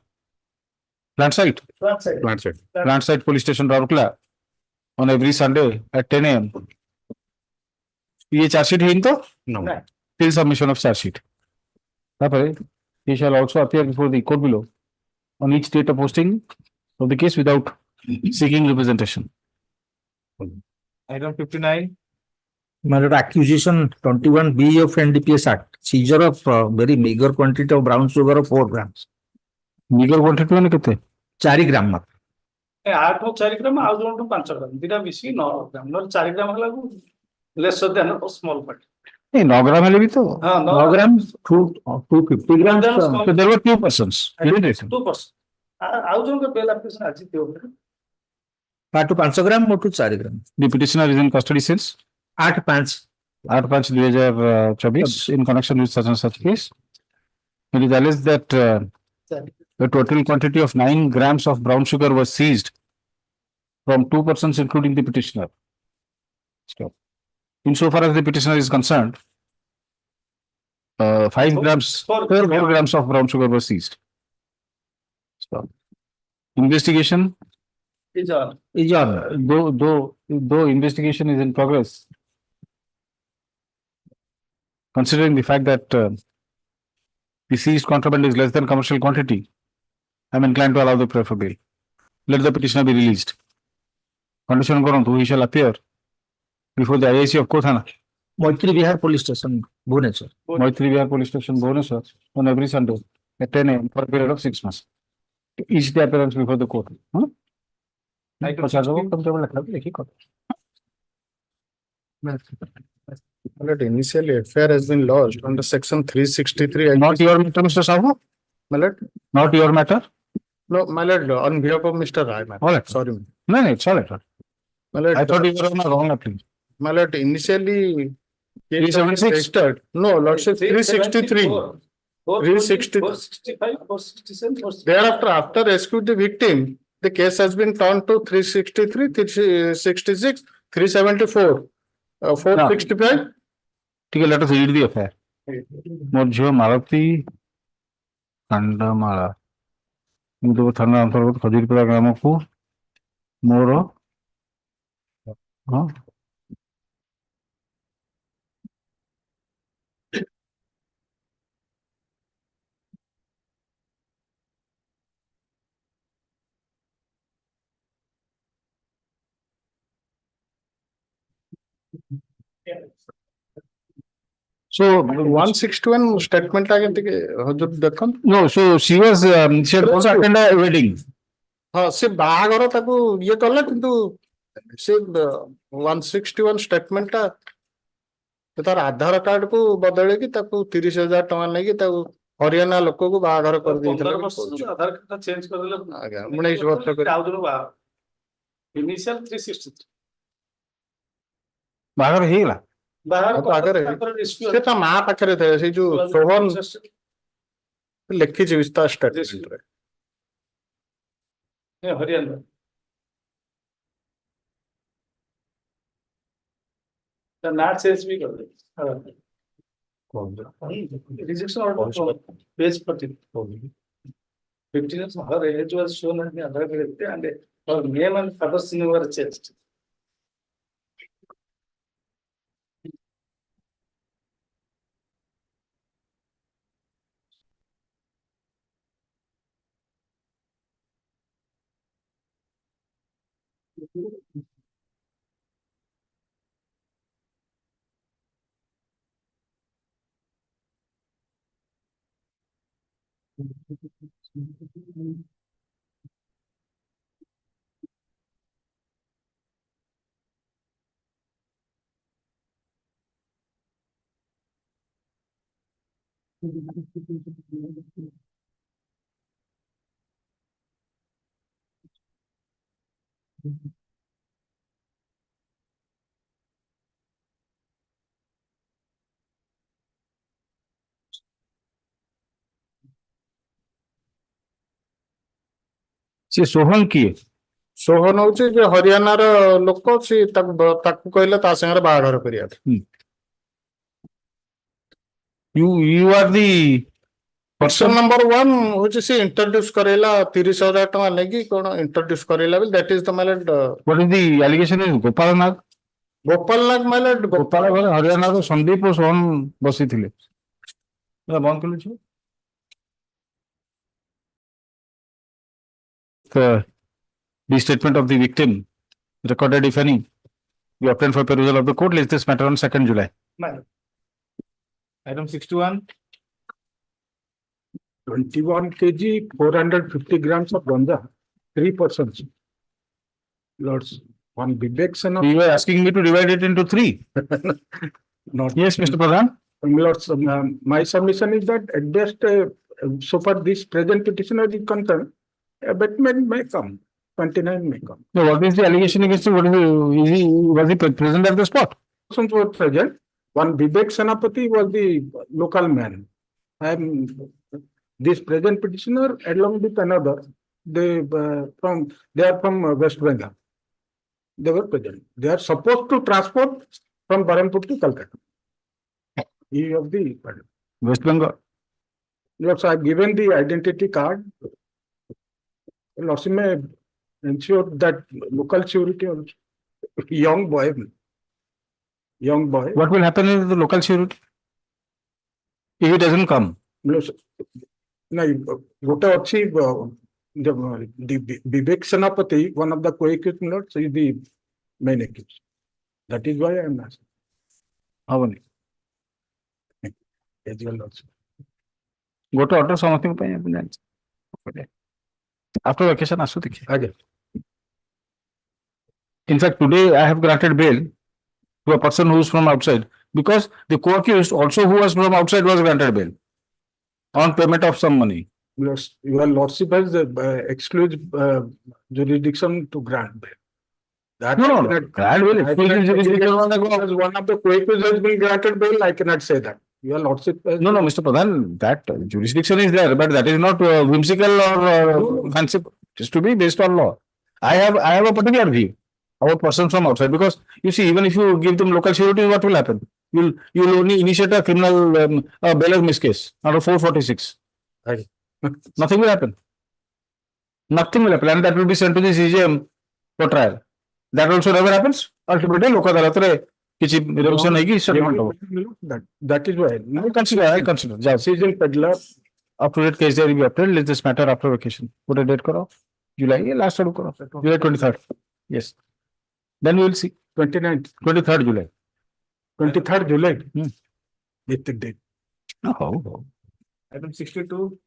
plant site police station, Raurkela, on every Sunday at 10 a.m. ये chargesheet है इनको? No. Till submission of charge sheet. He shall also appear before the court below on each date of posting of the case without seeking representation. Item 59. My lord, accusation 21B of NDPS Act, seizure of very meager quantity of brown sugar of 4 grams. Meager quantity माने कितने? 4 ग्राम मत. 8 ରୁ 4 ଗ୍ରାମ ଆଉ ଜଣଠୁ 5 ଗ୍ରାମ ଦିଟା ମିଶିକି 9 ଗ୍ରାମ ନହେଲେ 4 ଗ୍ରାମ ହେଲାକୁ lesser than a small part. 9 ग्राम है भी तो 9 ग्राम 250 grams. So there were 2 persons. 2%. ଆଉ ଜଣଙ୍କ bail application ଆଜି ଥିବ ବୋଧେ. 5 ग्राम मोटू 4 ग्राम. The petitioner is in custody since 8/5/2024 in connection with such and such case. It is alleged that the total quantity of 9 grams of brown sugar was seized from 2 persons, including the petitioner. Stop. Insofar as the petitioner is concerned, 4 grams of brown sugar was seized. Stop. Investigation is on. Though investigation is in progress, considering the fact that the seized contraband is less than commercial quantity, I am inclined to allow the prayer for bail. Let the petitioner be released. condition karantu, he shall appear before the IIC of Kothana, Maitri Vihar Police Station, Bhubaneswar. Maitri Vihar Police Station, Bhubaneswar, on every Sunday at 10 a.m. for a period of 6 months. Each day appearance before the court. But initially, FIR has been lodged under section 363. Not your matter, Mr. Sahu? My lord? Not your matter? No, my lord, on behalf of Mr. Rai, my All right. sorry. No, no, it's all right. My lord, I thought you were on a wrong appeal. my lord, initially. case has been 376? registered. No, lordship 363. 360. 465, 467, 467. Thereafter, after rescued the victim, the case has been turned to 363, 366, 374, 465. ठीक है, let us read the affair. मोर झियो मालती कांडमाला मुझे थाना अंतर्गत खजुरीपड़ा ग्राम को मोर हाँ So 161 statement again हजूर देखन no, so she had also attended a wedding. हाँ से बाहागर ताकू ये कला किंतु से 161 स्टेटमेंट टा तार आधार कार्ड को बदले की ताकू 30,000 टଙ୍କା लेगी ताकू हरियाणा लोक को बाहागर कर दी 15 ବର୍ଷ ଆଧାର କାର୍ଡ ଚେଞ୍ଜ କରିଦେଲେ ଆଜ୍ଞା 19 ବର୍ଷ କରି ଆଉ ଜଣ ଇନିସିଆଲ 363 ବାହାଘର ହେଇଗଲା ବାହାର ବାହାଘର ସେ ତା ମା ପାଖରେ ଥାଏ ସେଇ ଯୋଉ सोहन ଲେଖିଛି ବିସ୍ତାର ଷ୍ଟାଟମେଣ୍ଟ ରେ ହରିୟାଣା ତା ନାଁ ଚେଞ୍ଜ ବି କରିଦେଲେ rejection order page 14 15 years her age was shown on the other and her name and father's name were changed. ସେ सोहन किए सोहन होची जे हरियाणा ର ଲୋକ ସେ ତାକୁ କହିଲେ ତା ସାଙ୍ଗରେ ବାହାଘର କରିବା you are the person number 1 होची से इंट्रोड्यूस करेला 30,000 टଙ୍କା लेगी कोन इंट्रोड्यूस करेला will that is the mild what is the allegation is Gopal Nag mild Gopal घर हरियाणा रो संदीप और सोहन बसिथिले बंद कलु छु the statement of the victim recorded if any you obtained for perusal of the court list this matter on 2nd July. Item 61. 21 kg, 450 grams of ganja, 3 persons. Lords, one Vivek Sen of. You were asking me to divide it into 3. Not yes, Mr. Pradhan. Lords, my submission is that at best, so far this present petitioner is concerned, abatement may come, 29 may come. So what is the allegation against him? What is was he present at the spot? Persons were present. One Vivek Senapati was the local man. This present petitioner, along with another, they are from West Bengal. They were present. They are supposed to transport from Berhampur to Calcutta. He of the West Bengal. Yes, I have given the identity card. Lordship may ensure that local security of young boy. What will happen in the local security if he doesn't come? ନାଇଁ ଗୋଟେ ଅଛି the Vivek Senapati, one of the co-accused lords, is the main accused. That is why I am asking. How many? As well also. Go to order something by ambulance. After vacation, asu dekhiye. Again. In fact, today I have granted bail to a person who is from outside because the co-accused also who was from outside was granted bail on payment of some money. Your lordship has exclusive jurisdiction to grant bail. That No, I no, no. cannot- Grant bail, I exclusive cannot- jurisdiction. As one of the co-accused has been granted bail, I cannot say that. Your lordship. No, no, Mr. Pradhan, that jurisdiction is there, but that is not whimsical or fanciful. It is to be based on law. I have a particular view about persons from outside because you see, even if you give them local surety, what will happen? You'll only initiate a criminal bail or miss case under 446. Nothing will happen. Nothing will happen, and that will be sent to the CJM for trial. That also never happens. Ultimately, local adalatere kichi revision hoigi settlement hobo. That is why. I consider. Jao. Season peddler. Up to date case diary be obtained. Let this matter after vacation. Put a date karo. July. Ye last adu karo. July 23rd. Yes. Then we will see. 29th. 23rd July. 23rd July. It's the date. Oh. Item 62.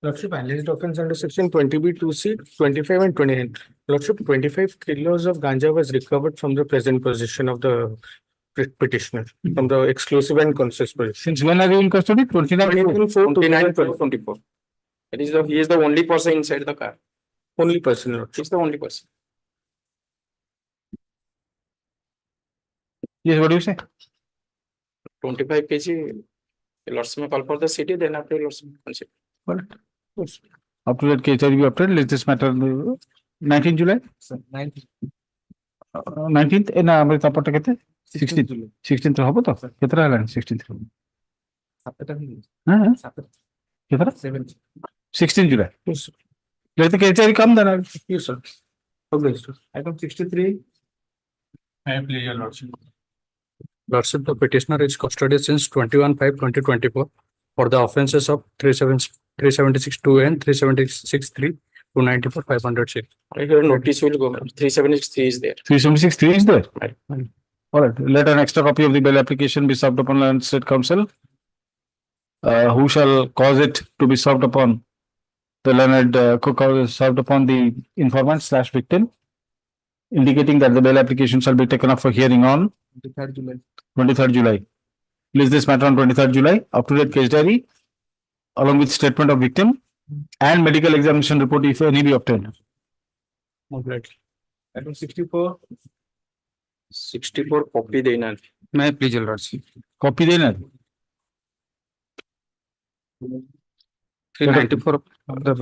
Lordship, alleged offence under section 20B2C, 25 and 29. Lordship, 25 kilos of ganja was recovered from the present possession of the petitioner, from the exclusive and conscious possession. Since when are you in custody? 29 24. He is the only person inside the car. Only person, Lord. He's the only person. Yes, what do you say? 25 kg. Lordship may call for the city, then after Lordship consider. Up to date case diary be obtained. Let this matter 19 July. 19th na amrita pata kete 16th hobo to ketara helan 16th ketara 16 July. Let the case diary come then. Yes, sir. Okay, sir. Item 63. I am pleased, your lordship. Lordship, the petitioner is custodied since 21/5/2024 for the offences of 376(2) and 376(3) 294,506. Here notice will go. 376(3) is there. 376(3) is there. Right. All right. Let an extra copy of the bail application be served upon Land State Council. Who shall cause it to be served upon? The learned served upon the informant / victim, indicating that the bail application shall be taken up for hearing on 23rd July. 23rd July. Place this matter on 23rd July. Up to date case diary, along with statement of victim and medical examination report, if any, be obtained. Item 64. 64 copy देना. May I please, your lordship? Copy देना. 394.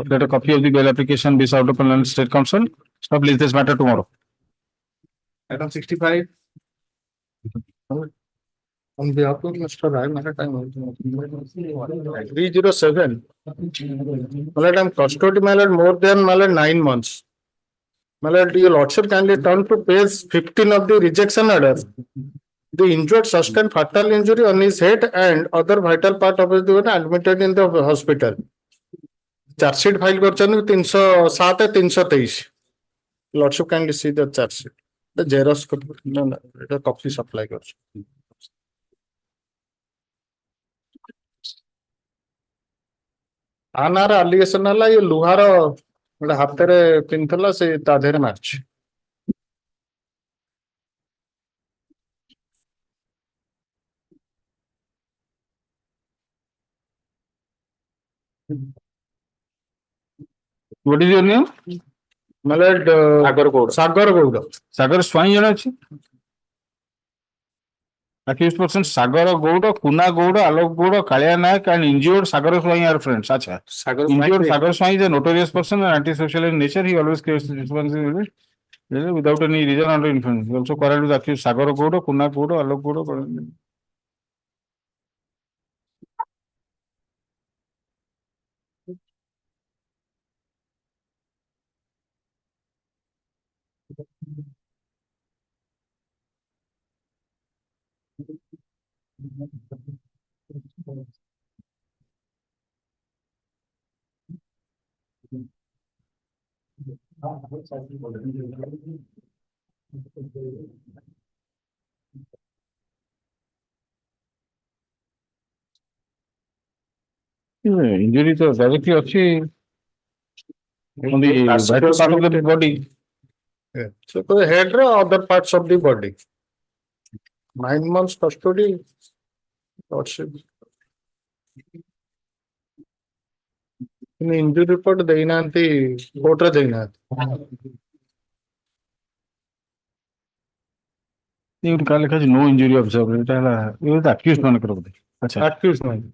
Let a copy of the bail application be served upon Land State Council. Stop this matter tomorrow. Item 65. On behalf of Mr. Rai, my time 307. My lord, custody my lord more than my lord 9 months. My lord, your lordship kindly turn to page 15 of the rejection order. The injured sustained fatal injury on his head and other vital part of his body admitted in the hospital. Charge sheet file करछन 307 323. Lordship kindly see the charge sheet. The Xerox the copy supply करछ. आनार allegation ହେଲା ये ଲୁହାର ଗୋଟେ ହାତରେ ପିନ୍ଧଥିଲା ସେ ତା ଦେହରେ ମାରିଛି. What is your name? My lord, Sagar Gowda. Sagar Swai jana ଅଛି. Accused person Sagar Gowda, Kuna Gowda, Alok Gowda, Kalya Nayak and injured Sagar Swai are friends. Acha. Injured Sagar Swai is a notorious person and antisocial in nature. He always creates responsibility without any reason or influence. He also quarreled with accused Sagar Gowda, Kuna Gowda, Alok Gowda. Injury to directly actually on the That's vital part of the limited. body. Yeah. So for the head or other parts of the body. 9 months custody. Lordship. In injury report, the court You would call it as no injury observed. You would accused one. accused man.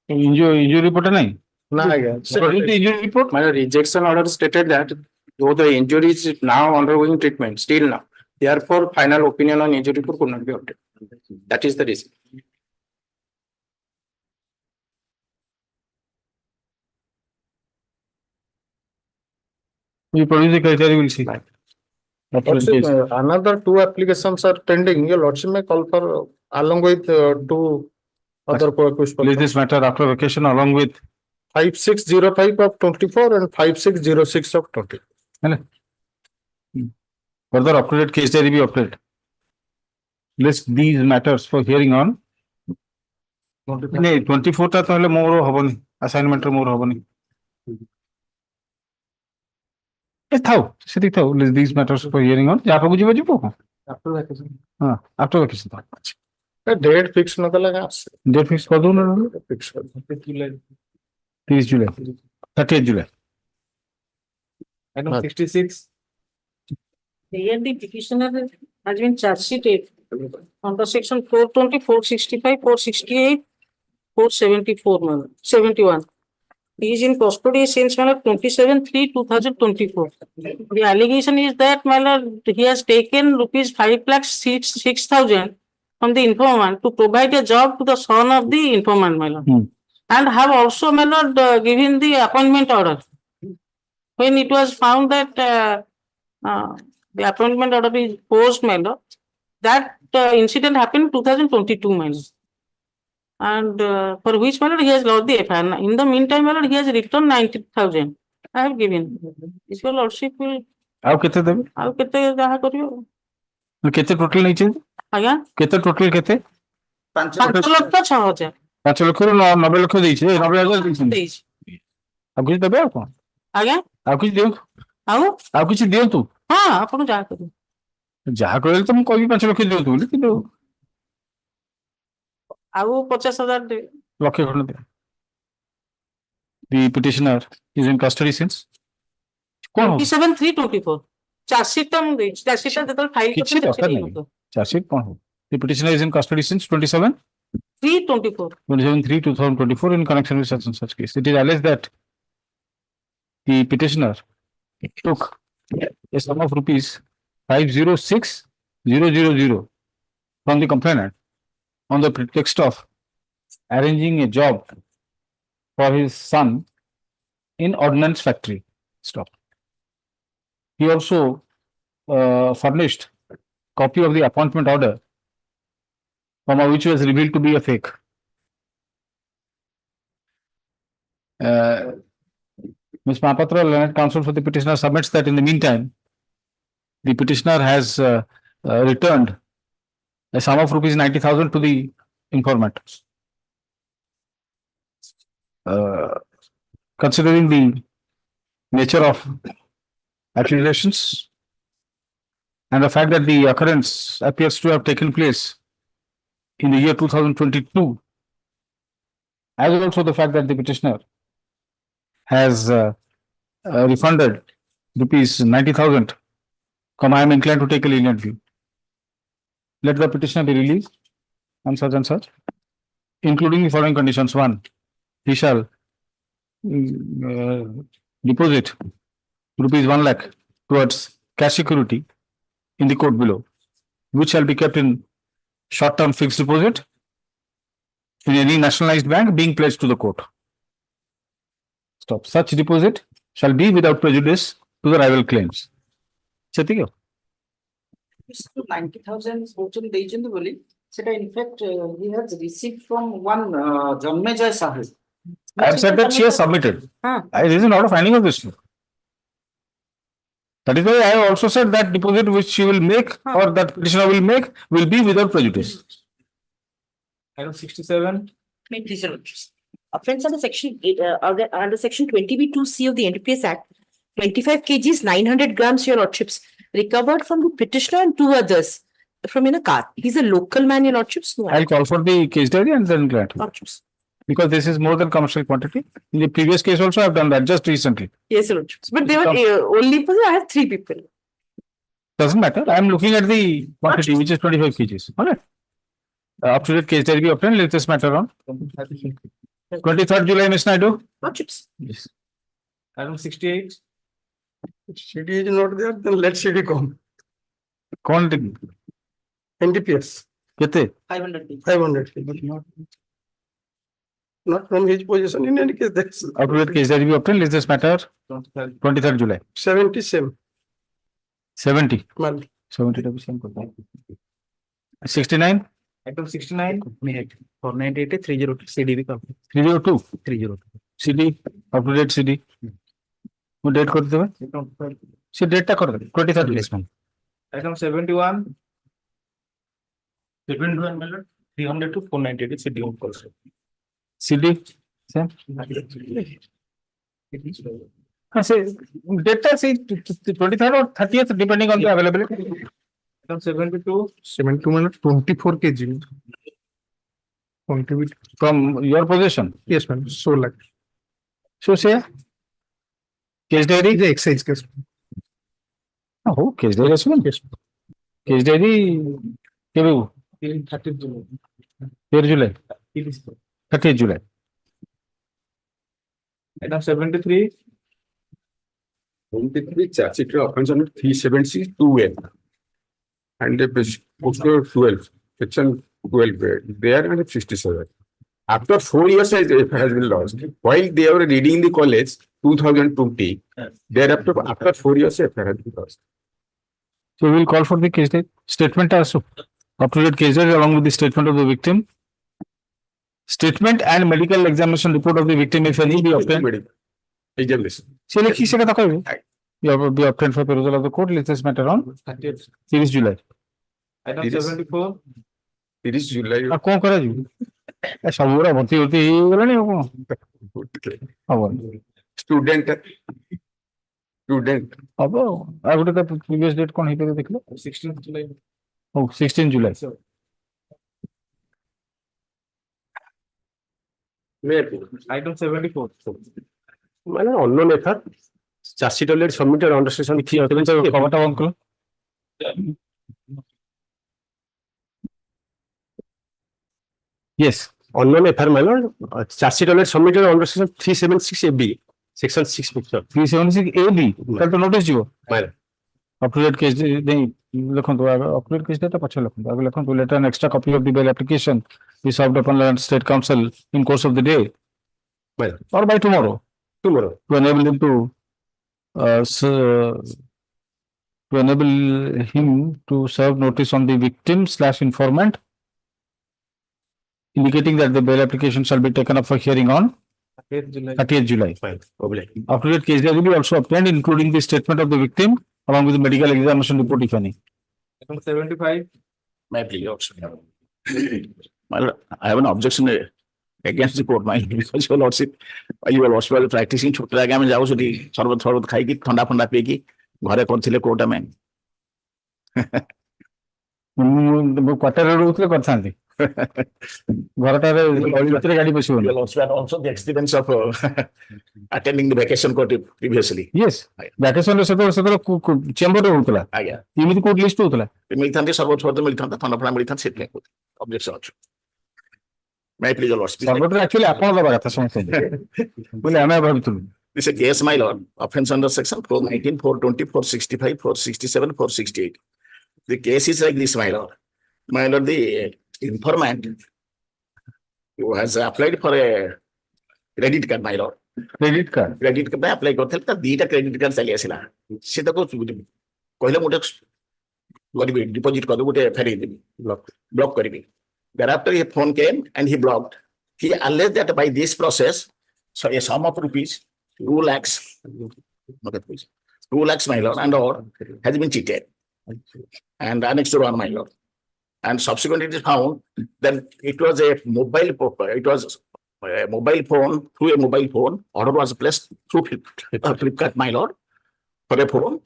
Injury report nahi. Produce the injury report. My rejection order stated that though the injury is now undergoing treatment, still now, therefore final opinion on injury report could not be obtained. That is the reason. You produce the criteria, we will see. Lordship, another 2 applications are pending. Your lordship may call for along with 2 other co-accused. Release this matter after vacation along with 5605 of 24 and 5606 of 20. Further updated case diary be updated. List these matters for hearing on. 24 টা তাহলে মোর হবনি অ্যাসাইনমেন্টের মোর হবনি থাও সেটি থাও list this matters for hearing on যা বুঝিবা যাব After vacation. হ্যাঁ আফটার ভ্যাকেশন Date fix না করা আছে। ডেট ফিক্স কর দাও না Fix কর দাও। 30 July 30 July Item 66. Here the petitioner has been charge sheeted under section 420, 465, 468, 474, 71. He is in custody since 27/3/2024. The allegation is that he has taken rupees 5,06,000 from the informant to provide a job to the son of the informant, and have also given the appointment order. When it was found that the appointment order is post, that incident happened in 2022, and for which he has lost the FIR. In the meantime, he has returned 90,000. I have given. If your lordship will. ଆଉ କେତେ ଦେବେ ଆଉ କେତେ ଯାହା କରିବ କେତେ total ନେଇଛନ୍ତି ଆଜ୍ଞା କେତେ ଟୋଟାଲ କେତେ 5,06,000 5 ଲକ୍ଷରୁ 90 ଲକ୍ଷ ଦେଇଛି 90,000 ଦେଇଛନ୍ତି ଦେଇଛି ଆଉ କିଛି ଦେବେ ଆଉ କଣ ଆଜ୍ଞା ଆଉ କିଛି ଦିଅନ୍ତୁ ଆଉ କିଛି ଦିଅନ୍ତୁ ହଁ ଆପଣ ଯାହା କରିବେ ଯାହା କହିଲେ ତ ମୁଁ କହିବି 5 ଲକ୍ଷ ଦିଅନ୍ତୁ ବୋଲି କିନ୍ତୁ ଆଉ 50,000 ଦେବେ ଲକ୍ଷେ ଖଣ୍ଡେ ଦେବେ the petitioner is in custody since 27/3/24 charge sheet ଟା ମୁଁ ଦେଇଛି charge sheet ଟା ଯେତେବେଳେ ଫାଇଲ କିଛି ଦରକାର ନାହିଁ charge sheet କଣ ହବ the petitioner is in custody since 27/3/2024 in connection with such and such case. It is alleged that the petitioner took a sum of rupees 506,000 from the complainant on the pretext of arranging a job for his son in ordnance factory. Stop. He also furnished copy of the appointment order, which was revealed to be a fake. Ms. Mahapatra, learned counsel for the petitioner, submits that in the meantime, the petitioner has returned a sum of rupees 90,000 to the informant. Considering the nature of accusations and the fact that the occurrence appears to have taken place in the year 2022, as also the fact that the petitioner has refunded rupees 90,000, I am inclined to take a lenient view. Let the petitioner be released on such and such, including the following conditions. 1, he shall deposit rupees 1 lakh towards cash security in the court below, which shall be kept in short-term fixed deposit in any nationalized bank being pledged to the court. Stop. Such deposit shall be without prejudice to the rival claims. Chetiyo. 90,000 fortune ଦେଇଛନ୍ତି ବୋଲି ସେଟା in fact he has received from one Janmejay Sahu. I have said that she has submitted. There is not a finding of this. That is why I have also said that deposit which she will make or that petitioner will make will be without prejudice. Item 67. Please, Your Lordships. Offence under section 20B2C of the NDPS Act, 25 kgs, 900 grams, Your Lordships, recovered from the petitioner and two others from in a car. He's a local man, Your Lordships. No, I'll call for the case diary and then grant. Lordships. Because this is more than commercial quantity. In the previous case also I have done that just recently. Yes, Your Lordships. But they were only person. I have three people. Doesn't matter. I am looking at the quantity which is 25 kgs. All right. Up to date case diary be obtained. Let this matter on. 23rd July, Ms. Naidu. Lordships. Yes. Item 68. CD is not there, then let CD come. Quantity. NDPS. Kete? 500. 500. But not from his position. In any case, that's Up to date case diary be obtained. Let this matter. 23rd July. 70 same. 70. Well, 70 to be same. 69. Item 69. 498 302 CD भी 302. 302 CD. Up to date CD. वो date कर देवे सी date टा कर दे 23rd July. Item 71. 71 million 300 to 498 CD on call. CD same से date टा से 23rd or 30th depending on the availability. Item 72. 72 minutes 24 kg. Contribute from your possession. Yes, ma'am. So like. So say case diary. The excise case. Oh, case diary as well. Yes. Case diary. Kebu. 30th July. 3rd July. 30th July. Item 73. 23 charge sheet offense under 372N and the postal 12 section 12 there and 67. After 4 years it has been lost. While they were reading the college 2020, thereafter after 4 years it has been lost. So we will call for the case date statement also. Up to date case date along with the statement of the victim. Statement and medical examination report of the victim if any be obtained. Examination. So like he said that be obtained for perusal of the court. Let this matter on 30th July. Item 74. 30 July. अब कौन करा जी? ऐसा बुरा भर्ती होती है ये वाला नहीं हो कौन? Student. अब आगे तो previous date कौन ही पे देख लो? 16th July. Oh, 16 July. Item 74. unknown method. Charge sheet already submitted under section 3. uncle. Yes. Unknown FR, my lord. Charge sheet already submitted under section 376AB. Section 6 picture. 376AB. कल तो notice Jio. My lord. Up to date case नहीं लिखूँ तो up to date case data पछे लिखूँ तो आगे लिखूँ तो later an extra copy of the bail application is served upon the state council in course of the day. My lord. Or by tomorrow. Tomorrow. To enable him to serve notice on the victim / informant, indicating that the bail application shall be taken up for hearing on 30th July. Fine. After that case will be also obtained, including the statement of the victim along with the medical examination report, if any. Item 75. My plea also. Well, I have an objection against the court, because your lordship, you are also practicing छोटे आगे में जाओ सुधी शरबत खाई ठंडा फंडा P की घरे करथिले कोर्ट में क्वार्टर रोड करथांती घरटारे भितर गाड़ी पसिबो you also had also the experience of attending the vacation court previously. Yes, vacation रे सेतो चेंबर रे होतला आज्ञा इमिति कोर्ट लिस्ट होतला मिलथांती शरबत मिलथांता ठंडा फंडा मिलथांता सेटले ऑब्जेक्शन अछि मैं प्लीज लॉर्ड शरबत एक्चुअली आपण दबा कथा समझते बोले हमें भाबितु. This is a case, my lord. Offense under section 419, 420, 465, 467, 468. The case is like this, my lord. My lord, the informant who has applied for a credit card, my lord. Credit card में apply करते हैं तो दीटा credit card चली आसिला. सीधा को कहले मोटे करिबी deposit कर दो मोटे फेरी देबी block करिबी. Thereafter he phone came and he blocked. He alleged that by this process, so a sum of rupees 2 lakhs, 2 2 lakhs, my lord, and or has been cheated. And annexed to one, my lord. And subsequently it is found that it was a mobile, it was a mobile phone, through a mobile phone, order was placed through Flipkart, my lord, for a phone.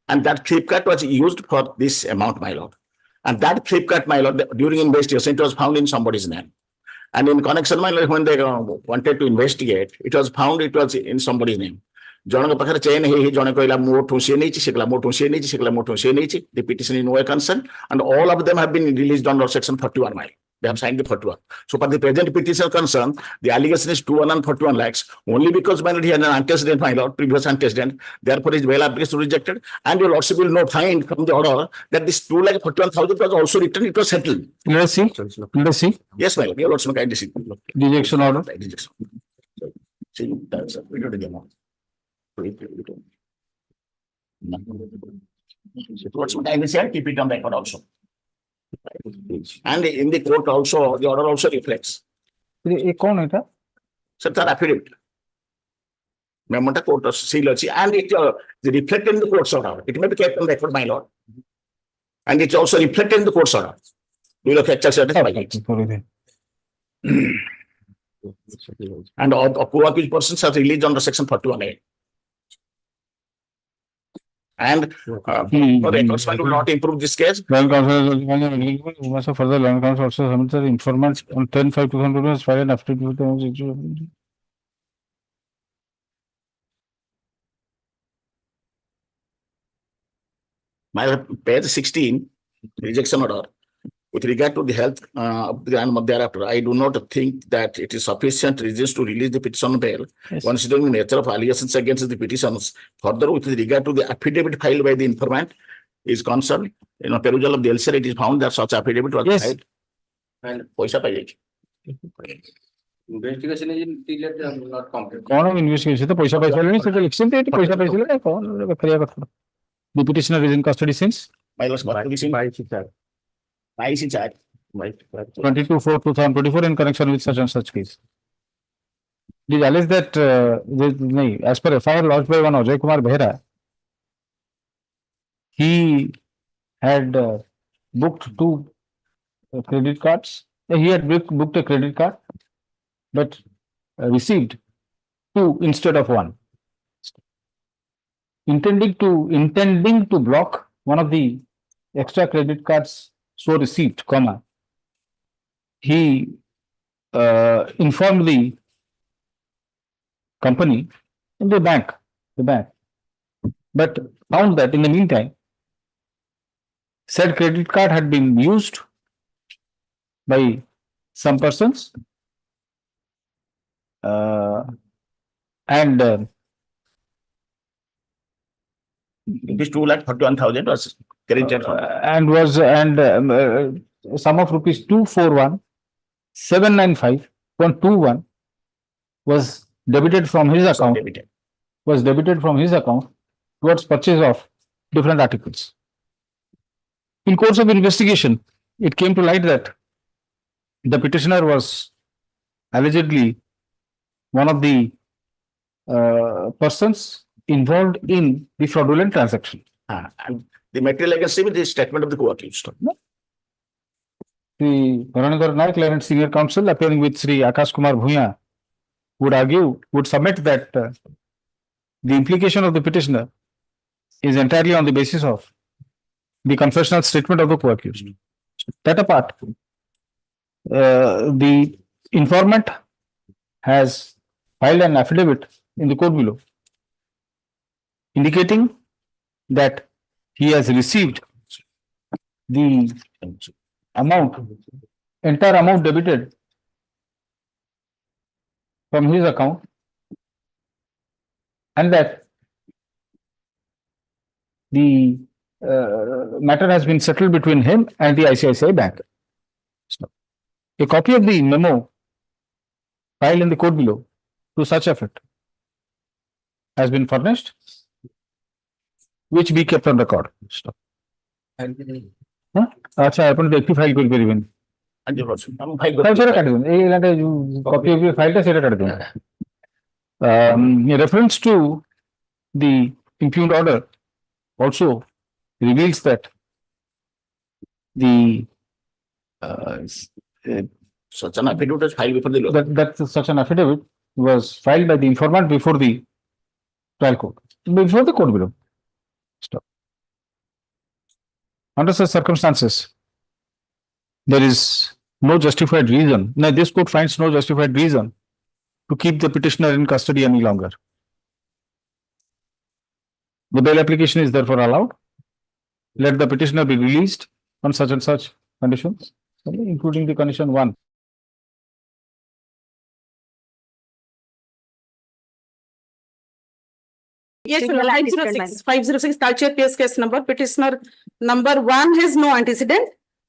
And that Flipkart was used for this amount, my lord. And that Flipkart, my lord, during investigation, it was found in somebody's name. And in connection, my lord, when they wanted to investigate, it was found it was in somebody's name. ଜଣଙ୍କ ପାଖରେ chain ହେଇ ଜଣେ କହିଲା ମୋଠୁ ସିଏ ନେଇଛି, ସେ କହିଲା ମୋଠୁ ସିଏ ନେଇଛି, ସେ କହିଲା ମୋଠୁ ସିଏ ନେଇଛି. The petition in no way concerned, and all of them have been released under section 41, my lord. They have signed the 41. So for the present petition concern, the allegation is 241 lakhs. Only because my lord, he had an antecedent, my lord, previous antecedent. Therefore, his bail application rejected. And your lordship will not find from the order that this 2,41,000 was also returned. It was settled. Let us see. Let us see. Yes, my lord. Your lordship kindly see. Rejection order. Rejection. See, that's a video to the amount. Lordship kindly say, keep it on record also. And in the court also, the order also reflects. ये कौन है था? Sir, that affidavit. Memo ta court seal achi, and it is reflected in the court's order. It may be kept on record, my lord. And it's also reflected in the court's order. You will have satisfied it. And all co-accused persons are released under section 41A. And for records, I will not improve this case. Land counsel also further land counsel also submitted informants on 10/5/2000 filed an affidavit. My page 16, rejection order. With regard to the health of the grandmother thereafter, I do not think that it is sufficient reasons to release the petition on bail, considering the nature of allegations against the petitions. Further, with regard to the affidavit filed by the informant is concerned, in a perusal of the LCR, it is found that such affidavit was filed. And paisa paiyeki. Investigation is not complete. कौन investigation तो पैसा पैसा लेने से election थे पैसा पैसा लेने कौन करिया करता the petitioner is in custody since My lord's I see chat. 22/4/2024 in connection with such and such case. It is alleged that as per FIR lodged by one Ajay Kumar Behra, he had booked two credit cards. He had booked a credit card, but received two instead of one. Intending to block one of the extra credit cards so received, he informed the company in the bank, but found that in the meantime, said credit card had been used by some persons and it is 2,41,000 was credited and sum of rupees 241,795.21 was debited from his account. Towards purchase of different articles. In course of investigation, it came to light that the petitioner was allegedly one of the persons involved in the fraudulent transaction. And the material against him is the statement of the co-accused. The Bharanidhar Naik, Clarence Senior Counsel, appearing with Sri Akash Kumar Bhuya, would submit that the implication of the petitioner is entirely on the basis of the confessional statement of the co-accused. That apart, the informant has filed an affidavit in the court below, indicating that he has received the entire amount debited from his account, and that the matter has been settled between him and the ICICI Bank. A copy of the memo filed in the court below to such effect has been furnished, which be kept on record. अच्छा अपन देखी file कोई करीबन copy of your file सेटा काट दूँ. Reference to the impugned order also reveals that the Such an affidavit is filed before the law. that such an affidavit was filed by the informant before the trial court, before the court below. Stop. Under such circumstances, there is no justified reason. Now, this court finds no justified reason to keep the petitioner in custody any longer. The bail application is therefore allowed. Let the petitioner be released on such and such conditions, including the condition 1. Yes, 506 culture case number. Petitioner number 1 has no antecedent.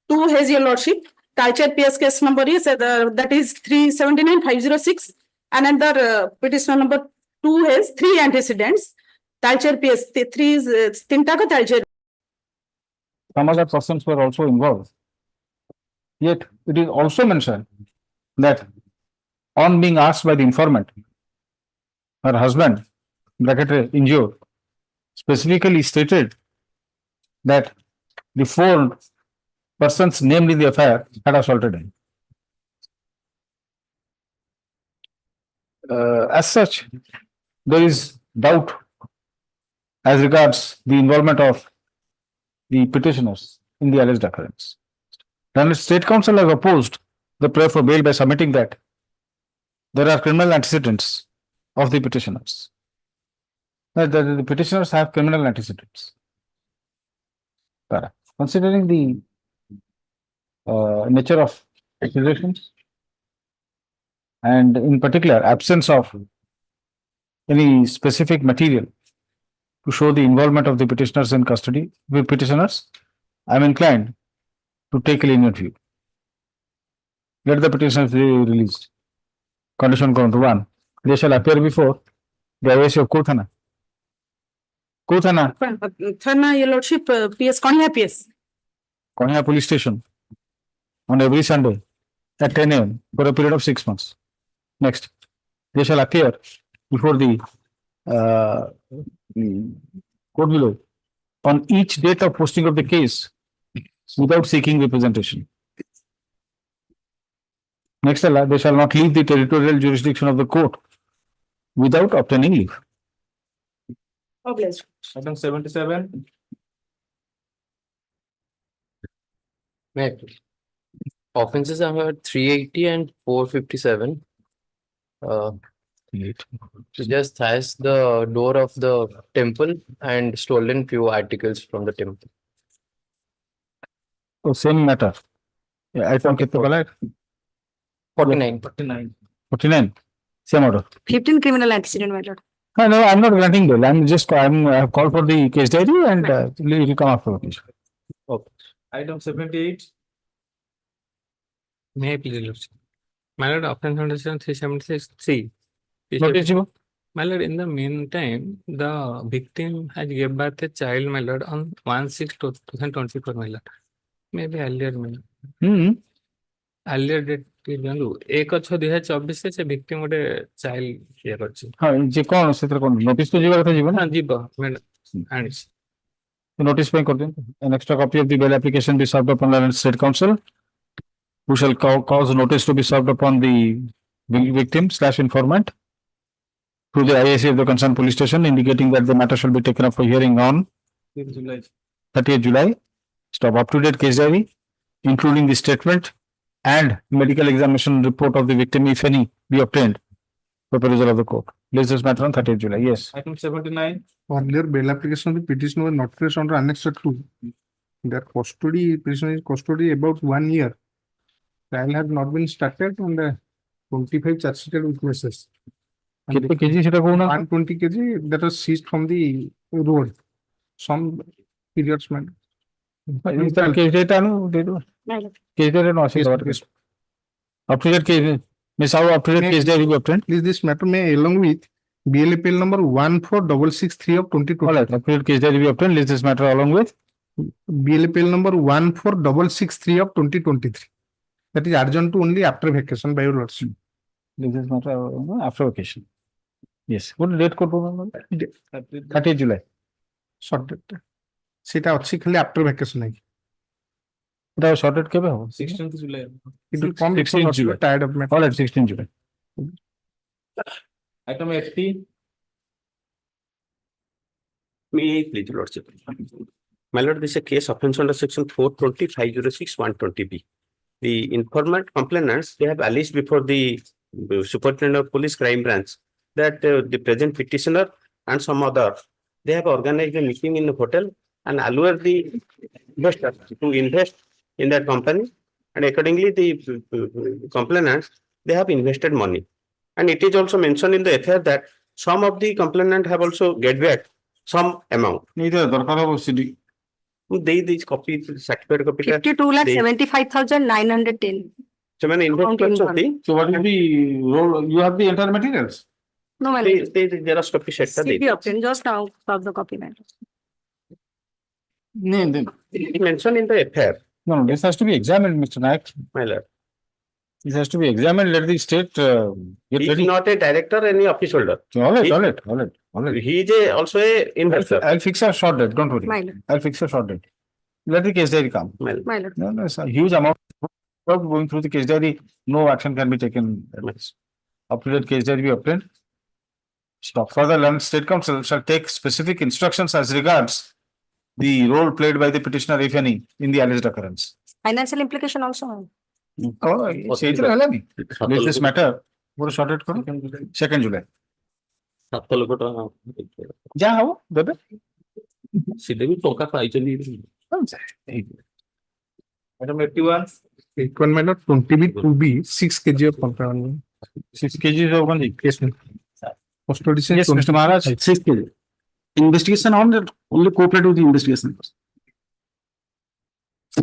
2 has your lordship. Culture case number is that is 379-506. Another petitioner number 2 has 3 antecedents. Culture 3 is Tintaka culture. Some other persons were also involved. Yet it is also mentioned that on being asked by the informant, her husband, bracketed injured, specifically stated that the 4 persons named in the affair had assaulted him. As such, there is doubt as regards the involvement of the petitioners in the alleged occurrence. Then State Counsel has opposed the prayer for bail by submitting that there are criminal antecedents of the petitioners. That the petitioners have criminal antecedents. Considering the nature of accusations and in particular absence of any specific material to show the involvement of the petitioners in custody with petitioners, I am inclined to take a lenient view. Let the petitioners be released. Condition count 1. They shall appear before the IAC of Kothana. Kothana, Thana, your lordship, PS, Konya PS. Konya police station on every Sunday at 10 a.m. for a period of 6 months. Next, they shall appear before the court below on each date of posting of the case without seeking representation. Next, they shall not leave the territorial jurisdiction of the court without obtaining leave. Item 77. Offenses are 380 and 457. She just has the door of the temple and stolen few articles from the temple. So same matter. Yeah, I found it 49. 49. Same order. 15 criminal antecedent, my lord. No, I'm not granting bail. I have called for the case diary and it will come after occasion. Okay. Item 78. May I please? My lord, offense under section 376(3). Noticeable. My lord, in the meantime, the victim has gave birth a child, my lord, on 1/6/2024, my lord. Maybe earlier, my lord. Earlier date दियंतु 1/6/2024 से victim गोटे child किया करछि। हाँ जे कौन से कौन notice तो जीवा कथा जीवन हाँ जीवा मैडम आनिस notice पे कर दें an extra copy of the bail application be served upon the State Counsel who shall cause notice to be served upon the victim/informant through the IAC of the concerned police station indicating that the matter shall be taken up for hearing on 30th July. Stop up-to-date case diary including the statement and medical examination report of the victim, if any, be obtained for perusal of the court. Place this matter on 30th July. Yes. Item 79. Earlier bail application of the petitioner was not placed under Annex 2. Their custody, petitioner is custody about 1 year. Trial has not been started and 25 charge sheeted witnesses. And kg 120 kg that was seized from the road. Some periods, man. Case data no, case data no. Up-to-date case. Miss how up-to-date case data will be obtained. Please, this matter may along with BLAPL number 14663 of 2020. All right, up-to-date case data will be obtained. List this matter along with BLAPL number 14663 of 2023. That is urgent to only after vacation by your lordship. List this matter after vacation. Yes. What date code? 30th July. short date সেটা ଅଛି খালি after vacation ନାଇଁ এটা short date কেবে হবে? 16th July. it will come 16th July. tired of All right, 16th July. Item FT. May I please, your lordship? My lord, this is a case offence under section 420-506-120B. The informant complainants, they have alleged before the superintendent of police crime branch that the present petitioner and some other, they have organized a meeting in the hotel and allured the investor to invest in that company, and accordingly the complainants, they have invested money. And it is also mentioned in the affair that some of the complainant have also get back some amount. Neither দরকার হবে CD They this copy certificate copy 52,75,910. ସେମାନେ invest କରିଛନ୍ତି. So what will be role? You have the entire materials. No, my They lord. they xerox copy set টা CP obtained just now of the copy, my lord. No, It mentioned in the affair. no, this has to be examined, Mr. Nayak. My lord. This has to be examined. Let the state get He is ready. not a director, any office holder. All right, He- all right, all right, all right. He is also a investor. I'll fix a short date. Don't worry. My lord. I'll fix a short date. Let the case diary come. My lord. No, no, it's a huge amount of going through the case diary. No action can be taken. Up-to-date case diary be obtained. Stop. Further, London State Council shall take specific instructions as regards the role played by the petitioner, if any, in the alleged occurrence. Financial implication also. my lord. Oh, ସେଇଥିରେ ହେଲାନି. Let this matter. ଗୋଟେ short date କର. 2nd July. 7 ଲକ୍ଷ ଟଙ୍କା ଯାହା ହବ ଦେବେ. ସିଏ ବି ଟଙ୍କା ପାଇଛନ୍ତି. Item 81. One minute 20B2B 6 kg of contraband. 6 kg of one. Yes, ma'am. Custody Yes, Mr. Maharaj. 6 kg. Investigation on that, only cooperate with the investigation.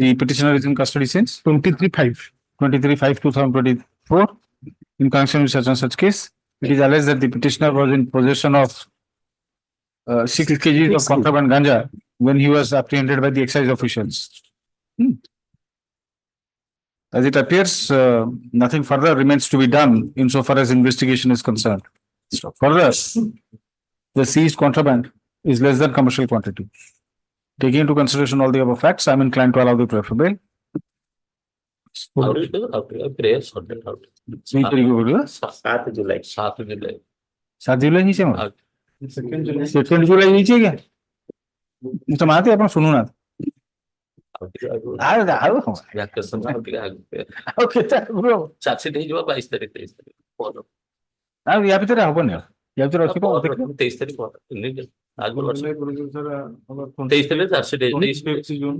The petitioner is in custody since 23/5. 23/5/2024. In connection with such and such case, it is alleged that the petitioner was in possession of 6 kg of contraband ganja when he was apprehended by the excise officials. As it appears, nothing further remains to be done insofar as investigation is concerned. Further, the seized contraband is less than commercial quantity. Taking into consideration all the above facts, I am inclined to allow the prayer for bail. How do you do? How do you prayer sorted out? 3 तारीख को बोलिए 7 जुलाई 7 जुलाई 7 जुलाई नीचे में 2nd July. 2nd जुलाई नीचे क्या mister महाते अपन सुनो ना okay bro chargesheet ହେଇଯିବ 22 ତାରିଖ 23 ତାରିଖ ଆଉ ୟା ଭିତରେ ହବନି ଆଉ ୟା ଭିତରେ ଅଛି କଣ 23 ତାରିଖ ଆଜି 23 ତାରିଖ ଚାର୍ଜସିଟ୍ ହେଇଯିବ 25th June.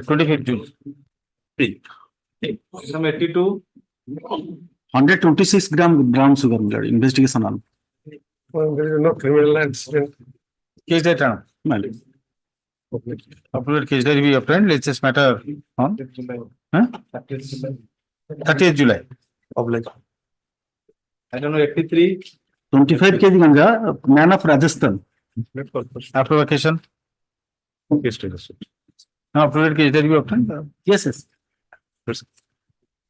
25th June. Item 82. 126 gram brown sugar investigation on. Well, there is no criminal incident. Case data. Uploaded case diary be obtained. Let's just matter on 30th July. Item 83. 25 kg ganja, man of Rajasthan. After vacation. Now uploaded case diary be obtained. Yes, yes.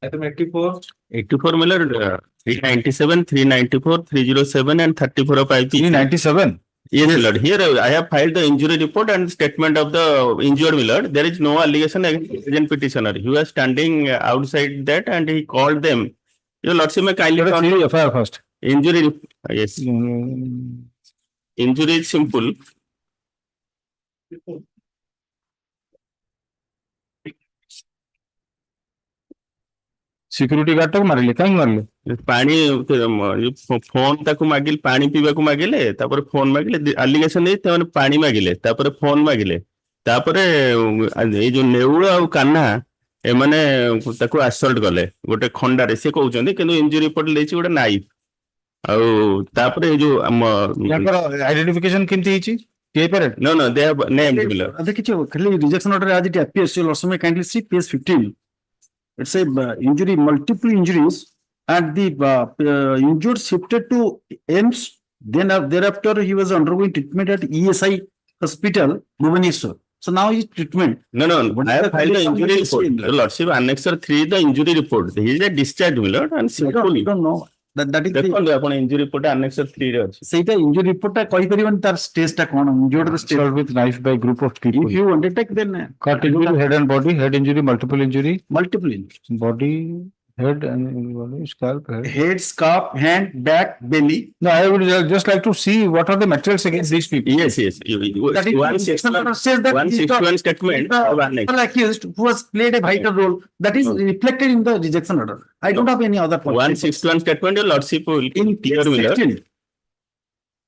Item 84. 84 Miller 397 394 307 and 34 of IP 397. Yes, Lord. Here I have filed the injury report and statement of the injured Millard. There is no allegation against the present petitioner. He was standing outside that and he called them. Your Lordship, may kindly FIR first. Injury, yes. Injury is simple. Security guard टाକୁ ମାରିଲେ କାହିଁକି ମାରିଲେ ପାଣି phone ତାକୁ ମାଗିଲେ ପାଣି ପିଇବାକୁ ମାଗିଲେ ତାପରେ ଫୋନ ମାଗିଲେ ଆଲିଗେସନ ଦେଇ ସେମାନେ ପାଣି ମାଗିଲେ ତାପରେ ଫୋନ ମାଗିଲେ ତାପରେ ଏଇ ଯୋଉ ନେଉଳ ଆଉ କାହ୍ନା ଏମାନେ ତାକୁ ଆସଲ୍ଟ କଲେ ଗୋଟେ ଖଣ୍ଡାରେ ସେ କହୁଛନ୍ତି କିନ୍ତୁ ଇଞ୍ଜୁରୀ ରିପୋର୍ଟ ଦେଇଛି ଗୋଟେ ନାଇଫ ଆଉ ତାପରେ ଏଇ ଯୋଉ ତାଙ୍କର ଆଇଡେଣ୍ଟିଫିକେସନ କେମିତି ହେଇଛି ହେଇପାରେ no they have named Miller. देखिए खाली रिजेक्शन ऑर्डर आज it appears your lordship may kindly see page 15. It's a injury, multiple injuries, and the injured shifted to AIMS. Then thereafter he was undergoing treatment at ESI Hospital, Bhubaneswar. So now his treatment. No, I have filed the injury report. Your Lordship, Annexer 3, the injury report. He is a discharge Miller and simple. I don't know. that is ଦେଖନ୍ତୁ ଆପଣ injury report annex 3 ରେ ଅଛି। ସେଇଟା injury report ଟା କହିପାରିବନି ତାର stage ଟା କଣ injured the stage Assault with knife by group of people. if you undertake then Cut injury, head and body, head injury, multiple injury, body, head and body, scalp, head, scalp, hand, back, belly. No, I would just like to see what are the materials against these people. Yes, yes. That is 161 says that 161 statement of annex. the accused who has played a vital role that is reflected in the rejection order. I don't have any other point. 161 statement, your lordship will In clear Miller, 16,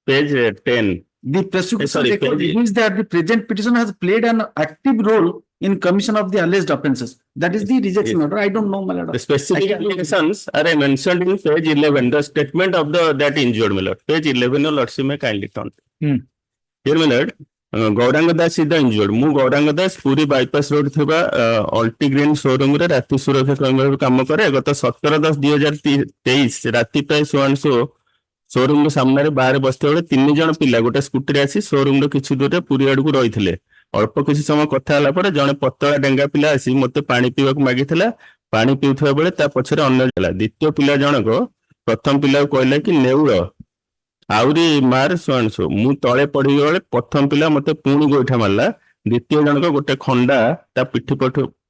page 10. the prosecution sorry, record page- reveals that the present petitioner has played an active role in commission of the alleged offences. That is the rejection order. I don't know, my lord. The specific allegations are mentioned in page 11, the statement of the that injured Miller. Page 11, your lordship may kindly turn. Here, Miller, Gauranga Das is the injured. ମୁଁ Gauranga Das Puri bypass road ଥିବା ଅଲ୍ଟିଗ୍ରେନ୍ showroom ରେ ରାତି ସୁରକ୍ଷା କର୍ମୀ ଭାବେ କାମ କରେ। ଗତ 17/10/2023 ରାତି ପ୍ରାୟ 1:15 ଶୋରୁମ ସାମ୍ନାରେ ବାହାରେ ବସିଥିବା ବେଳେ 3 ଜଣ ପିଲା ଗୋଟେ ସ୍କୁଟିରେ ଆସି ଶୋରୁମ ର କିଛି ଦୂରରେ ପୁରୀ ଆଡକୁ ରହିଥିଲେ। ଅଳ୍ପ କିଛି ସମୟ କଥା ହେଲା ପରେ ଜଣେ ପତଳା ଡେଙ୍ଗା ପିଲା ଆସି ମୋତେ ପାଣି ପିଇବାକୁ ମାଗିଥିଲା। ପାଣି ପିଉଥିବା ବେଳେ ତା ପଛରେ ଅନ୍ୟ ଥିଲା। ଦ୍ୱିତୀୟ ପିଲା ଜଣକ ପ୍ରଥମ ପିଲାକୁ କହିଲା କି ନେଉଳ ଆହୁରି ମାର ଶୁଣୁ ମୁଁ ତଳେ ପଡିଗଲା ବେଳେ ପ୍ରଥମ ପିଲା ମତେ ପୁଣି ଗୋଇଠା ମାରିଲା। ଦ୍ୱିତୀୟ ଜଣକ ଗୋଟେ ଖଣ୍ଡା ତା ପିଠି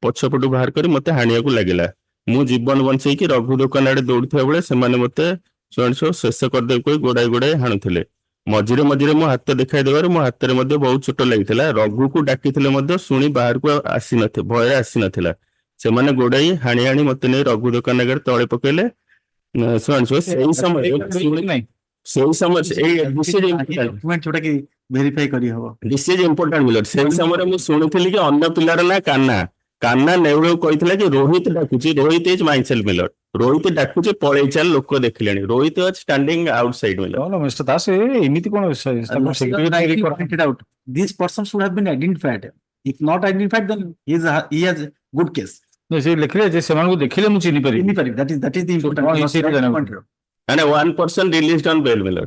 ପଛପଟୁ ବାହାର କରି ମତେ ହାଣିବାକୁ ଲାଗିଲା। ମୁଁ ଜୀବନ ବଞ୍ଚେଇକି ରଘୁ ଦୋକାନ ଆଡେ ଦୌଡୁଥିବା ବେଳେ ସେମାନେ ମତେ ଶେଷ କରିଦେବାକୁ କହି ଗୋଡାଇ ଗୋଡାଇ ହାଣୁଥିଲେ। ମଝିରେ ମଝିରେ ମୋ ହାତ ଦେଖାଇ ଦେବାରୁ ମୋ ହାତରେ ମଧ୍ୟ ବହୁତ ଚୋଟ ଲାଗିଥିଲା। ରଘୁକୁ ଡାକିଥିଲେ ମଧ୍ୟ ଶୁଣି ବାହାରକୁ ଆସିନଥିଲା, ଭୟରେ ଆସିନଥିଲା। ସେମାନେ ଗୋଡାଇ ହାଣି ହାଣି ମତେ ନେଇ ରଘୁ ଦୋକାନ ଆଗରେ ତଳେ ପକେଇଲେ। ସେଇ ସମୟରେ ଭେରିଫାଇ କରିହବ। This is important miller. ସେଇ ସମୟରେ ମୁଁ ଶୁଣିଥିଲି କି ଅନ୍ୟ ପିଲାର ନାଁ କାହ୍ନା। କାହ୍ନା ନେଉଳକୁ କହିଥିଲା କି ରୋହିତ ଡାକୁଛି, ରୋହିତ ଇଜ ମାଇସେଲ୍ଫ ମିଲର। ରୋହିତ ଡାକୁଛି ପଳେଇ ଚାଲ, ଲୋକ ଦେଖିଲେଣି। ରୋହିତ ଅଛି standing outside miller. Mr. Das, ଏମିତି କଣ pointed out these persons should have been identified. If not identified, then he has good case. ସେ ଲେଖିଲେ ଯେ ସେମାନଙ୍କୁ ଦେଖିଲେ ମୁଁ ଚିହ୍ନି ପାରିବି। That is the important point. And one person released on bail Miller.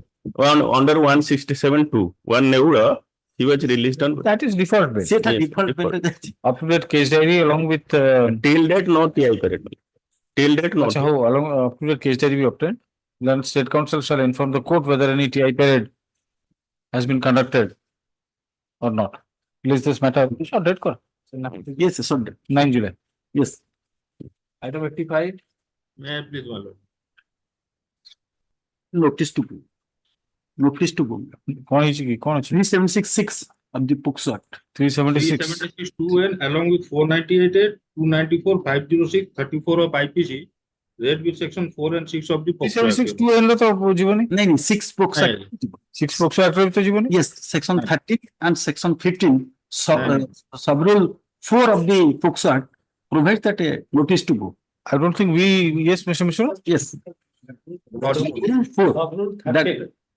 Under 167(2). One Neula, he was released on. That is default bail. Yes, default bail. Up to that case diary along with till date not TI period. Till date not. How along up to that case diary be obtained? Then State Council shall inform the court whether any TI period has been conducted or not. Please this matter. Short date call. Yes, short date. 9 July. Yes. Item 85. May I please, my lord? Notice to go. Notice to go. कौन है की कौन है 3766 of the POCSO Act. 376 2N along with 498A, 294, 506, 34 of IPC, read with section 4 and 6 of the POCSO Act. 362 N तो जीवनी नहीं 6 POCSO Act. 6 POCSO Act रे तो जीवनी yes section 13 and section 15 sub rule 4 of the POCSO Act provides that a notice to go. I don't think we yes Mr. Mishra yes Rule 4. that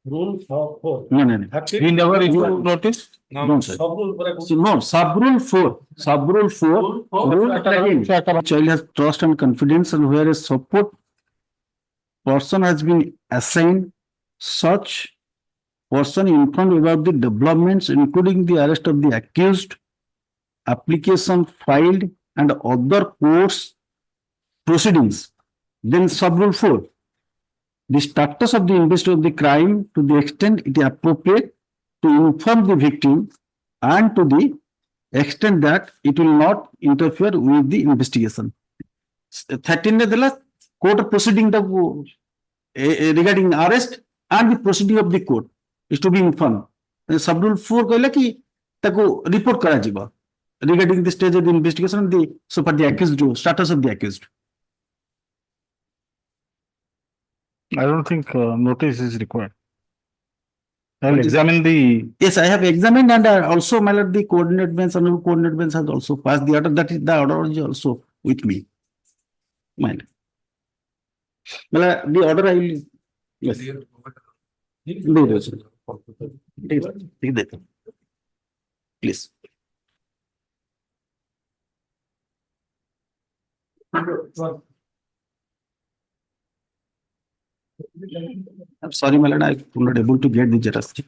Rule 4. no we never issue notice no sir no sub rule 4 rule 13 child has trust and confidence and where a support person has been assigned such person informed about the developments including the arrest of the accused, application filed and other courts proceedings. Then sub rule 4, the status of the investigation of the crime to the extent it is appropriate to inform the victim and to the extent that it will not interfere with the investigation. 13 ne dela court proceeding regarding arrest and the proceeding of the court is to be informed. Sub rule 4 कहला कि ताको report करा जिबा regarding the stage of the investigation and the so far the accused status of the accused. I don't think notice is required. I'll examine the yes I have examined and also my lord the coordinate bench and coordinate bench has also passed the order, that is the order is also with me. Mind the order I will yes do this please. I'm sorry, my lord, I'm not able to get the Xerox.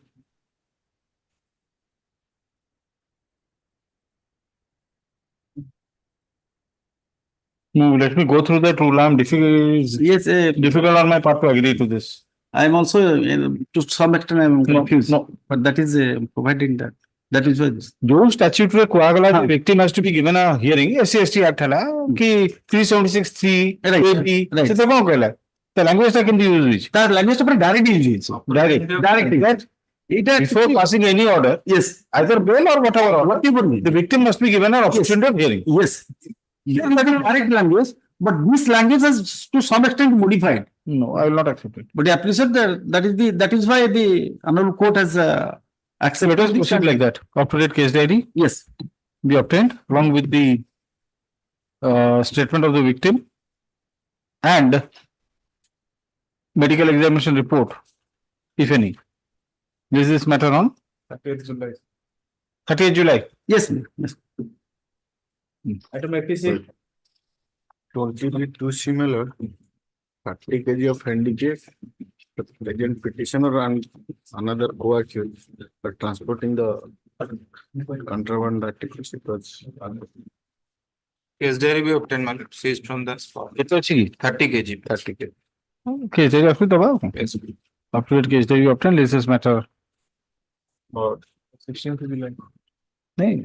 No, let me go through that rule. I'm difficult. Yes, Difficult on my part to agree to this. I am also, to some extent, I am No, confused. no. But that is providing that. That is why this. जो statute रे कुआगला the victim has to be given a hearing. SC/ST Act है ना कि 376(3) AB. Right. से तो कौन कहला? The language that can be used which? That language to direct use. Direct. Directly. That Before passing any order, yes, either bail or whatever order, the victim must be given an opportunity of hearing. Yes. Yes, that is direct language, but this language is to some extent modified. No, I will not accept it. But I appreciate that is why the honorable court has accepted. Let us proceed like that. Up-to-date case diary Yes. be obtained along with the statement of the victim and medical examination report, if any. Is this matter on 30th July. 30th July? Yes. Yes. Item 86. 22 similar 30 kg of handicap, the present petitioner and another co-accused for transporting the contraband articles. Case diary be obtained, man. Seized from the spot. It's actually 30 kg. 30 kg. case diary आपको दबाओ. Yes. Up-to-date case diary obtained. Is this matter? Or 16th July. नहीं.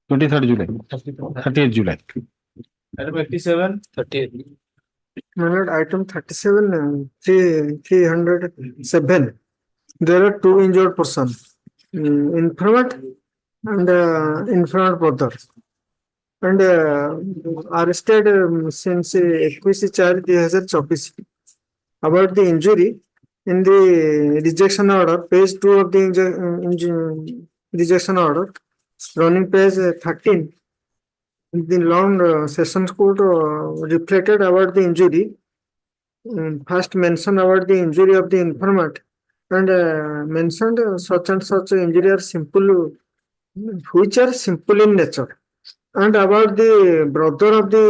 23rd July. 30th July. Item 87. 38. My lord, item 37, 307. There are two injured persons, informant and informant brother, and arrested since 21/4/2024 about the injury in the rejection order, page 2 of the rejection order, running page 13. The long sessions court reflected about the injury. First mention about the injury of the informant and mentioned such and such injury are simple, which are simple in nature. And about the brother of the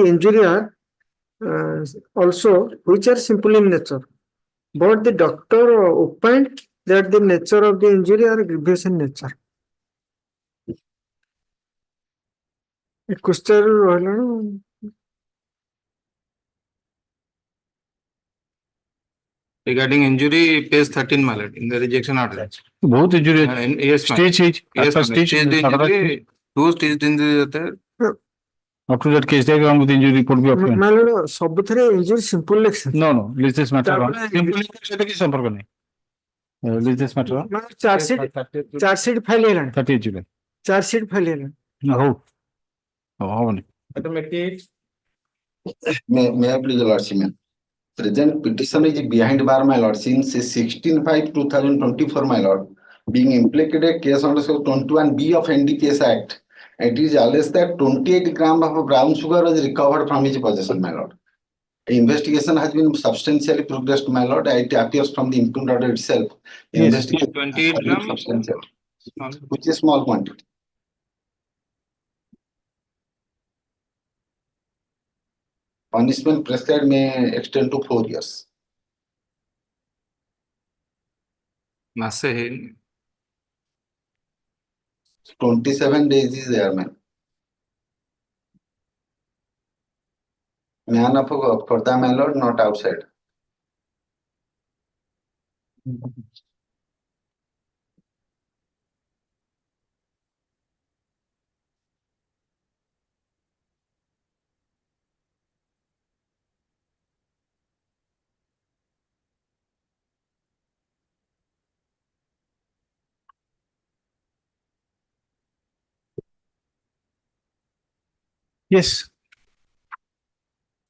injury are also which are simple in nature. But the doctor opined that the nature of the injury are grievous in nature. Question Regarding injury, page 13, my lord, in the rejection order. बहुत injury Yes, ma'am. stage is Yes, ma'am. stage Staged injury, two staged injury होता है. up-to-date case diary along with injury report be obtained. My lord, सबथरे injury simple legs. No, list this matter on. Simple सेटा की संपर्क नहीं. List this matter on. Charge sheet file हेलान. 30th July. Charge sheet file हेलान. No. How many? Item 88. May I please, Lordship, ma'am? Present petition is behind bar, my lord, since 16/5/2024, my lord, being implicated case under section 21B of NDPS Act. It is alleged that 28 grams of brown sugar was recovered from his possession, my lord. Investigation has been substantially progressed, my lord. It appears from the impugned order itself. Yes, Investigation 28 has been grams. substantial, which is small quantity. Punishment prescribed may extend to 4 years. मासे है. 27 days is there, man. Man of Khorda, my lord, not outside. Yes.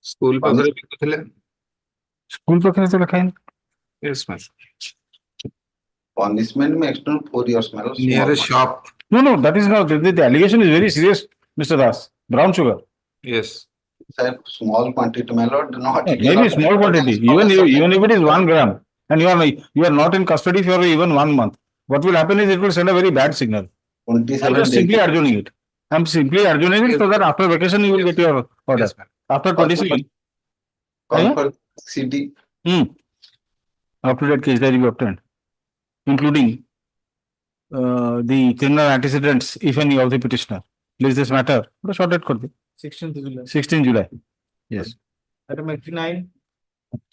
School पाखरे भी कुछ ले. School पाखरे तो लिखा है. Yes, ma'am. Punishment may extend to 4 years, my lord. Near a shop. No, that is not. The allegation is very serious, Mr. Das. Brown sugar. Yes. Sir, small quantity, my lord, not. Maybe small quantity. Even if it is 1 gram, and you are not in custody for even 1 month, what will happen is it will send a very bad signal. 27 I'm just simply days. adjourning it. I'm simply adjourning it so that after vacation you will get your order. Yes, ma'am. After 27. Call for CD. Up-to-date case diary be obtained, including the criminal antecedents, if any, of the petitioner. Please this matter. Short date kar de. 16th July. 16 July. Yes. Item 89.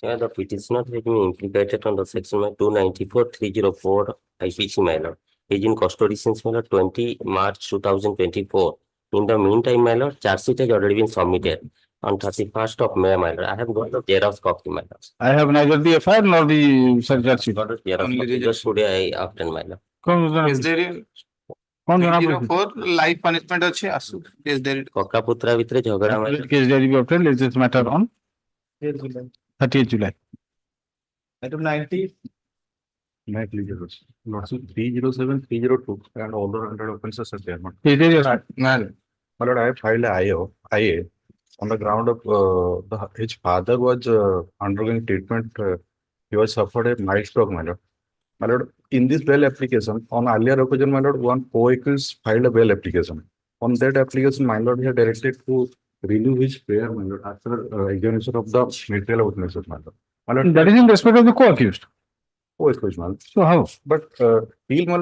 Yeah, the petitioner has been implicated under section 294-304 IPC my lord. He is in custody since my lord 20 March 2024. In the meantime, my lord, charge sheet has already been submitted on 31st of May, my lord. I have got the Xerox copy, my lord. I have neither the FIR nor the charge sheet. Got the Xerox copy. Just today I obtained, my lord. Is there for life punishment अच्छे आसु is there कक्का पुत्रा भितरे झगड़ा my lord. case diary be obtained? Let's this matter on 30th July. Item 90. May I please yours? Lots of 307, 302 and all the 100 offenses are there. Is there your My lord, I have filed a IA on the ground of his father was undergoing treatment. He was suffered a mild stroke, my lord. My lord, in this bail application, on earlier occasion, my lord, one co-accused filed a bail application. On that application, my lord, he had directed to renew his prayer, my lord, after examination of the material witnesses, my lord. My lord, that is in respect of the co-accused. Co-accused, my lord. So how? But still, my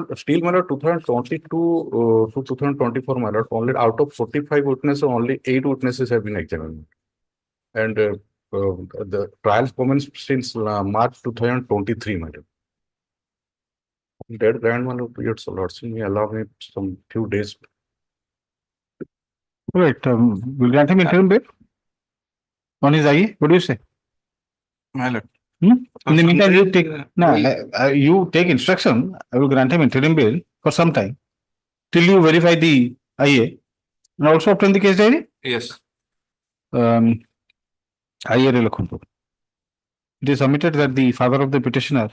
lord, 2022 to 2024, my lord, only out of 45 witnesses, only 8 witnesses have been examined. And the trials commenced since March 2023, my lord. That grand one period, so Lord, me allow me some few days. Right. We'll grant him interim bail on his IA. What do you say? my lord. In the meantime, you take you take instruction. I will grant him interim bail for some time till you verify the IA and also obtain the case diary. Yes. IA Relakhunpur. It is submitted that the father of the petitioner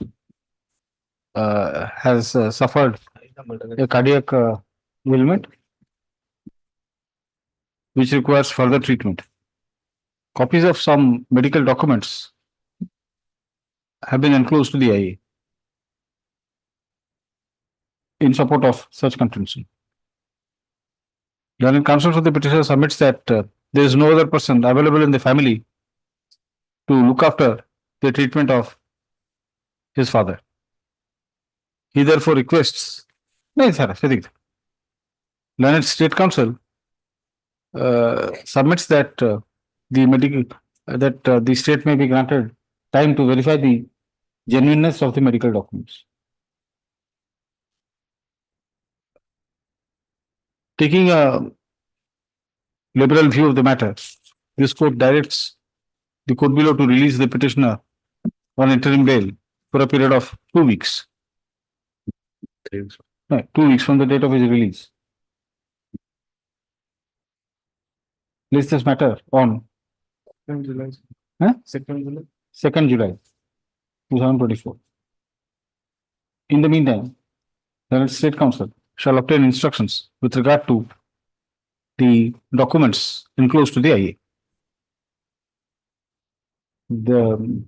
has suffered a cardiac ailment which requires further treatment. Copies of some medical documents have been enclosed to the IA in support of such contention. Learned counsel for the petitioner submits that there is no other person available in the family to look after the treatment of his father. He therefore requests, Learned State Counsel submits that the state may be granted time to verify the genuineness of the medical documents. Taking a liberal view of the matter, this court directs the court below to release the petitioner on interim bail for a period of 2 weeks. 2 weeks from the date of his release. Place this matter on 2nd July. 2nd July. 2nd July 2024. In the meantime, the State Council shall obtain instructions with regard to the documents enclosed to the IA. The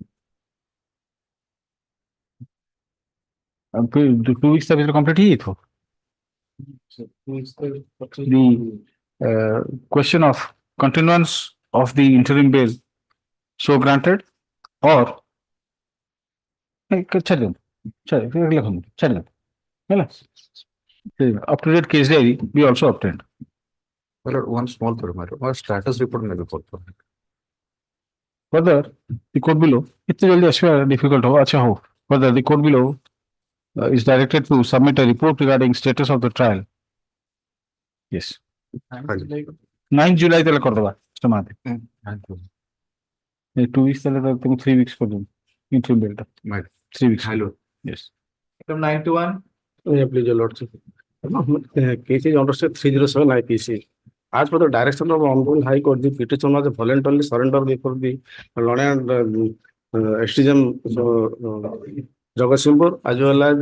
2 weeks that will complete it. The question of continuance of the interim bail so granted or up to date case diary be also obtained. Well, one small parameter, or status report may be put. Further, the court below, it's really difficult. Further, the court below is directed to submit a report regarding status of the trial. Yes. 9 July tala kordaba. 2 weeks tala 3 weeks for them. Interim bail. 3 weeks. Hello. Yes. Item 91. Please, your lordship. Case is under 307 IPC. As per the direction of Hon'Ble High Court, the petitioner was voluntarily surrendered before the learned STM Jagatsinghpur as well as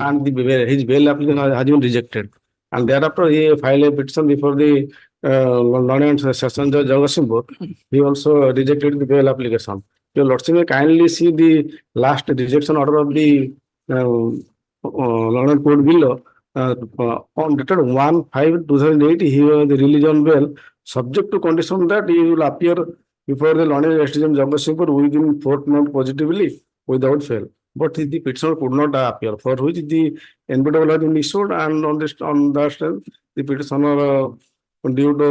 and his bail application has been rejected. And thereafter, he filed a petition before the learned session judge Jagatsinghpur. He also rejected the bail application. Your lordship may kindly see the last rejection order of the learned court below. On dated 1/5/2008, he was released on bail, subject to condition that he will appear before the learned STM Jagatsinghpur within 4 months positively without fail. but the petitioner could not appear, for which the NBW has been issued, and on that strength, the petitioner due to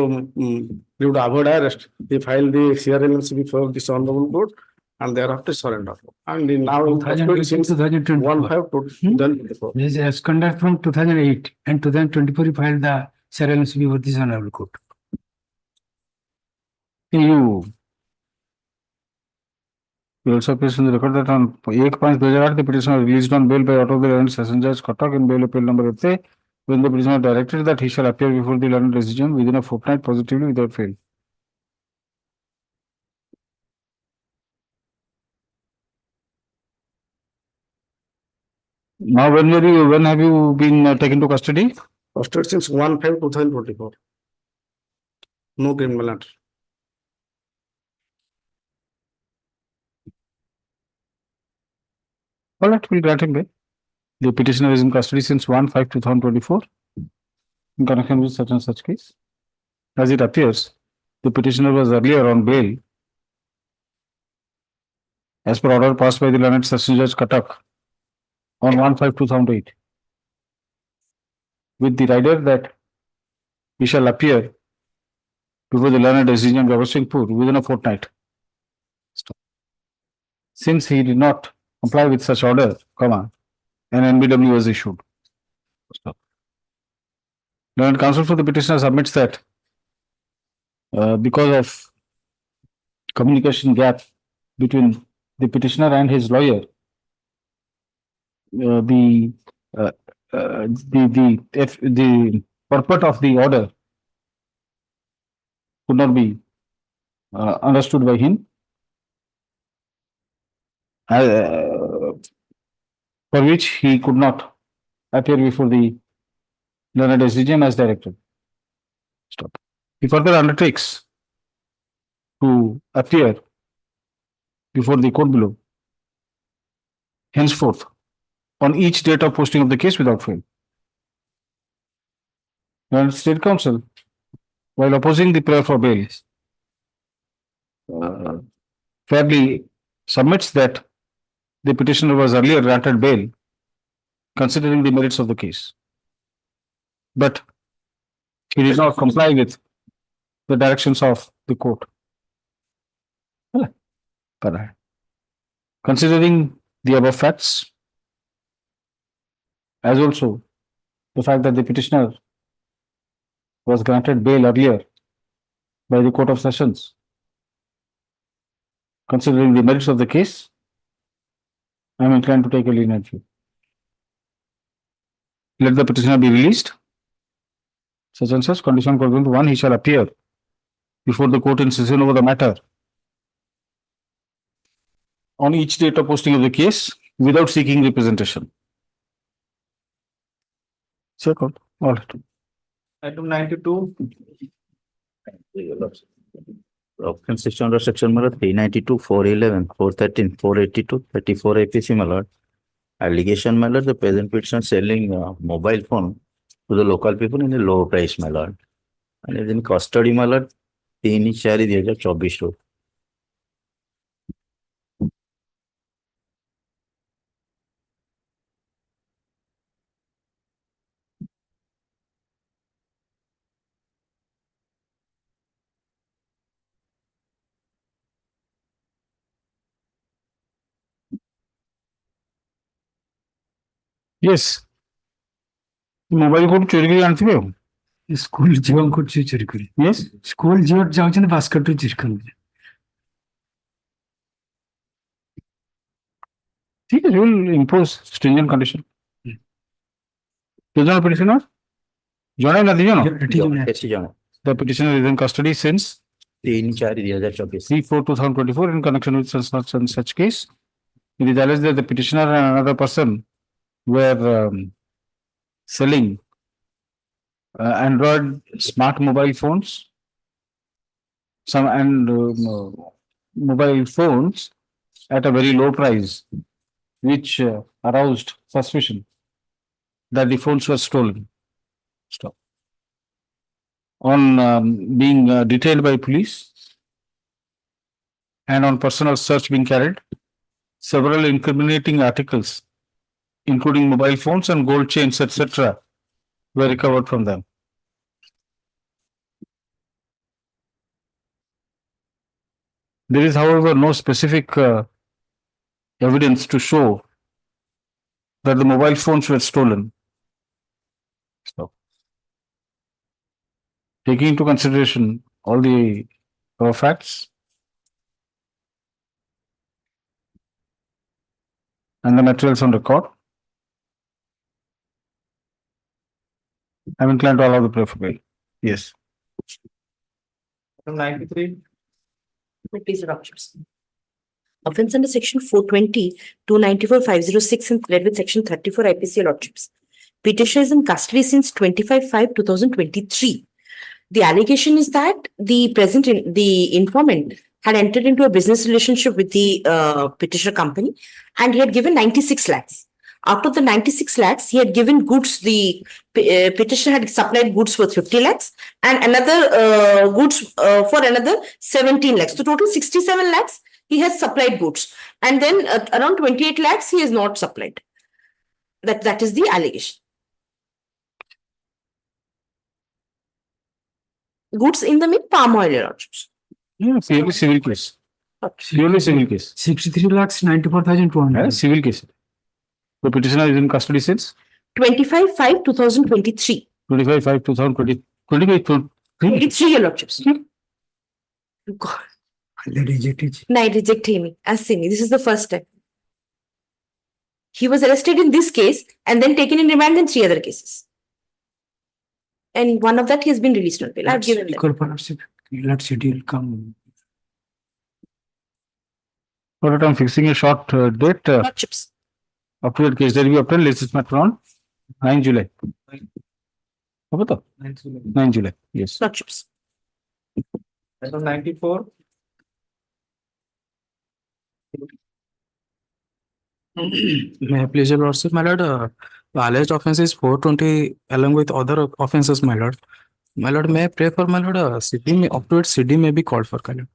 avoid arrest, he filed the CRLNC before this honorable court and thereafter surrender. And now in custody since 1/5/2024. This is conduct from 2008 and 2024 you filed the surveillance before this honorable court. You also place in the record that on 1/5/2008 the petitioner released on bail by order of the Learned Session Judge Cuttack in bail appeal number 8, when the petitioner directed that he shall appear before the learned decision within a fortnight positively without fail. Now, when have you been taken to custody? Custody since 1/5/2024. No criminal matter. All right, we'll grant him bail. The petitioner is in custody since 1/5/2024 in connection with such and such case. As it appears, the petitioner was earlier on bail as per order passed by the Learned Session Judge Cuttack on 1/5/2008, with the rider that he shall appear before the learned decision Jagatsinghpur within a fortnight. Since he did not comply with such order, an NBW was issued. Learned counsel for the petitioner submits that because of communication gap between the petitioner and his lawyer, the purport of the order could not be understood by him, for which he could not appear before the learned decision as directed. He further undertakes to appear before the court below henceforth on each date of posting of the case without fail. And State Counsel, while opposing the prayer for bail, fairly submits that the petitioner was earlier granted bail considering the merits of the case, but he did not comply with the directions of the court. Considering the above facts, as also the fact that the petitioner was granted bail earlier by the Court of Sessions, considering the merits of the case, I am inclined to take a lenient view. Let the petitioner be released. Such and such condition pursuant to 1, he shall appear before the court in session over the matter on each date of posting of the case without seeking representation. Second, all right. Item 92. Consistent under section 392, 411, 413, 482, 34 APC, my lord. Allegation, my lord, the present petition selling mobile phone to the local people in a low price, my lord. And is in custody, my lord, 3/4/2024. Yes. Mobile code चोरी कर जानते हो? School जीवन को चोरी करी। Yes. School जीवन जाऊँ बास्केट चोरी कर। ठीक है, you will impose stringent condition. Prisoner petitioner? Join na diyo no? The petitioner is in custody since 3/4/2024 in connection with such case. It is alleged that the petitioner and another person were selling Android smart mobile phones, mobile phones at a very low price, which aroused suspicion that the phones were stolen. On being detailed by police and on personal search being carried, several incriminating articles, including mobile phones and gold chains, etc., were recovered from them. There is, however, no specific evidence to show that the mobile phones were stolen. So, taking into consideration all the facts and the materials on record, I'm inclined to allow the plea for bail. Yes. Item 93. Please adoptions. Offence under section 420, 294, 506 and thread with section 34 IPC lordships. Petitioner is in custody since 25/5/2023. The allegation is that the informant had entered into a business relationship with the petitioner company and he had given 96 lakhs. Out of the 96 lakhs, he had given goods, the petitioner had supplied goods worth 50 lakhs and another goods for another 17 lakhs. So total 67 lakhs, he has supplied goods. And then around 28 lakhs, he has not supplied. That is the allegation. Goods in the mean palm oil lordships. Yeah, purely civil case. Purely civil case. 63 lakhs 94,200. Civil case. The petitioner is in custody since 25/5/2023. 25/5/2020. 23 your lordships. God. They rejected. No, I reject him. As seen, this is the first time. He was arrested in this case and then taken in remand in 3 other cases. And one of that he has been released on bail. I've given that. Let schedule come. For I'm fixing a short date. Lordships. Up to that case, there will be obtained latest matter on 9 July. 9 July. Yes. Lordships. Item 94. May I please your lordship, my lord? The alleged offence is 420 along with other offences, my lord. My lord, may I pray for my lord? CD up to its CD may be called for, my lord.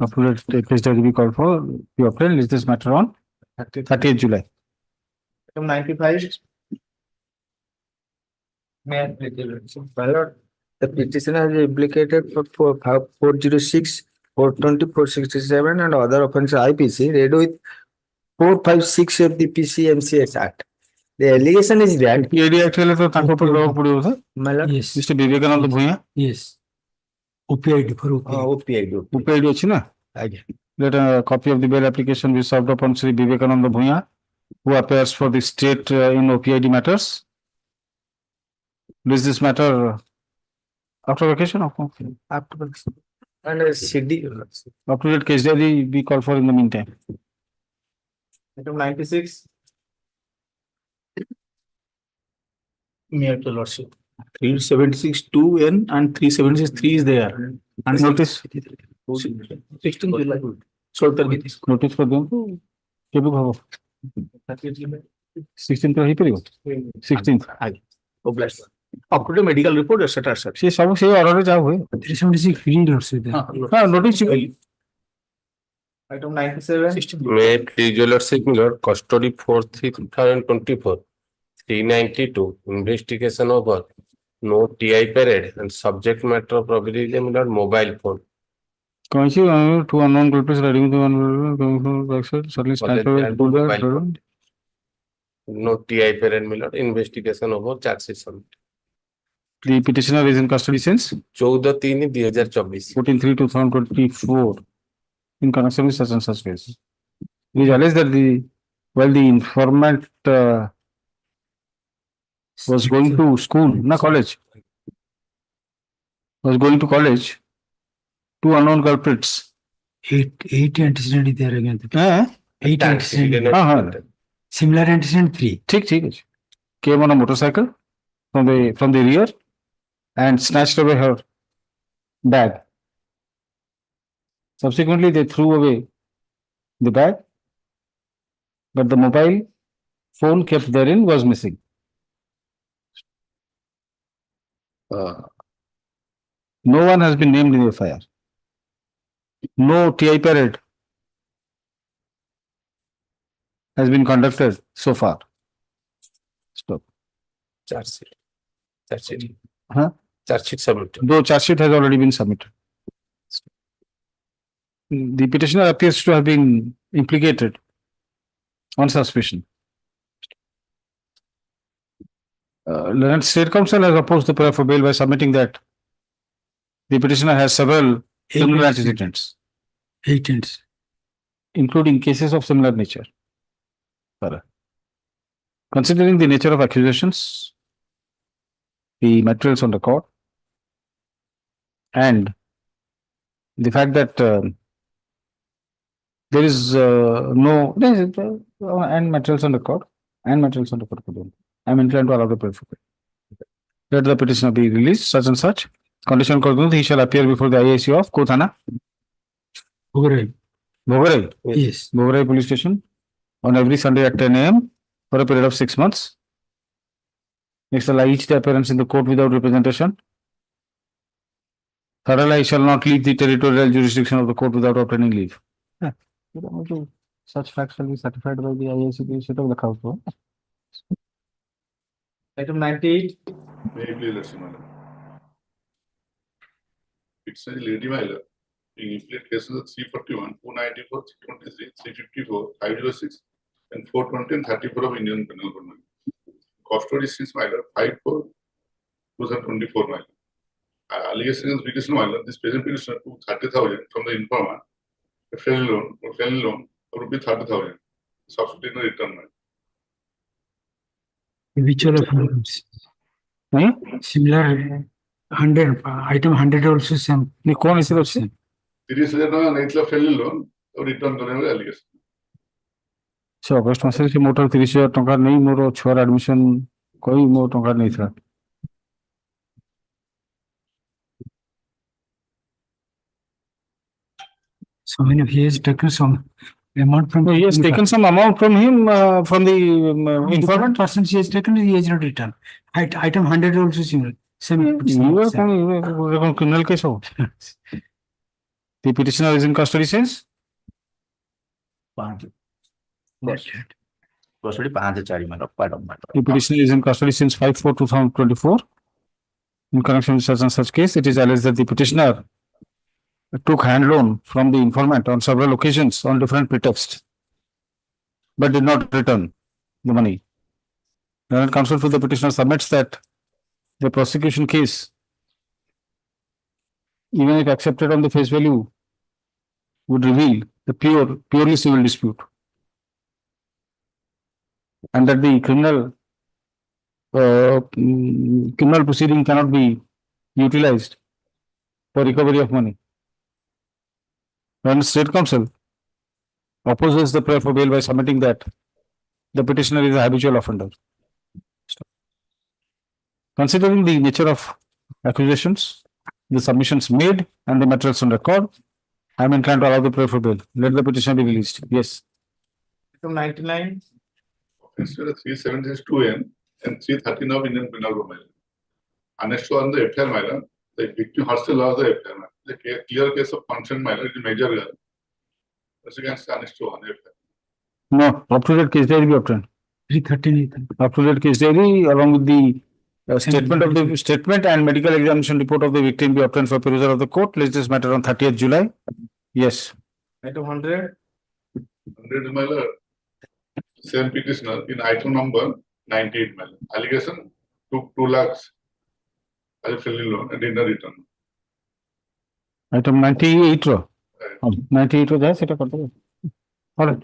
Up to that case, there will be called for. You obtain latest matter on 30th July. Item 95. May I please your lordship? My lord, the petitioner is implicated for 406, 420, 467 and other offences IPC read with 456 of the PCMCS Act. The allegation is that My lord, yes. Mr. Vivekananda Bhuya. Yes. OPID for OPID. OPID ଅଛି ନା? Aye. Let a copy of the bail application be served upon Sri Vivekananda Bhuya, who appears for the state in OPID matters. Is this matter after vacation or after vacation? And CD. Up to that case diary be called for in the meantime. Item 96. May I, lordship? 376(2)(n) and 376(3) is there. And notice 16 July. notice for them. କେବେ ହବ 16th ରେ ହେଇପାରିବ 16th Up to the medical report, etc. etc. ସେ ସବୁ ସେଇ ଅର୍ଡରରେ ଯାହା ହୁଏ 376 free lordship. ହଁ notice Item 97. May I please your lordship, my lord, custody 4/3/2024, 392, investigation over no TI period and subject matter of probability, my lord, mobile phone. କୌଣସି two unknown culprits riding with one backside suddenly snatched No TI period, my lord, investigation over charge sheet submit. The petitioner is in custody since 14/3/2024. 14/3/2024 in connection with such and such case. It is alleged that while the informant was going to school, not college, was going to college, two unknown culprits. Eight antecedent is there again. 8 antecedent. Similar antecedent 3. ठीक came on a motorcycle from the rear and snatched away her bag. Subsequently, they threw away the bag, but the mobile phone kept therein was missing. No one has been named in the FIR. No TI period has been conducted so far? Stop. Charge sheet. Charge sheet. Huh? Charge sheet submitted. Though charge sheet has already been submitted. The petitioner appears to have been implicated on suspicion. Learned State Council has opposed the prayer for bail by submitting that the petitioner has several criminal antecedents, 8 incidents, including cases of similar nature. Considering the nature of accusations, the materials on record, and the fact that there is and materials on record, I'm inclined to allow the prayer for bail. Let the petitioner be released, such and such. Condition according he shall appear before the IAC of Kothana. Bhogarai. Yes. Bhogarai police station on every Sunday at 10 a.m. for a period of 6 months. Next, allow each day appearance in the court without representation. Third, I shall not leave the territorial jurisdiction of the court without obtaining leave. Such facts shall be certified by the IAC set of the court. Item 98. May I please, Lordship, Madam? It's a lady Miller. In implicate cases of 341, 294, 323, 354, 506, and 420 and 34 of Indian Penal Code. Custody since Miller 5/4/2024 Miller. Allegation against petitioner Miller. This present petitioner took 30,000 from the informer. A felony loan of rupees 30,000. Subsequently returned. Which all of them? Similar 100, item 100 also same. कौन इसे बच्चे? 30,000 नहीं थी felony loan और return करने वाले allegation. So August मासे से मोटर 30,000 टंका नहीं मोर छोर admission कोई मोर टंका नहीं था. So when he has taken some amount from. No, he has taken some amount from him from the informant. Person he has taken, he has not returned. Item 100 also similar. Same. You are from criminal case. The petitioner is in custody since? Custody 5/4 matter. The petitioner is in custody since 5/4/2024. In connection with such and such case, it is alleged that the petitioner took hand loan from the informant on several occasions on different pretexts, but did not return the money. Learned counsel for the petitioner submits that the prosecution case, even if accepted on the face value, would reveal the purely civil dispute, and that the criminal proceeding cannot be utilized for recovery of money. When State Council opposes the prayer for bail by submitting that the petitioner is a habitual offender. Considering the nature of accusations, the submissions made, and the materials on record, I am inclined to allow the prayer for bail. Let the petitioner be released. Yes. Item 99. Offense 372M and 313 of Indian Penal Code. Annexed on the FIR matter, the victim herself lost the FIR matter. The clear case of consent matter is a major girl. As against annexed to one FIR. No, up-to-date case diary be obtained. 313. Up-to-date case diary along with the statement and medical examination report of the victim be obtained for perusal of the court. Let's this matter on 30th July. Yes. Item 100. 100 Miller. Same petitioner in item number 98 Miller. Allegation took 2 lakhs as a felony loan and did not return. Item 98 रो 98 रो जाए सेटा करते हैं. All right.